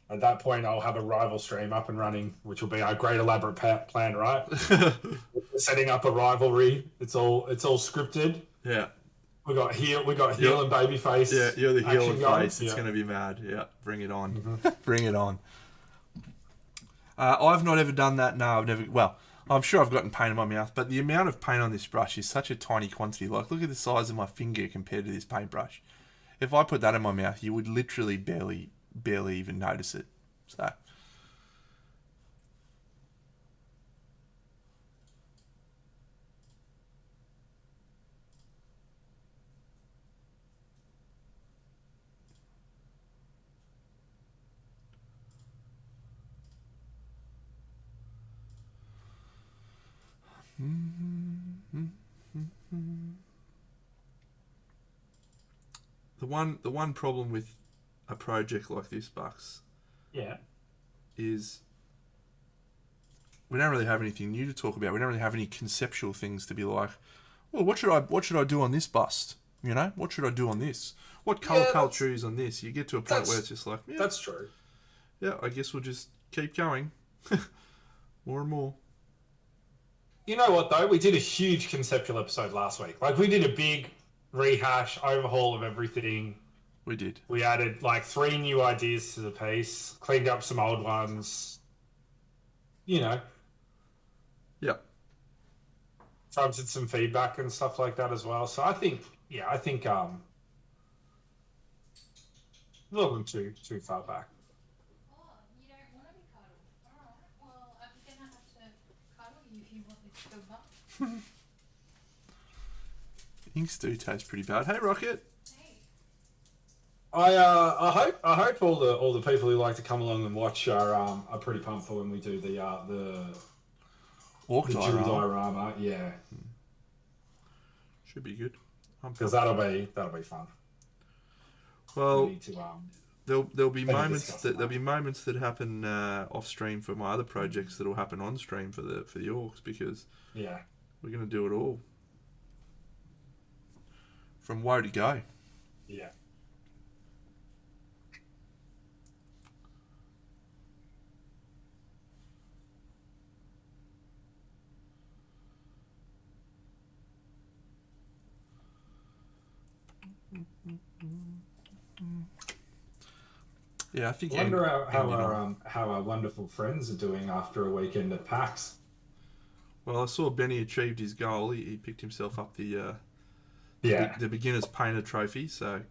At that point, I'll have a rival stream up and running, which will be our great elaborate plan, right? Setting up a rivalry. It's all scripted. Yeah. We got heel and baby face. Yeah, you're the heel and going. face. It's going to be mad. Yeah, bring it on. Mm-hmm. Bring it on. I've not ever done that. No, I've never... Well, I'm sure I've gotten paint in my mouth, but the amount of paint on this brush is such a tiny quantity. Like, look at the size of my finger compared to this paintbrush. If I put that in my mouth, you would literally barely even notice it. So... The one problem with a project like this, Bucks, is we don't really have anything new to talk about. We don't really have any conceptual things to be like, well, what should I do on this bust? You know, what should I do on this? What colour palette choose on this? You get to a point where it's just like, yeah, that's true. Yeah, I guess we'll just keep going, more and more. You know what, though? We did a huge conceptual episode last week. Like, we did a big rehash, overhaul of everything. We did. We added, 3 new ideas to the piece, cleaned up some old ones. You know. Yep. Fronted some feedback and stuff like that as well. So I think Not too far back. Oh, you don't want to be cuddled. Alright, well, I'm gonna have to cuddle you if you want this to go up. Inks do taste pretty bad. Hey, Rocket. Hey. I hope all the people who like to come along and watch are pretty pumped for when we do the Orc Jewel diorama. diorama. Yeah, Should be good. because that'll be fun. Well, We need to, there'll be Maybe moments discuss that that. happen off stream for my other projects that'll happen on stream for the orcs, because yeah. we're gonna do it all from woe to go. Yeah. Yeah, I think. I wonder ended on- how our wonderful friends are doing after a weekend at PAX. Well, I saw Benny achieved his goal. He picked himself up the Yeah. the beginner's painter trophy. So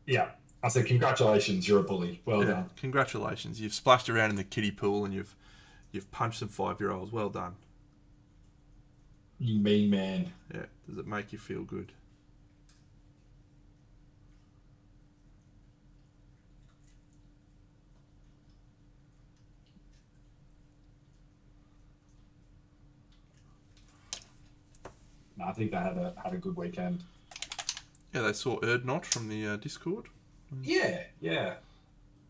Yeah. I said, congratulations, you're a bully. Well yeah, done. congratulations. You've splashed around in the kiddie pool and you've punched some 5-year-olds. Well done. You mean man. Yeah. Does it make you feel good? No, I think they had a good weekend. Yeah, they saw Erdnot from the Discord. Yeah, yeah.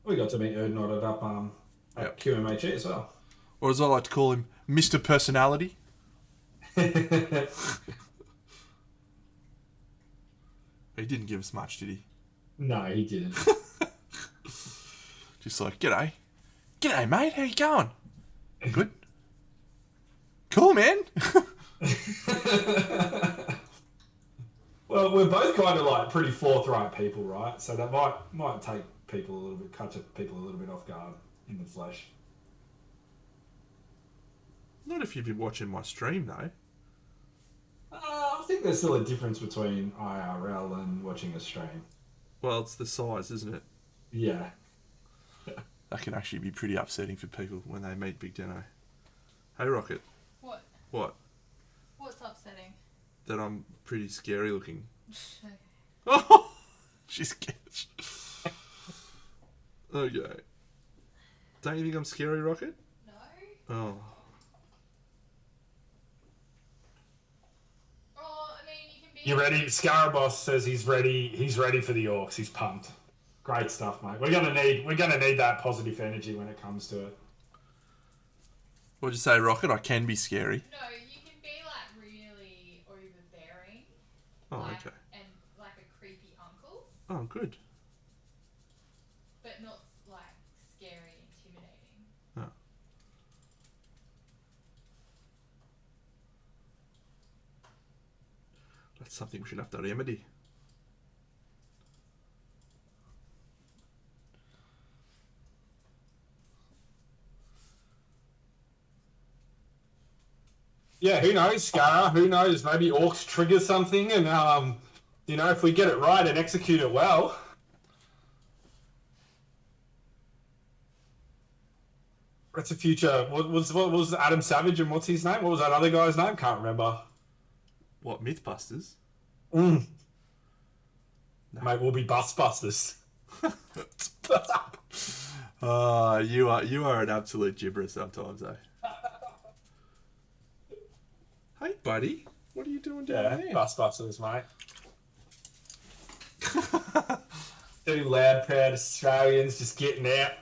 We got to meet Erdnot at Yep. QMHE as well. Or as I like to call him, Mr. Personality. He didn't give us much, did he? No, he didn't. Just like, g'day. G'day, mate. How you going? Good. Cool, man. Well, we're both kind of like pretty forthright people, right? So that might take people catch people a little bit off guard in the flesh. Not if you've been watching my stream, though. I think there's still a difference between IRL and watching a stream. Well, it's the size, isn't it? Yeah. That can actually be pretty upsetting for people when they meet Big Deno. Hey, Rocket. What? What? What's upsetting? That I'm pretty scary looking. Okay. Oh, she's scared. Okay. Don't you think I'm scary, Rocket? No? Oh. Oh, I mean, you can be... You ready? Scaraboss says he's ready. He's ready for the Orcs. He's pumped. Great stuff, mate. We're gonna need that positive energy when it comes to it. What'd you say, Rocket? I can be scary. No, you can be, like, really overbearing. Oh, like, okay. And, like, a creepy uncle. Oh, good. But not, like, scary, intimidating. Oh. That's something we should have to remedy. Yeah, who knows, Scara? Who knows? Maybe Orcs trigger something, and if we get it right and execute it well. That's a future. What was Adam Savage and what's his name? What was that other guy's name? Can't remember. What, Mythbusters? Mate, we'll be Bustbusters. You are an absolute gibber sometimes, eh? Hey, buddy. What are you doing down Yeah, there? Bustbusters, mate. Two loud, proud Australians just getting out.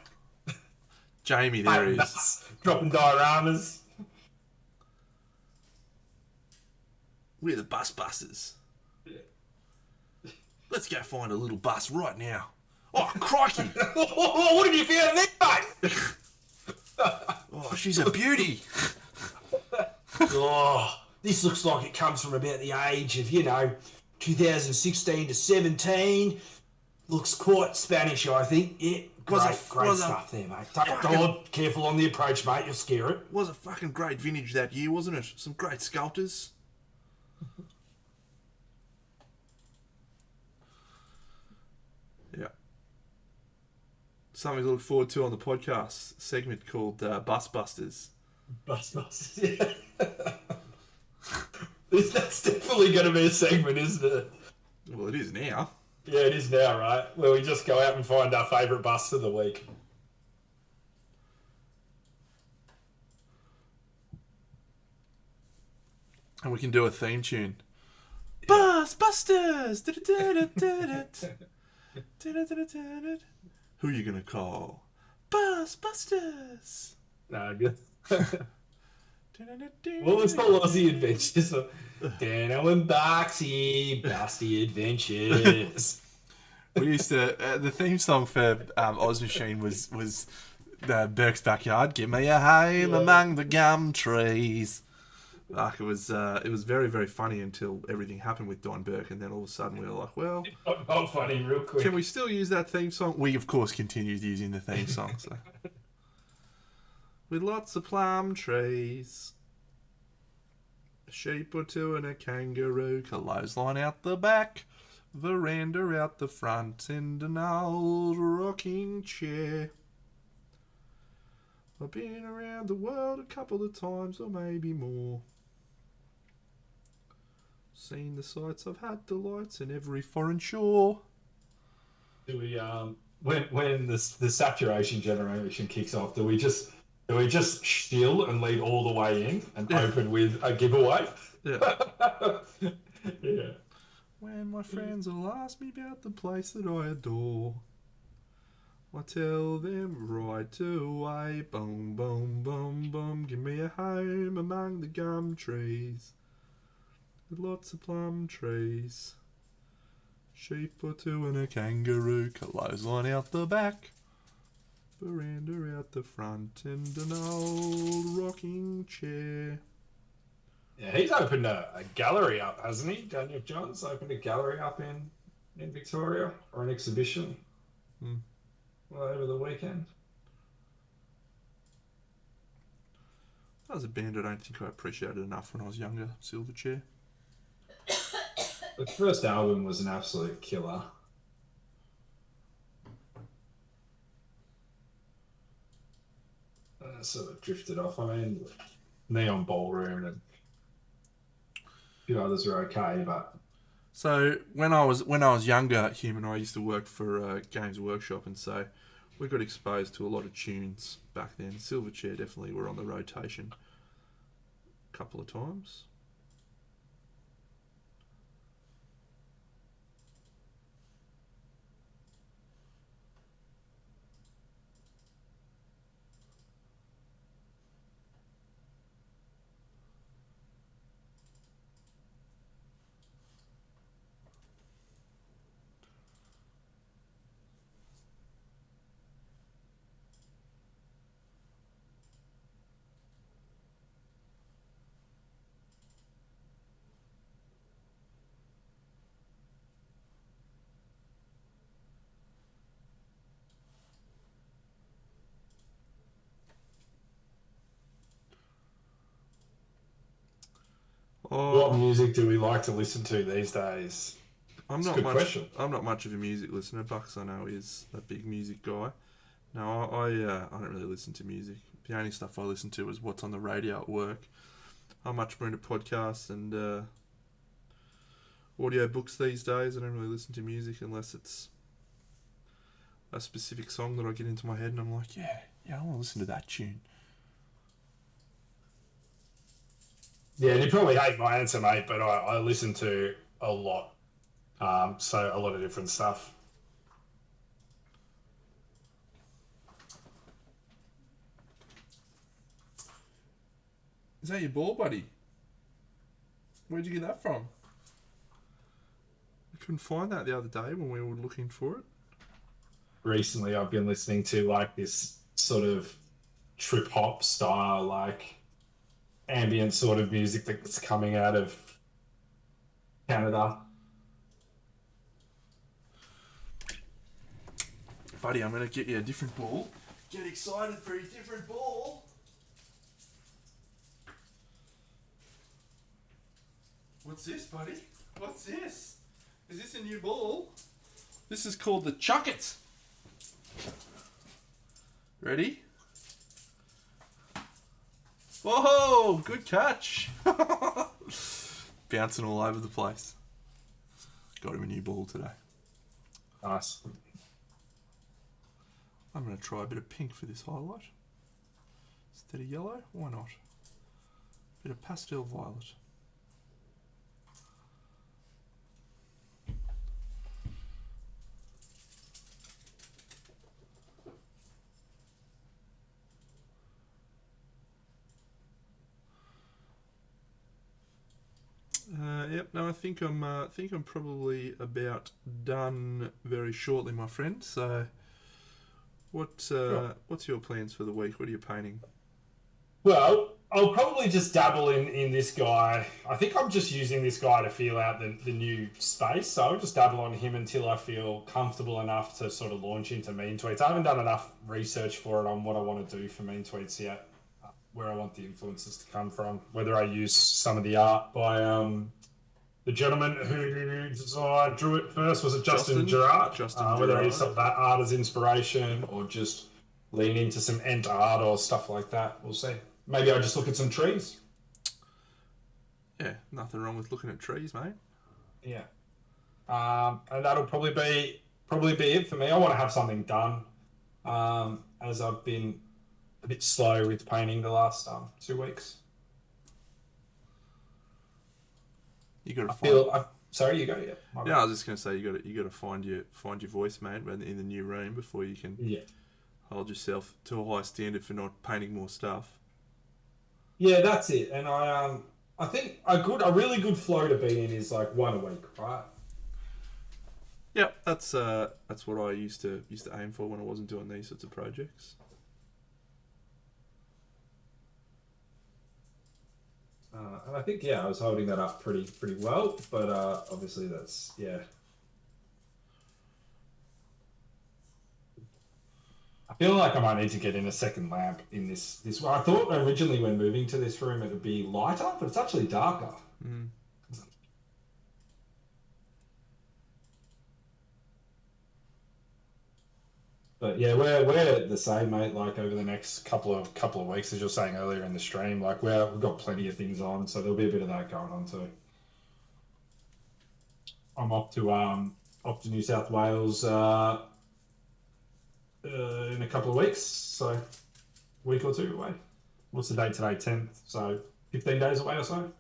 Jamie, there he is. Nuts, dropping dioramas. We're the Bustbusters. Let's go find a little bus right now. Oh, crikey! What have you found there, mate? Oh, she's a beauty. Oh, this looks like it comes from about the age of, 2016 to 17. Looks quite Spanish, I think. Yeah, great stuff there, mate. God, careful on the approach, mate. You'll scare it. Was a fucking great vintage that year, wasn't it? Some great sculptors. Yeah. something to look forward to on the podcast segment called Bus Busters. Bus Busters, yeah. That's definitely going to be a segment, isn't it? Well, it is now. Yeah, it is now, right? Where we just go out and find our favourite bus of the week. And we can do a theme tune. Bus Busters! Who are you going to call? Bus Busters! No, good. Well, it's called Aussie Adventures. Dano and Boxy, Busty Adventures. We used to... the theme song for Oz Machine was Burke's Backyard. Give me a home among the gum trees. Like, it was very, very funny until everything happened with Don Burke, and then all of a sudden we were like, well... Not funny, real quick. Can we still use that theme song? We, of course, continued using the theme song, so... With lots of plum trees, a sheep or two and a kangaroo, clothesline out the back, veranda out the front, and an old rocking chair. I've been around the world a couple of times, or maybe more. Seen the sights, I've had delights in every foreign shore. Do we when the saturation generation kicks off, do we just steal and lead all the way in and open with a giveaway? Yeah. Yeah. When my friends will ask me about the place that I adore, I tell them right away, boom, boom, boom, boom, give me a home among the gum trees, with lots of plum trees, sheep or two and a kangaroo, clothesline out the back, veranda out the front, and an old rocking chair. Yeah, he's opened a gallery up, hasn't he? Daniel Johns opened a gallery up in Victoria, or an exhibition over the weekend. That was a band I don't think I appreciated enough when I was younger, Silverchair. The first album was an absolute killer. Sort of drifted off. I mean, Neon Ballroom and a few others are okay, but... So when I was younger, Hugh and I used to work for Games Workshop, and so we got exposed to a lot of tunes back then. Silverchair definitely were on the rotation a couple of times. What music do we like to listen to these days? I'm not much of a music listener. Bucks, I know, is a big music guy. No, I don't really listen to music. The only stuff I listen to is what's on the radio at work. I'm much more into podcasts and audio books these days. I don't really listen to music unless it's a specific song that I get into my head and I'm like, yeah, I want to listen to that tune. Yeah, and you probably hate my answer, mate, but I listen to a lot. So a lot of different stuff. Is that your ball, buddy? Where'd you get that from? I couldn't find that the other day when we were looking for it. Recently, I've been listening to like this sort of trip hop style, like ambient sort of music that's coming out of Canada. Buddy, I'm going to get you a different ball. Get excited for a different ball. What's this, buddy? What's this? Is this a new ball? This is called the Chuck It. Ready? Whoa! Good catch! Bouncing all over the place. Got him a new ball today. Nice. I'm going to try a bit of pink for this highlight. Instead of yellow, why not? Bit of pastel violet. Yep. No, I think I'm probably about done very shortly, my friend. So, what's your plans for the week? What are you painting? Well, I'll probably just dabble in this guy. I think I'm just using this guy to feel out the new space. So I'll just dabble on him until I feel comfortable enough to sort of launch into mean tweets. I haven't done enough research for it on what I want to do for mean tweets yet, where I want the influences to come from, whether I use some of the art by the gentleman who drew it first. Was it Justin Gerard? Whether I use some of that art as inspiration or just lean into some ent art or stuff like that. We'll see. Maybe I just look at some trees. Yeah, nothing wrong with looking at trees, mate. Yeah. And that'll probably be it for me. I want to have something done, as I've been a bit slow with painting the last 2 weeks. You got to sorry, you go. Yeah. Yeah, I was just gonna say you got to find your voice, mate, in the new room before you can hold yourself to a high standard for not painting more stuff. Yeah, that's it. And I think a really good flow to be in is like one a week, right? Yeah, that's what I used to aim for when I wasn't doing these sorts of projects. And I think I was holding that up pretty well, but obviously that's I feel like I might need to get in a second lamp in this. I thought originally when moving to this room it would be lighter, but it's actually darker. Mm. But yeah, we're the same, mate. Like over the next couple of weeks, as you're saying earlier in the stream, like we've got plenty of things on, so there'll be a bit of that going on too. I'm off to New South Wales in a couple of weeks, so a week or two away. What's the date today? 10th, so 15 days away or so.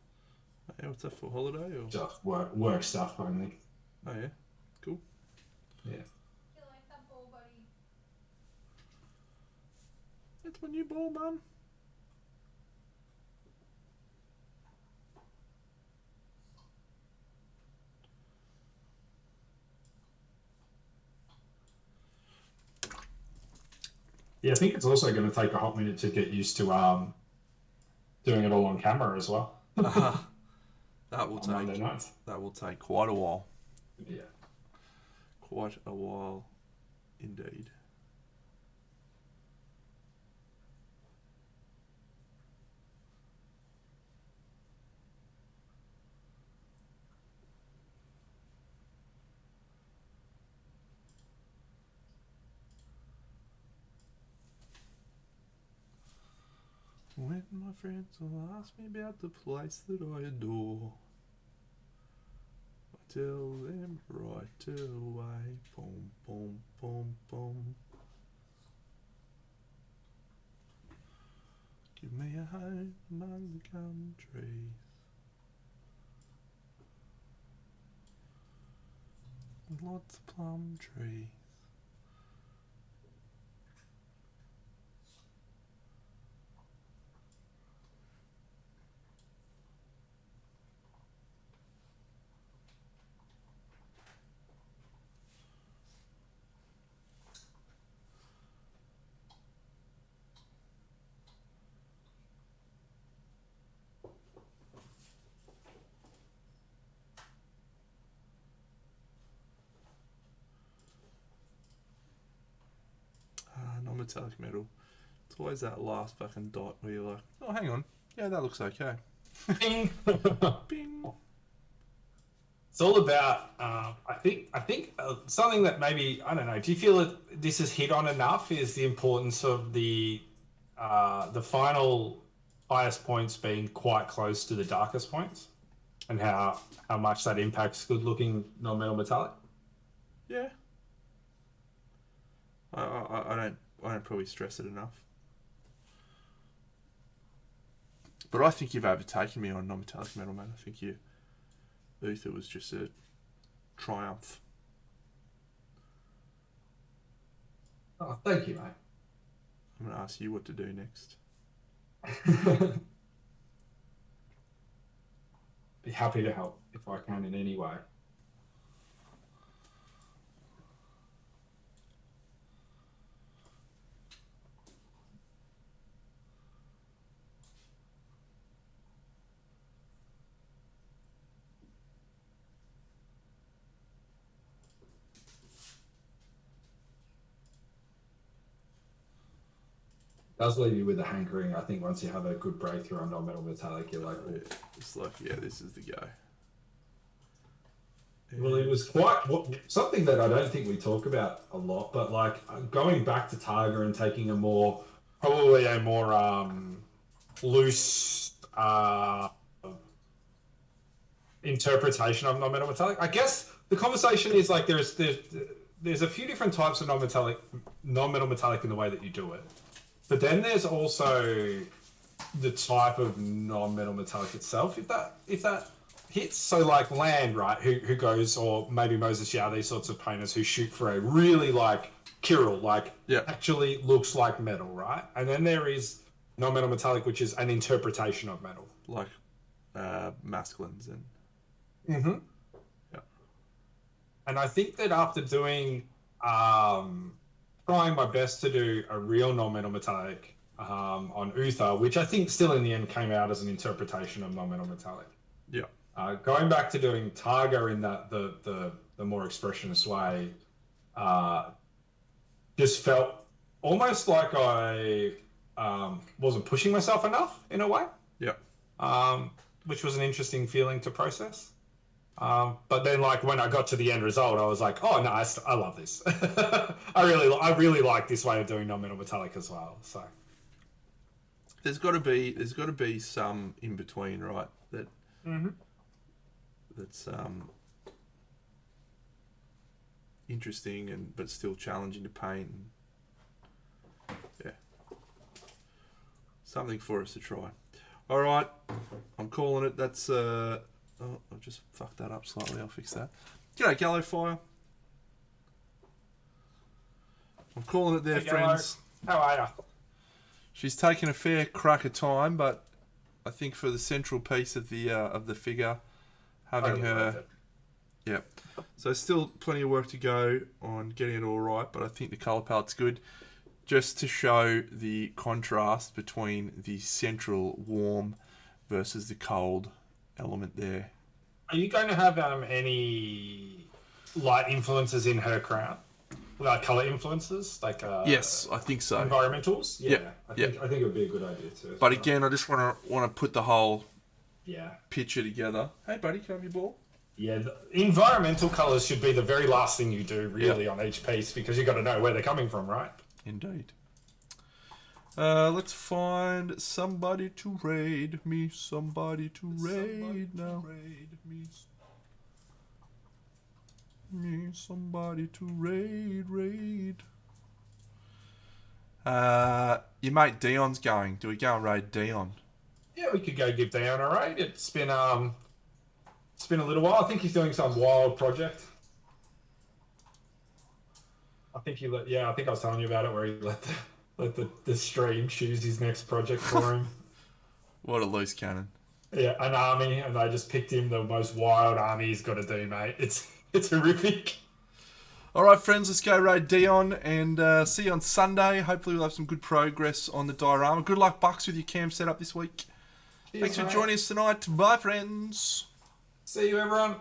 Yeah, what's that for, holiday or just work stuff only? Oh yeah, cool. Yeah. That's my new ball, Mum. Yeah, I think it's also going to take a hot minute to get used to doing it all on camera as well. That will take quite a while. Yeah. Quite a while indeed. When my friends will ask me about the place that I adore, I tell them right away, boom, boom, boom, boom. Give me a home among the gum trees, with lots of plum trees. Non-metallic metal. It's always that last fucking dot where you're like, oh, hang on. Yeah, that looks okay. Bing. Bing. It's all about. I think something that maybe I don't know. Do you feel that this is hit on enough? Is the importance of the final highest points being quite close to the darkest points, and how much that impacts good looking non-metal metallic? Yeah. I don't probably stress it enough. But I think you've overtaken me on non-metallic metal, man. I think Uther was just a triumph. Oh, thank you, mate. I'm going to ask you what to do next. Be happy to help if I can in any way. Does leave you with a hankering. I think once you have a good breakthrough on non-metal metallic, you're like, oh. It's like, yeah, this is the go. Well, it was quite something that I don't think we talk about a lot, but like going back to Targa and taking probably a more loose interpretation of non-metal metallic. I guess the conversation is like there's a few different types of non-metal metallic in the way that you do it. But then there's also the type of non-metal metallic itself, if that hits. So like Land, right, who goes, or maybe Moses Yao, these sorts of painters who shoot for a really like Kirill, like actually looks like metal, right? And then there is non-metal metallic, which is an interpretation of metal. Like masculines and... Mm-hmm. Yeah. And I think that after doing... trying my best to do a real non-metal metallic on Uther, which I think still in the end came out as an interpretation of non-metal metallic. Yeah. Going back to doing Targa in that the more expressionist way, just felt almost like I wasn't pushing myself enough in a way. Yeah. Which was an interesting feeling to process. But then, like when I got to the end result, I was like, "Oh no, I love this. I really like this way of doing non-metal metallic as well." So there's got to be some in between, right? That's interesting but still challenging to paint. Yeah, something for us to try. All right, I'm calling it. That's Oh, I've just fucked that up slightly. I'll fix that. G'day, Gallo Fire. I'm calling it there, hey, friends. How are ya? She's taken a fair crack of time, but I think for the central piece of the figure, having her... Yep. So still plenty of work to go on getting it all right, but I think the colour palette's good. Just to show the contrast between the central warm versus the cold element there. Are you going to have any light influences in her crown? Like colour influences? Like yes, I think so. Environmentals? Yeah. I think it would be a good idea too. But again, I just want to put the whole Yeah. picture together. Hey, buddy, can I have your ball? Yeah, the environmental colours should be the very last thing you do, really, on each piece, because you've got to know where they're coming from, right? Indeed. Let's find somebody to raid me. Somebody to raid now. Somebody to raid. Your mate Dion's going. Do we go and raid Dion? Yeah, we could go give Dion a raid. It's been a little while. I think he's doing some wild project. I think I was telling you about it, where he let the stream choose his next project for him. What a loose cannon. Yeah, an army, and they just picked him the most wild army he's got to do, mate. It's horrific. All right, friends, let's go raid Dion and see you on Sunday. Hopefully we'll have some good progress on the diorama. Good luck, Bucks, with your cam setup this week. Cheers, Thanks for mate. joining us tonight. Bye, friends. See you, everyone.